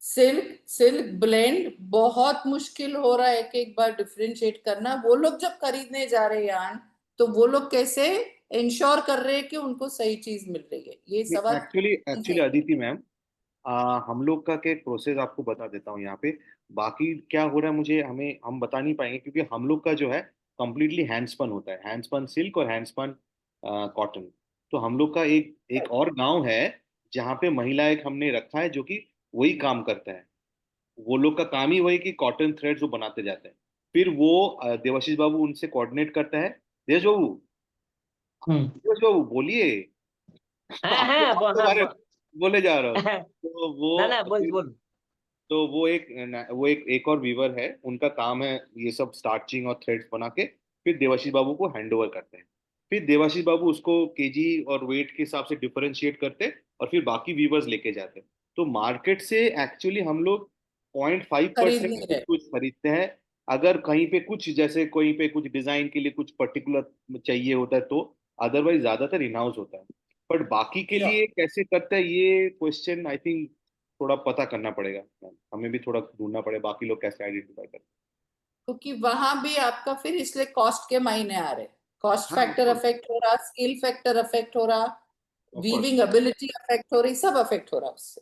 सिल्क ब्लेंड बहुत मुश्किल हो रहा है कि एक बार डिफरेंशिएट करना। वो लोग जब खरीदने जा रहे हैं यान, तो वो लोग कैसे इंश्योर कर रहे हैं कि उनको सही चीज मिल रही है, ये सवाल।
एक्चुअली अदिति मैम, हम लोग का क्या प्रोसेस आपको बता देता हूँ यहाँ पे। बाकी क्या हो रहा है मुझे हम बता नहीं पाएंगे, क्योंकि हम लोग का जो है कम्प्लीटली हैंडस्पन होता है, हैंडस्पन सिल्क और हैंडस्पन कॉटन। तो हम लोग का एक और गांव है जहाँ पे महिला एक हमने रखा है जो कि वही काम करता है। वो लोग का काम ही वही कि कॉटन थ्रेड्स वो बनाते जाते हैं। फिर वो देवाशीष बाबू उनसे कोऑर्डिनेट करता है। देवाशीष बाबू बोलिए,
हाँ
आपके
हाँ
आप तो बारे बोले जा रहा हूँ। तो
ना ना,
वो
बोल बोल।
तो वो एक और वीवर है, उनका काम है ये सब स्टार्चिंग और थ्रेड्स बना के फिर देवाशीष बाबू को हैंड ओवर करते हैं। फिर देवाशीष बाबू उसको केजी और वेट के हिसाब से डिफरेंशिएट करते हैं और फिर बाकी वीवर्स लेके जाते हैं। तो मार्केट से एक्चुअली हम लोग 0.5%
खरीदने रहे।
कुछ खरीदते हैं। अगर कहीं पे कुछ, जैसे कहीं पे कुछ डिजाइन के लिए कुछ पर्टिकुलर चाहिए होता है तो, अदरवाइज ज्यादातर इन हाउस होता है। बट बाकी के लिए कैसे करता है ये क्वेश्चन आई थिंक थोड़ा पता करना पड़ेगा, हमें भी थोड़ा ढूंढना पड़ेगा बाकी लोग कैसे आइडेंटिफाई करते हैं।
क्योंकि वहां भी आपका फिर इसलिए कॉस्ट के मायने आ रहे, कॉस्ट
हाँ,
फैक्टर अफेक्ट हो रहा, स्किल फैक्टर अफेक्ट हो रहा,
of course.
Weaving ability affect हो रही, सब अफेक्ट हो रहा उससे।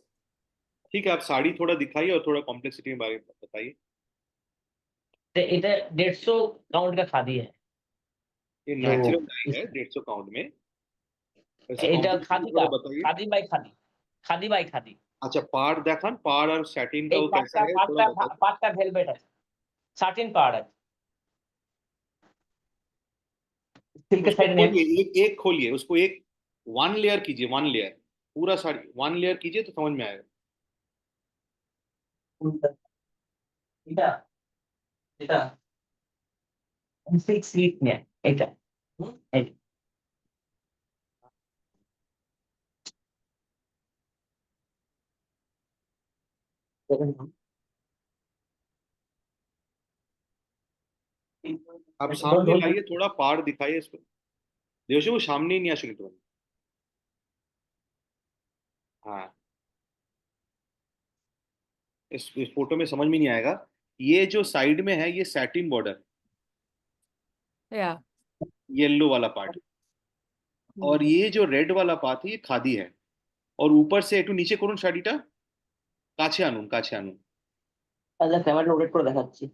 ठीक है, आप साड़ी थोड़ा दिखाइए और थोड़ा कॉम्प्लेक्सिटी के बारे में बताइए।
এটা 150 काउंट का खादी है
ये
जो
नेचुरल डाई
इस-
है 150 काउंट में, वैसे
এটা
कॉम्प्लेक्सिटी
खादी
थोड़ा
का
बताइए।
खादी बाई खादी खादी बाई खादी
अच्छा, पाड़ देखान, पाड़ और सैटिन का
এই
वो कैसा है थोड़ा बताइए।
পাটটা ভেলভেট আছে সাটিন পাড় আছে সিল্কের
उसको
साइड में
खोलिए, एक एक खोलिए उसको, एक 1 लेयर कीजिए, 1 लेयर पूरा साड़ी 1 लेयर कीजिए तो समझ में आएगा।
এটা এটা সিল্ক স্লিপ নিয়ে এটা এই যে। দেখুন
आप सामने लाइए, थोड़ा पाड़ दिखाइए इसको। देखो वो सामने ही नहीं আসলে तो। हाँ, इस फोटो में समझ में नहीं आएगा। ये जो साइड में है ये सैटिन बॉर्डर,
या
येलो वाला पार्ट, और ये जो रेड वाला पार्ट है ये खादी है। और ऊपर से একটু নিচে করুন শাড়িটা, কাছে আনুন, কাছে আনুন।
আচ্ছা ক্যামেরা রোটেট করে দেখাচ্ছি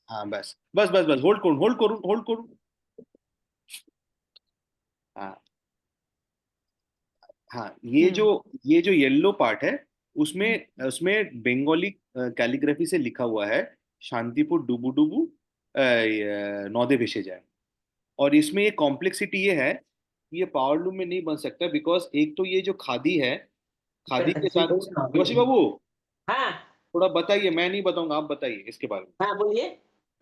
हाँ बस बस बस बस, होल्ड करूँ, होल्ड करूँ, होल्ड करूँ। हाँ हाँ, ये जो येलो पार्ट है उसमें उसमें बंगाली कैलीग्राफी से लिखा हुआ है शांतिपुर डुबू डुबू नौदे भेसे जाए। और इसमें ये कॉम्प्लेक्सिटी ये है कि ये पावर लूम में नहीं बन सकता, बिकॉज एक तो ये जो खादी है, खादी के साथ देवाशी बाबू
हाँ
थोड़ा बताइए, मैं नहीं बताऊंगा, आप बताइए इसके बारे में,
हाँ बोलिए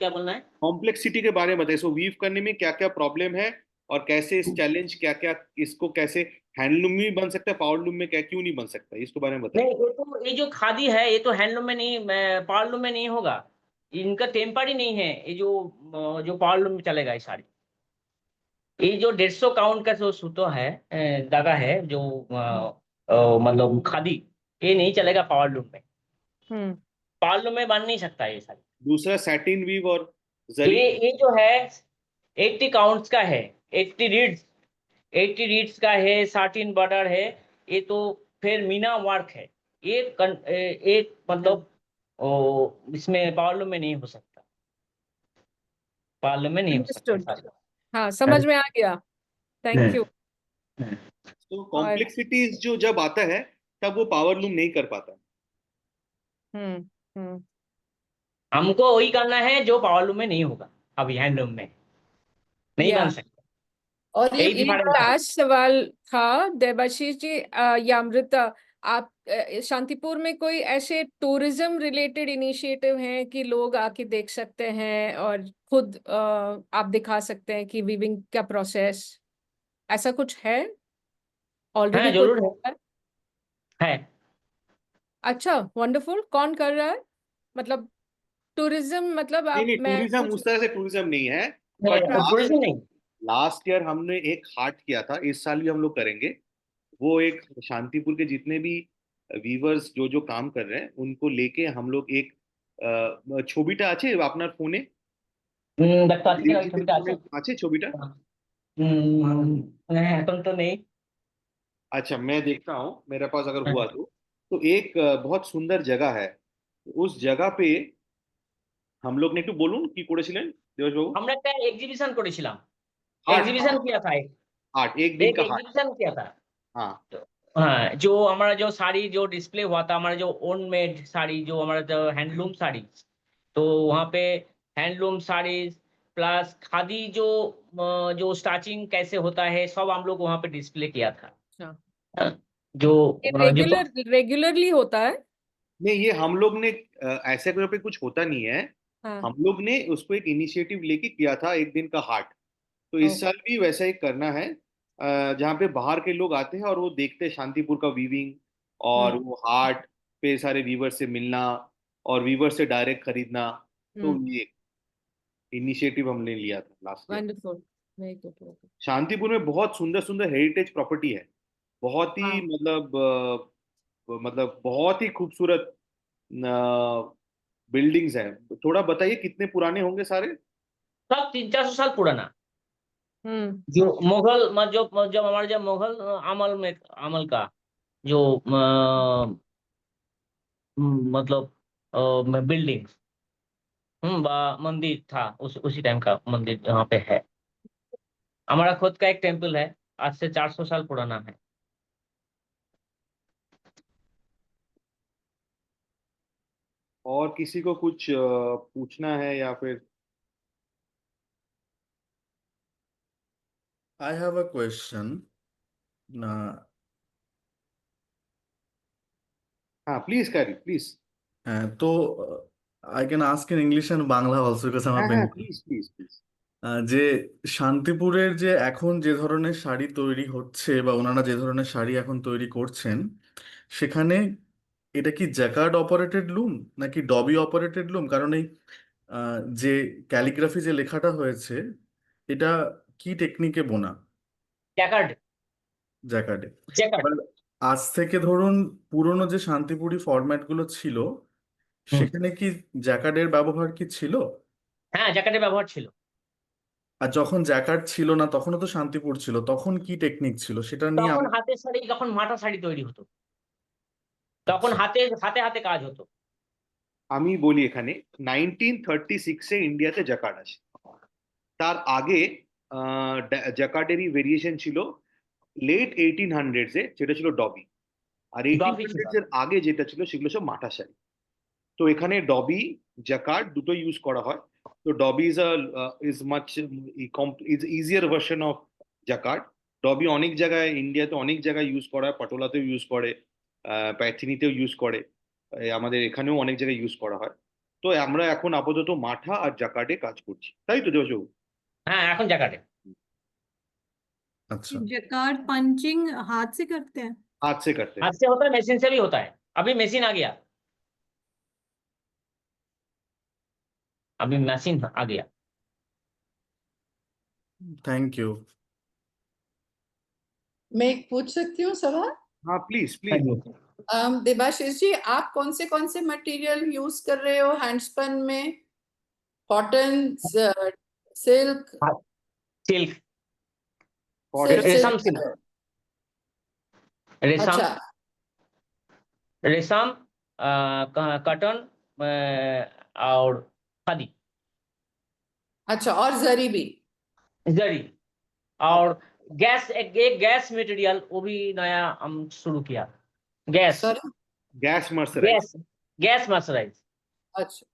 क्या बोलना है
कॉम्प्लेक्सिटी के बारे में बताइए। सो वीव करने में क्या क्या प्रॉब्लम है और कैसे इस चैलेंज क्या क्या, इसको कैसे हैंडलूम में भी बन सकता है, पावर लूम में क्या क्यों नहीं बन सकता, इसके बारे में बताइए।
नहीं ये जो खादी है ये तो हैंडलूम में नहीं पावरलूम में नहीं होगा इनका टेम्पर ही नहीं है ये जो पावरलूम में चलेगा ये साड़ी ये जो 150 काउंट का जो सूतो है धागा है जो मतलब खादी ये नहीं चलेगा पावरलूम में पावरलूम में बन नहीं सकता ये साड़ी
दूसरा सैटिन वीव और जरी,
ये जो है 80 काउंट्स का है 80 रीड्स का है 13 बॉर्डर है ये तो फिर मीना वर्क है एक मतलब इसमें पावरलूम में नहीं हो सकता पावरलूम में नहीं हो सकता
अंडरस्टूड,
साड़ी
हाँ समझ में आ गया, थैंक यू।
तो कॉम्प्लेक्सिटीज जो जब आता है तब वो पावर लूम नहीं कर पाता।
हम्म
हमको वही करना है जो पावरलूम में नहीं होगा अभी हैंडलूम में नहीं
या
बन सकता
और ये
यही डिफरेंस है
लास्ट सवाल था देवाशीष जी या अमृता, आप शांतिपुर में कोई ऐसे टूरिज्म रिलेटेड इनिशिएटिव हैं कि लोग आके देख सकते हैं और खुद आप दिखा सकते हैं कि वीविंग का प्रोसेस, ऐसा कुछ है
हाँ
ऑलरेडी?
जरूर
कोई
है
अच्छा, वंडरफुल, कौन कर रहा है? मतलब टूरिज्म, मतलब
नहीं
आप
नहीं,
मैं
टूरिज्म
कुछ
उस तरह से टूरिज्म नहीं है,
नहीं
बट
टूरिज्म नहीं
लास्ट ईयर हमने एक हाट किया था, इस साल भी हम लोग करेंगे। वो एक शांतिपुर के जितने भी वीवर्स जो जो काम कर रहे हैं उनको लेके हम लोग एक ছবিটা আছে আপনার ফোনে,
দেখতে পাচ্ছি কিনা ওই ছবিটা আছে
আছে ছবিটা?
হ্যাঁ এখন তো নেই
अच्छा, मैं देखता हूँ मेरे पास अगर हुआ तो एक बहुत सुंदर जगह है, उस जगह पे हम लोग ने একটু বলুন কি করেছিলেন দেবাশ বাবু?
আমরা একটা এক্সিবিশন করেছিলাম
हाट,
एग्जीबिशन किया था
हाट, एक दिन
एक
का हाट।
एग्जीबिशन किया था
हाँ
हाँ जो हमारा जो साड़ी जो डिस्प्ले हुआ था हमारा जो ओन मेड साड़ी जो हमारा जो हैंडलूम साड़ी तो वहाँ पे हैंडलूम साड़ी प्लस खादी जो स्टार्चिंग कैसे होता है सब हम लोग वहाँ पे डिस्प्ले किया था
अच्छा।
हाँ, जो
रेगुलरली होता है?
नहीं, ये हम लोग ने ऐसे पे कुछ होता नहीं है,
हाँ
हम लोग ने उसको एक इनिशिएटिव लेके किया था एक दिन का हाट। तो इस साल भी वैसा ही करना है, जहाँ पे बाहर के लोग आते हैं और वो देखते हैं शांतिपुर का वीविंग, और वो हाट पे सारे वीवर से मिलना और वीवर से डायरेक्ट खरीदना। तो ये इनिशिएटिव हमने लिया था last year.
Wonderful, very good.
Shantipur में बहुत सुंदर सुंदर हेरिटेज प्रॉपर्टी है, बहुत ही मतलब बहुत ही खूबसूरत बिल्डिंग्स हैं। थोड़ा बताइए कितने पुराने होंगे सारे?
सब 300-400 साल पुराना जो मुगल जो हमारे जो मुगल अमल का जो मतलब बिल्डिंग मंदिर था, उसी टाइम का मंदिर यहाँ पे है। हमारा खुद का एक टेम्पल है, आज से 400 साल पुराना है।
और किसी को कुछ पूछना है या फिर?
I have a question.
हाँ प्लीज करी प्लीज।
तो I can ask in English and Bangla also because I'm a
হ্যাঁ হ্যাঁ
Bengali.
Please please please.
যে শান্তিপুরের যে এখন যে ধরনের শাড়ি তৈরি হচ্ছে বা ওনারা যে ধরনের শাড়ি এখন তৈরি করছেন, সেখানে এটা কি জ্যাকার্ড অপারেটেড লুম নাকি ডবি অপারেটেড লুম? কারণ এই যে ক্যালিগ্রাফি যে লেখাটা হয়েছে, এটা কি টেকনিকে বোনা?
জ্যাকার্ড।
জ্যাকার্ডে।
জ্যাকার্ড।
এবার আজ থেকে ধরুন পুরনো যে শান্তিপুরি ফরম্যাট গুলো ছিল, সেখানে কি জ্যাকার্ডের ব্যবহার কি ছিল?
হ্যাঁ, জ্যাকার্ডের ব্যবহার ছিল।
আর যখন জ্যাকার্ড ছিল না তখনও তো শান্তিপুর ছিল, তখন কি টেকনিক ছিল সেটা নিয়ে
তখন হাতের শাড়ি, যখন মাটা শাড়ি তৈরি হতো, তখন হাতে হাতে হাতে কাজ হতো।
আমি বলি এখানে 1936 এ ইন্ডিয়াতে জ্যাকার্ড আছে। তার আগে জ্যাকার্ডেরই ভেরিয়েশন ছিল লেট 1800s এ, যেটা ছিল ডবি। আর 1800s এর আগে যেটা ছিল সেগুলো সব মাটা শাড়ি। তো এখানে ডবি জ্যাকার্ড দুটো ইউজ করা হয়। তো dobby is much is easier version of jacquard. Dobby অনেক জায়গায় ইন্ডিয়াতে অনেক জায়গায় ইউজ করা হয়, পাটোলাতেও ইউজ করে, প্যাথিনিতেও ইউজ করে, আমাদের এখানেও অনেক জায়গায় ইউজ করা হয়। তো আমরা এখন আপাতত মাঠা আর জ্যাকার্ডে কাজ করছি, তাই তো দেবশু?
হ্যাঁ, এখন জ্যাকার্ডে।
अच्छा,
जैकार्ड पंचिंग हाथ से करते हैं?
हाथ से करते हैं।
हाथ से होता है, मशीन से भी होता है। अभी मशीन आ गया, अभी मशीन आ गया।
Thank you.
मैं एक पूछ सकती हूँ सवाल?
हाँ प्लीज प्लीज।
देबाशीष जी, आप कौन से मटेरियल यूज कर रहे हो हैंडस्पन में? Cotton, silk?
सिल्क।
रेशम
सिल्क। रेशम।
अच्छा,
रेशम, कॉटन और खादी।
अच्छा, और जरी भी?
जरी और गैस, एक गैस मटेरियल, वो भी नया हम शुरू किया। Gas
gas mercerise.
Gas mercerise.
अच्छा,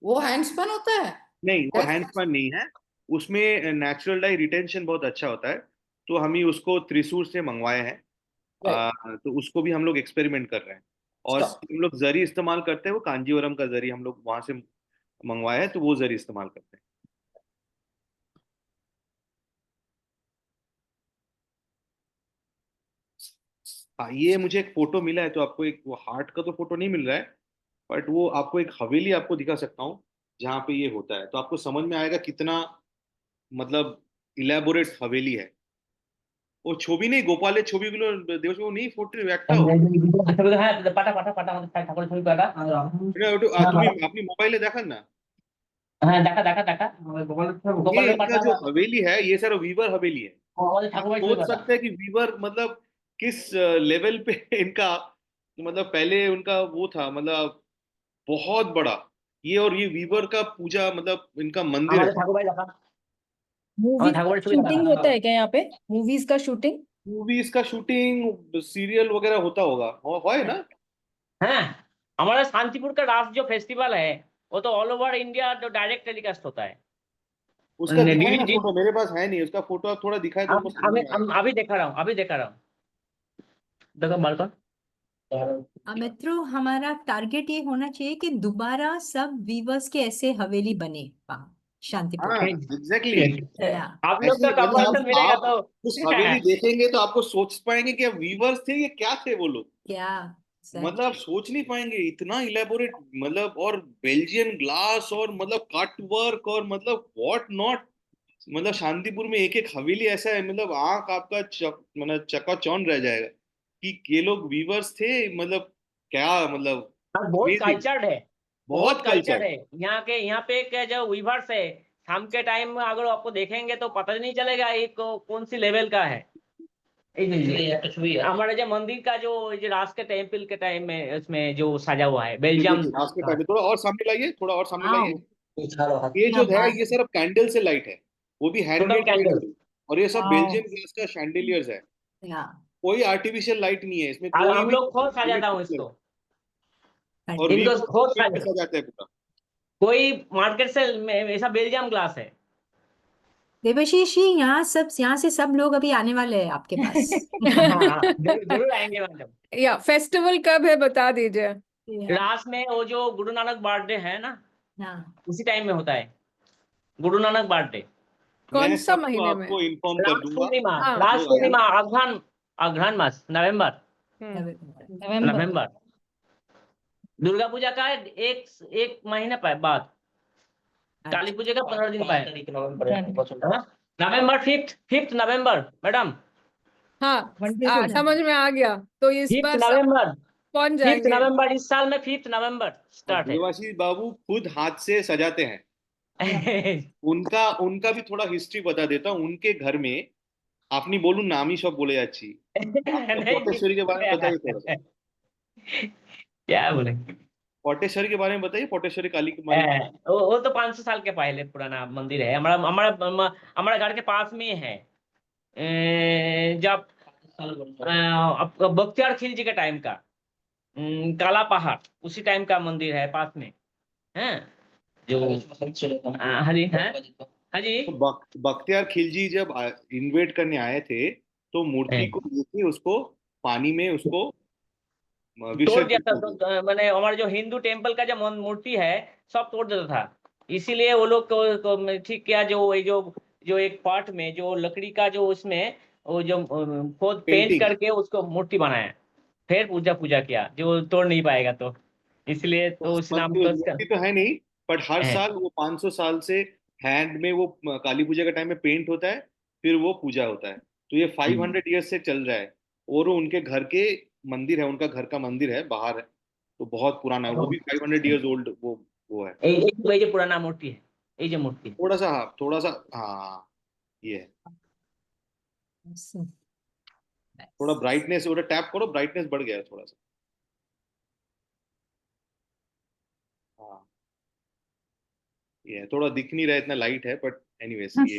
वो हैंडस्पन होता है?
नहीं, वो हैंडस्पन नहीं है, उसमें नेचुरल डाई रिटेंशन बहुत अच्छा होता है। तो हम ही उसको त्रिशूर से मंगवाए हैं। तो उसको भी हम लोग एक्सपेरिमेंट कर रहे हैं। और हम लोग जरी इस्तेमाल करते हैं, वो कांजीवरम का जरी हम लोग वहां से मंगवाया है, तो वो जरी इस्तेमाल करते हैं। हाँ, ये मुझे एक फोटो मिला है, तो आपको एक वो हार्ट का तो फोटो नहीं मिल रहा है, बट वो आपको एक हवेली आपको दिखा सकता हूँ जहाँ पे ये होता है, तो आपको समझ में आएगा कितना मतलब इलेबोरेट हवेली है। ও ছবি নেই, গোপালের ছবিগুলো দেবশবাবু নেই ফটো একটাও?
হ্যাঁ, পাটা পাটা পাটা, আমাদের ঠাকুরের ছবি পাটা।
তুমি আপনি মোবাইলে দেখান না।
হ্যাঁ, দেখা দেখা দেখা গোপালের পাটা।
जो हवेली है ये सर वीवर हवेली है। आप सोच सकते हैं कि वीवर मतलब किस लेवल पे इनका मतलब पहले उनका वो था, मतलब बहुत बड़ा ये, और ये वीवर का पूजा मतलब इनका मंदिर है।
मूवीज का शूटिंग होता है क्या यहाँ पे? मूवीज का शूटिंग?
मूवीज का शूटिंग, सीरियल वगैरह होता होगा, है ना?
हाँ, हमारा शांतिपुर का रास जो फेस्टिवल है वो तो ऑल ओवर इंडिया जो डायरेक्ट टेलीकास्ट होता है।
उसका दिखाए ना फोटो, मेरे पास है नहीं उसका फोटो, आप थोड़ा दिखाए तो
अभी देखा रहा हूँ, अभी देखा रहा हूँ। देखो बालकन
मित्रों, हमारा टारगेट ये होना चाहिए कि दोबारा सब वीवर्स के ऐसे हवेली बने शांतिपुर।
एग्जैक्टली।
आप लोग का कंपटीशन मिलेगा तो
उस हवेली देखेंगे तो आपको सोच पाएंगे कि वीवर्स थे, ये क्या थे वो लोग,
क्या
मतलब आप सोच नहीं पाएंगे इतना इलेबोरेट, मतलब और बेल्जियन ग्लास और मतलब कट वर्क और मतलब व्हाट नॉट, मतलब शांतिपुर में एक एक हवेली ऐसा है, मतलब आंख आपका मतलब चकाचौंध रह जाएगा कि ये लोग वीवर्स थे, मतलब क्या मतलब
बहुत कल्चर्ड है,
बहुत कल्चर
है यहाँ पे जो वीवर्स है शाम के टाइम में अगर आपको देखेंगे तो पता नहीं चलेगा ये कौन सी लेवल का है। हमारा जो मंदिर का जो रास के टेम्पल के टाइम में उसमें जो सजा हुआ है बेल्जियम
आज के टाइम में थोड़ा और सामने लाइए, थोड़ा और सामने
हाँ
लाइए। ये जो है ये सिर्फ कैंडल से लाइट है, वो भी हैंडमेड
कैंडल
कैंडल, और ये सब
Wow.
बेल्जियम ग्लास का शैंडेलियर्स है,
Yeah.
कोई आर्टिफिशियल लाइट नहीं है इसमें,
और
कोई
हम
भी
लोग खुद सजाता हूँ इसको,
और
इनको
वीवो
खुद
में सजाते हैं पूरा।
कोई मार्केट से ऐसा बेल्जियम ग्लास है।
देवाशीष जी, यहाँ से सब लोग अभी आने वाले हैं आपके पास।
जरूर आएंगे मैडम।
या फेस्टिवल कब है बता दीजिए।
रास में वो जो गुरु नानक बर्थडे है ना,
हाँ,
उसी टाइम में होता है गुरु नानक बर्थडे।
कौन
मैं
सा
सबको
महीने में?
आपको इन्फॉर्म कर
रास
दूंगा।
पूर्णिमा,
हाँ।
रास
जो
पूर्णिमा अघ्रान, अघ्रान मास, नवंबर,
हम्म।
नवंबर। दुर्गा पूजा का एक महीने बाद, काली पूजा का 15 दिन बाद, नवंबर 5th नवंबर मैडम,
हाँ
Wonderful.
समझ में आ गया। तो इस
5th
बार सब
नवंबर,
पहुंच
5th
जाएंगे।
नवंबर इस साल में 5th नवंबर स्टार्ट है।
देवाशीष बाबू खुद हाथ से सजाते हैं। उनका भी थोड़ा हिस्ट्री बता देता हूँ। उनके घर में আপনি বলুন না, আমি সব বলে যাচ্ছি। पटेश्वरी के बारे में बताइए थोड़ा सा।
क्या बोले?
पटेश्वरी के बारे में बताइए, पटेश्वरी काली के बारे में।
वो तो 500 साल के पहले पुराना मंदिर है, हमारा हमारा हमारा घर के पास में है। जब बख्तियार खिलजी के टाइम का, काला पहाड़ उसी टाइम का मंदिर है पास में है जो। हाँ जी, है हाँ जी।
तो बख्तियार खिलजी जब इन्वेट करने आए थे तो मूर्ति को लेके उसको पानी में उसको
तोड़
विसर्जित
दिया था।
कर दिया।
तो मैंने हमारे जो हिंदू टेम्पल का जो मूर्ति है सब तोड़ देता था, इसीलिए वो लोग को ठीक किया, जो जो एक पार्ट में जो लकड़ी का जो उसमें वो जो खुद पेंट
पेंटिंग
करके उसको मूर्ति बनाया, फिर पूजा किया, जो तोड़ नहीं पाएगा तो इसलिए तो उस नाम को
मूर्ति तो है नहीं, पर हर साल वो 500 साल से हैंड में वो काली पूजा के टाइम में पेंट होता है, फिर वो पूजा होता है। तो ये 500 ईयर्स से चल रहा है, और वो उनके घर के मंदिर है, उनका घर का मंदिर है बाहर है, तो बहुत पुराना है, वो भी 500 ईयर्स ओल्ड वो है।
ये जो पुराना मूर्ति है, ये जो मूर्ति
थोड़ा सा हाँ ये है।
Awesome.
थोड़ा ब्राइटनेस, थोड़ा टैप करो, ब्राइटनेस बढ़ गया है थोड़ा सा। हाँ ये है, थोड़ा दिख नहीं रहा है, इतना लाइट है, बट एनीवेज ये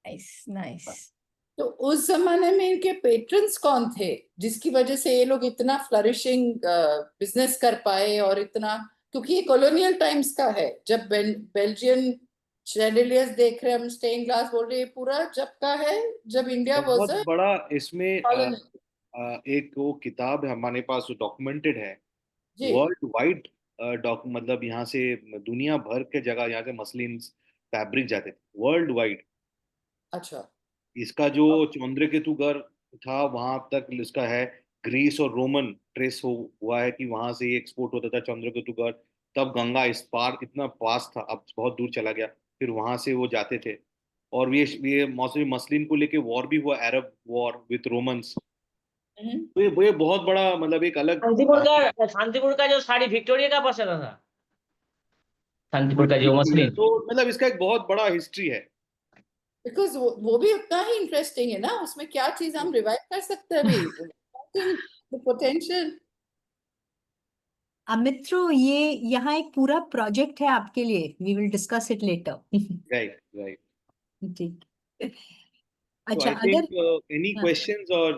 नाइस नाइस।
तो उस जमाने में इनके पेट्रन्स कौन थे जिसकी वजह से ये लोग इतना फ्लरिशिंग बिजनेस कर पाए, और इतना, क्योंकि ये कॉलोनियल टाइम्स का है, जब बेल्जियन शैंडिलियर्स देख रहे हैं हम, स्टेन ग्लास बोल रहे हैं, पूरा जब का है जब इंडिया वाज
बहुत
अ
बड़ा इसमें
कॉलोनी।
एक वो किताब है हमारे पास जो डॉक्यूमेंटेड है,
जी
वर्ल्ड वाइड मतलब यहाँ से दुनिया भर के जगह यहाँ से मसलिन फैब्रिक जाते थे वर्ल्ड वाइड।
अच्छा।
इसका जो चंद्रकेतुगढ़ था वहां तक इसका है, ग्रीस और रोमन ट्रेस हुआ है कि वहां से ये एक्सपोर्ट होता था चंद्रकेतुगढ़। तब गंगा इस पार इतना पास था, अब बहुत दूर चला गया, फिर वहां से वो जाते थे। और ये मौसमी मसलिन को लेके वॉर भी हुआ, अरब वॉर विथ रोमन्स। तो ये बहुत बड़ा मतलब एक अलग
शांतिपुर का जो साड़ी विक्टोरिया का पास रहता था, शांतिपुर का जो मसलिन।
तो मतलब इसका एक बहुत बड़ा हिस्ट्री है।
बिकॉज वो भी उतना ही इंटरेस्टिंग है ना, उसमें क्या चीज हम रिवाइव कर सकते हैं अभी, पोटेंशियल।
अमित्रो, ये यहाँ एक पूरा प्रोजेक्ट है आपके लिए, we will discuss it later.
Right right.
ठीक।
So
अच्छा,
I think
अगर
any
हाँ,
questions or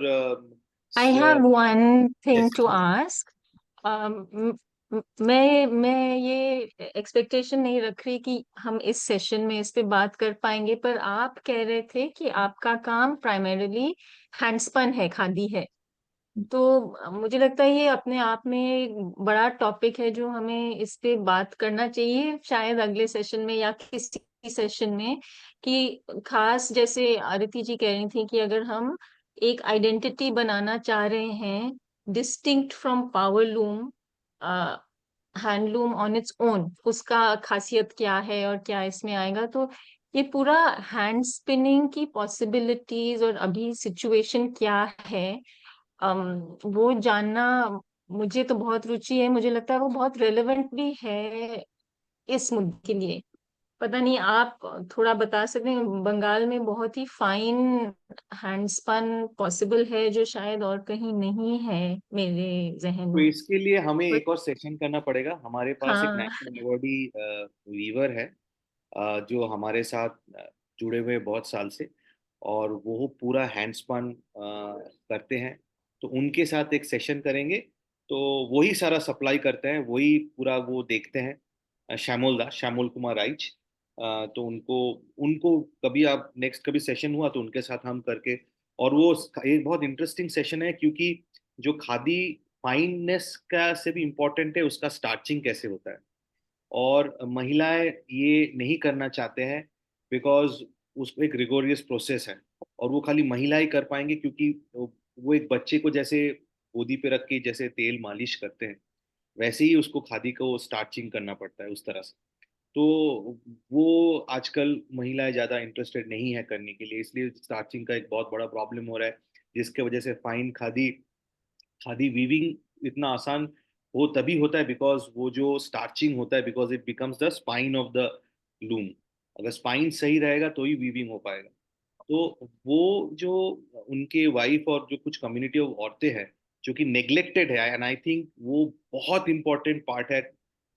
I have one thing
yes.
to ask. मैं ये एक्सपेक्टेशन नहीं रख रही कि हम इस सेशन में इस पे बात कर पाएंगे, पर आप कह रहे थे कि आपका काम प्राइमरीली हैंडस्पन है, खादी है। तो मुझे लगता है ये अपने आप में एक बड़ा टॉपिक है जो हमें इस पे बात करना चाहिए, शायद अगले सेशन में या किसी सेशन में। कि खास जैसे आरती जी कह रही थी कि अगर हम एक आइडेंटिटी बनाना चाह रहे हैं distinct from powerloom, handloom on its own, उसका खासियत क्या है और क्या इसमें आएगा, तो ये पूरा हैंड स्पिनिंग की पॉसिबिलिटीज और अभी सिचुएशन क्या है, वो जानना मुझे तो बहुत रुचि है। मुझे लगता है वो बहुत रेलेवेंट भी है इस मुद्दे के लिए। पता नहीं, आप थोड़ा बता सकते हैं? बंगाल में बहुत ही फाइन हैंडस्पन पॉसिबल है जो शायद और कहीं नहीं है मेरे जहन
तो
में।
इसके लिए हमें
बट
एक और सेशन करना पड़ेगा। हमारे पास एक
हाँ,
नेशनल अवार्डी वीवर है, जो हमारे साथ जुड़े हुए हैं बहुत साल से, और वो पूरा हैंडस्पन करते हैं। तो उनके साथ एक सेशन करेंगे। तो वही सारा सप्लाई करते हैं, वही पूरा वो देखते हैं। श्यामल कुमार राइच। तो उनको उनको कभी आप नेक्स्ट कभी सेशन हुआ तो उनके साथ हम करके। और वो एक बहुत इंटरेस्टिंग सेशन है, क्योंकि जो खादी फाइननेस का से भी इम्पोर्टेंट है उसका स्टार्चिंग कैसे होता है। और महिलाएं ये नहीं करना चाहते हैं, बिकॉज उसको एक रिगोरियस प्रोसेस है, और वो खाली महिला ही कर पाएंगे, क्योंकि वो एक बच्चे को जैसे गोदी पे रख के जैसे तेल मालिश करते हैं, वैसे ही उसको खादी को स्टार्चिंग करना पड़ता है उस तरह से। तो वो आजकल महिलाएं ज़्यादा इंटरेस्टेड नहीं है करने के लिए, इसलिए स्टार्चिंग का एक बहुत बड़ा प्रॉब्लम हो रहा है, जिसके वजह से फाइन खादी खादी वीविंग इतना आसान वो तभी होता है बिकॉज वो जो स्टार्चिंग होता है, because it becomes the spine of the loom. अगर स्पाइन सही रहेगा तो ही वीविंग हो पाएगा। तो वो जो उनके वाइफ और जो कुछ कम्युनिटी ऑफ औरतें हैं जो कि नेग्लेक्टेड है, एंड आई थिंक वो बहुत इंपॉर्टेंट पार्ट है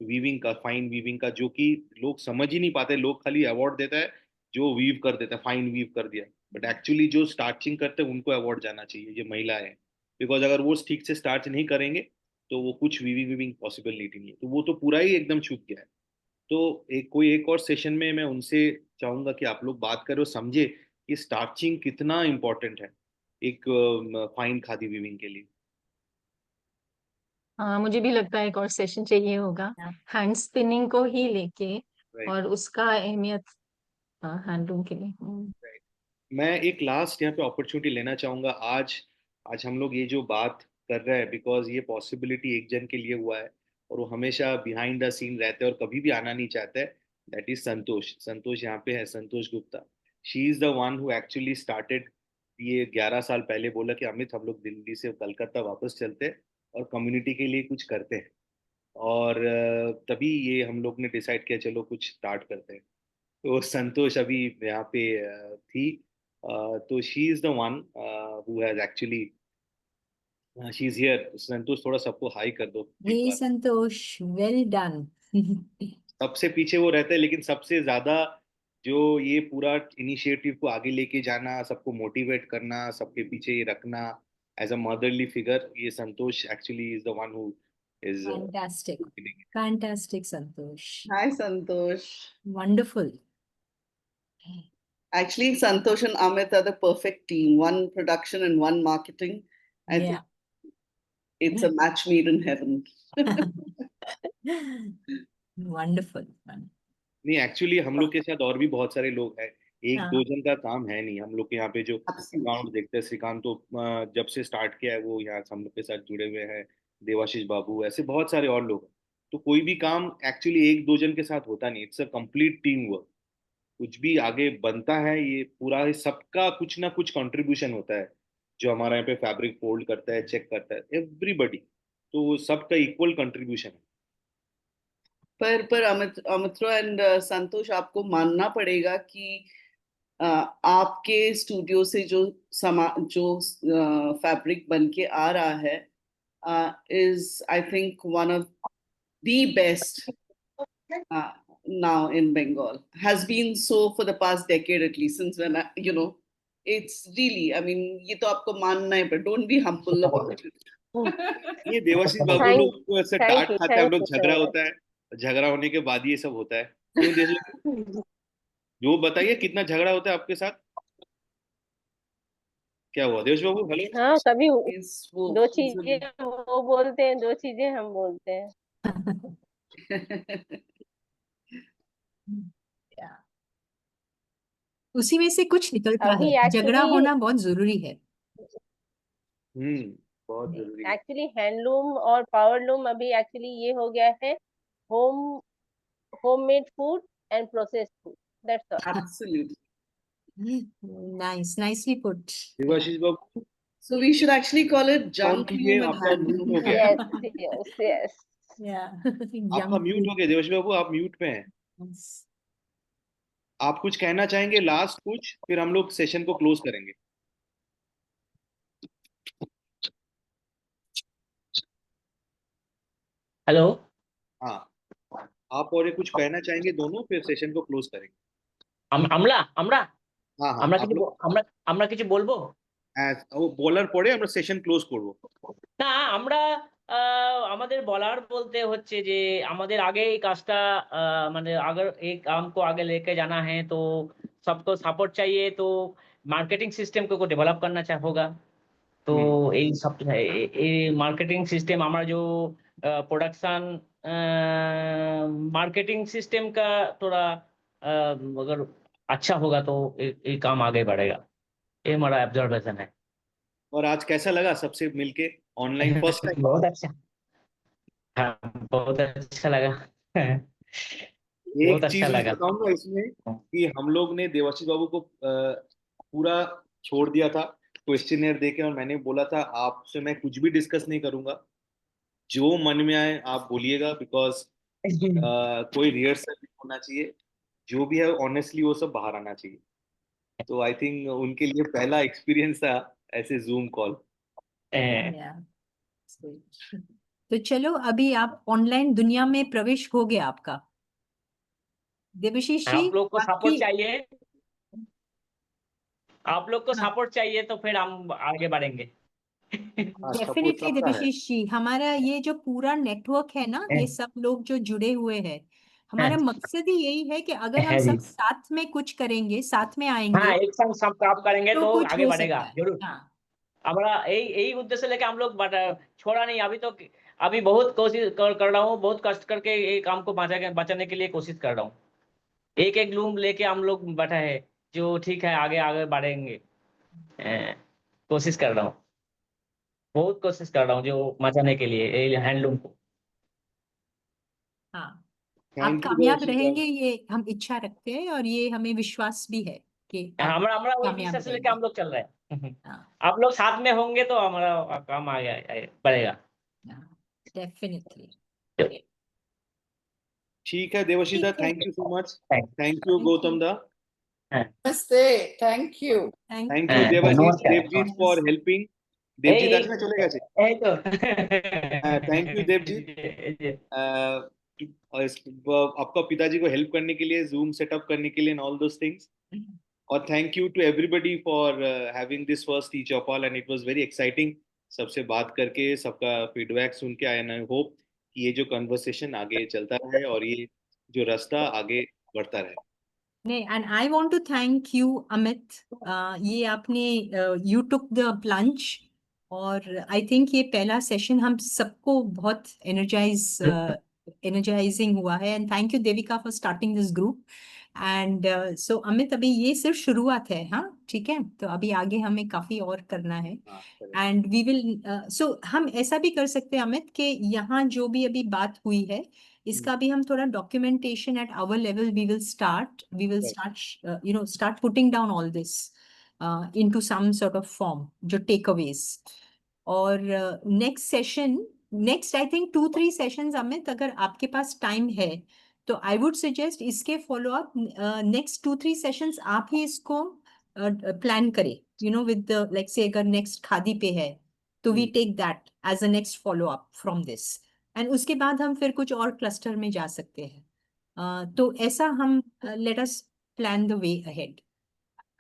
वीविंग का, फाइन वीविंग का, जो कि लोग समझ ही नहीं पाते। लोग खाली अवार्ड देता है जो वीव कर देता है, फाइन वीव कर दिया, बट एक्चुअली जो स्टार्चिंग करते हैं उनको अवार्ड जाना चाहिए, जो महिलाएं हैं। बिकॉज अगर वो ठीक से स्टार्च नहीं करेंगे तो वो कुछ वीविंग वीविंग पॉसिबिलिटी नहीं है, तो वो तो पूरा ही एकदम छूट गया है। तो एक और सेशन में मैं उनसे चाहूंगा कि आप लोग बात करो, समझे कि स्टार्चिंग कितना इम्पोर्टेंट है एक फाइन खादी वीविंग के लिए।
हाँ, मुझे भी लगता है एक और सेशन चाहिए होगा हैंड स्पिनिंग को ही लेके,
राइट।
और उसका अहमियत हैंडलूम के लिए।
मैं एक लास्ट यहाँ पे अपॉर्चुनिटी लेना चाहूंगा। आज आज हम लोग ये जो बात कर रहे हैं, बिकॉज ये पॉसिबिलिटी एक जन के लिए हुआ है, और वो हमेशा बिहाइंड द सीन रहते हैं और कभी भी आना नहीं चाहते। दैट इज संतोष। संतोष यहाँ पे है, Santosh Gupta. She is the one who actually started. ये 11 साल पहले बोला कि अमित हम लोग दिल्ली से कलकत्ता वापस चलते हैं और कम्युनिटी के लिए कुछ करते हैं। और तभी ये हम लोग ने डिसाइड किया चलो कुछ स्टार्ट करते हैं। तो संतोष अभी यहाँ पे थी। तो she is the one who has actually, she is here. Santosh थोड़ा सबको हाई कर दो एक
हे
बार।
संतोष, वेल डन।
सबसे पीछे वो रहते हैं, लेकिन सबसे ज्यादा जो ये पूरा इनिशिएटिव को आगे लेके जाना, सबको मोटिवेट करना, सबके पीछे ये रखना एज अ मदरली फिगर, ये Santosh actually is the one who is
fantastic, fantastic Santosh,
Hi, Santosh.
Wonderful.
Actually, Santosh and Amit are the perfect team. One production and one marketing. I think
Yeah.
it's a match made in heaven.
Wonderful.
नहीं, actually हम लोग के साथ और भी बहुत सारे लोग हैं। एक
हाँ,
दो जन का काम है नहीं। हम लोग के यहाँ पे जो
Absolutely.
अकाउंट देखते हैं, श्रीकांत तो जब से स्टार्ट किया है वो यहाँ हम लोग के साथ जुड़े हुए हैं। देवाशीष बाबू, ऐसे बहुत सारे और लोग हैं। तो कोई भी काम एक्चुअली एक दो जन के साथ होता नहीं, it's a complete team work. कुछ भी आगे बनता है ये पूरा सबका कुछ ना कुछ कंट्रीब्यूशन होता है। जो हमारा यहाँ पे फैब्रिक फोल्ड करता है, चेक करता है, एवरीबडी। तो वो सबका इक्वल कंट्रीब्यूशन है।
पर अमित्रो एंड संतोष, आपको मानना पड़ेगा कि आपके स्टूडियो से जो फैब्रिक बन के आ रहा है is I think one of the best now in Bengal. Has been so for the past decade at least, since when it's really, I mean, ये तो आपको मानना है, but don't be humble about it.
ये देवाशीष बाबू
thank
लोग को ऐसे डांट खाते हैं, हम लोग झगड़ा होता है, झगड़ा होने के बाद ये सब होता है। क्यों देवाशीष, जो बताइए कितना झगड़ा होता है आपके साथ? क्या हुआ देवाशीष बाबू? हेलो।
हाँ, कभी
वो
दो चीजें वो बोलते हैं, दो चीजें हम बोलते हैं।
उसी में से कुछ निकलता
अभी
है। झगड़ा
एक्चुअली
होना बहुत जरूरी है।
बहुत जरूरी है।
एक्चुअली हैंडलूम और पावरलूम अभी एक्चुअली ये हो गया है, homemade food and processed food, that's all.
Absolutely.
Nice, nicely put.
Devashish babu,
So we should actually call it junk
कीजिए,
loom and
आपका म्यूट हो
handloom.
गया।
Yes yes yes.
Yeah.
आपका म्यूट हो गया देवाशीष बाबू, आप म्यूट पे हैं। आप कुछ कहना चाहेंगे लास्ट कुछ, फिर हम लोग सेशन को क्लोज करेंगे।
हेलो।
हाँ, आप और ये कुछ कहना चाहेंगे दोनों, फिर सेशन को क्लोज करेंगे।
আমরা আমরা
हाँ हाँ,
আমরা
आप
কিছু
लोग
আমরা আমরা কিছু বলবো
বলার পরে আমরা সেশন ক্লোজ করব।
না আমরা আমাদের বলার বলতে হচ্ছে যে আমাদের आगे এই কাজটা মানে अगर एक काम को आगे लेके जाना है तो सबको सपोर्ट चाहिए, तो मार्केटिंग सिस्टम को डेवलप करना होगा। तो এই সব এই মার্কেটিং সিস্টেম আমরা जो प्रोडक्शन मार्केटिंग सिस्टम का थोड़ा अगर अच्छा होगा तो ये काम आगे बढ़ेगा। ये हमारा ऑब्जर्वेशन है।
और आज कैसा लगा सबसे मिलके ऑनलाइन फर्स्ट टाइम?
बहुत अच्छा। हाँ, बहुत अच्छा लगा। बहुत
एक
अच्छा
चीज
लगा।
बताऊंगा इसमें कि हम लोग ने देवाशीष बाबू को पूरा छोड़ दिया था क्वेश्चनियर देके, और मैंने बोला था आपसे मैं कुछ भी डिस्कस नहीं करूंगा, जो मन में आए आप बोलिएगा, बिकॉज कोई रिहर्सल नहीं होना चाहिए, जो भी है ऑनेस्टली वो सब बाहर आना चाहिए। तो आई थिंक उनके लिए पहला एक्सपीरियंस था ऐसे जूम कॉल।
Yeah. Sweet. तो चलो अभी आप ऑनलाइन दुनिया में प्रवेश हो गया आपका। देवशीष जी
आप लोग को सपोर्ट
आपकी
चाहिए, आप लोग को
हाँ
सपोर्ट चाहिए तो फिर हम आगे बढ़ेंगे।
सपोर्ट
डेफिनेटली
सबका है।
देवशीष जी, हमारा ये जो पूरा नेटवर्क है ना, ये सब लोग जो जुड़े हुए हैं, हमारा मकसद ही यही है कि अगर हम
है जी।
सब साथ में कुछ करेंगे, साथ में
हाँ,
आएंगे
एक संग सब काम करेंगे
तो
तो
कुछ
आगे
हो
बढ़ेगा
सकता है।
जरूर।
हाँ
हमारा यही यही उद्देश्य लेके हम लोग छोड़ा नहीं अभी तो। अभी बहुत कोशिश कर रहा हूँ, बहुत कष्ट करके ये काम को बचाने के लिए कोशिश कर रहा हूँ। एक एक लूम लेके हम लोग बैठा है, जो ठीक है आगे आगे बढ़ेंगे। कोशिश कर रहा हूँ, बहुत कोशिश कर रहा हूँ जो बचाने के लिए हैंडलूम को।
हाँ आप
थैंक यू
कामयाब
देवाशीष
रहेंगे,
भाई।
ये हम इच्छा रखते हैं और ये हमें विश्वास भी है कि आप
हमारा हमारा वही
कामयाब
विश्वास लेके हम
रहेंगे।
लोग चल रहे हैं।
हाँ
आप लोग साथ में होंगे तो हमारा काम आगे बढ़ेगा।
डेफिनेटली।
ठीक है देवाशीष दा,
ठीक है,
thank you so much.
Thank
thank you Gautam da.
नमस्ते, thank you.
Thank
thank
you
you Devashish
नमस्कार।
Devjit for helping. देवजीत আছে না চলে গেছে?
এই তো।
थैंक यू देवजीत, आपका पिताजी को हेल्प करने के लिए, जूम सेटअप करने के लिए, एंड ऑल दोस थिंग्स। और thank you to everybody for having this first teach of all, and it was very exciting सबसे बात करके, सबका फीडबैक सुन के। एंड आई होप कि ये जो कन्वर्सेशन आगे चलता रहे और ये जो रास्ता आगे बढ़ता रहे।
नहीं, and I want to thank you Amit. ये आपने यू टुक द प्लंज, और आई थिंक ये पहला सेशन हम सबको बहुत एनर्जाइजिंग हुआ है। And thank you Devika for starting this group. And so Amit, अभी ये सिर्फ शुरुआत है। हाँ ठीक है, तो अभी आगे हमें काफी और करना है। एंड वी विल सो हम ऐसा भी कर सकते हैं अमित कि यहाँ जो भी अभी बात हुई है इसका भी हम थोड़ा documentation at our level we will start start putting down all this into some sort of form, जो टेक अवेज। और next session, next I think 2-3 sessions Amit, अगर आपके पास टाइम है तो आई वुड सजेस्ट इसके फॉलो अप नेक्स्ट 2-3 सेशंस आप ही इसको प्लान करें, विद लाइक से अगर नेक्स्ट खादी पे है तो we take that as a next follow up from this, and उसके बाद हम फिर कुछ और क्लस्टर में जा सकते हैं। तो ऐसा हम let us plan the way ahead,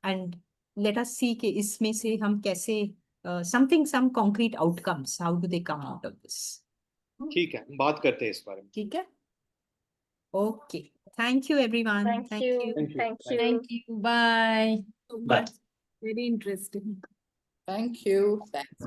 and let us see कि इसमें से हम कैसे some concrete outcomes, how do they come out of this?
ठीक है, बात करते हैं इस बारे में।
ठीक है, okay, thank you everyone.
Thank
thank
you.
You,
Thank you.
Thank you. Bye. So
Bye.
much. Very interesting.
Thank you. Thanks.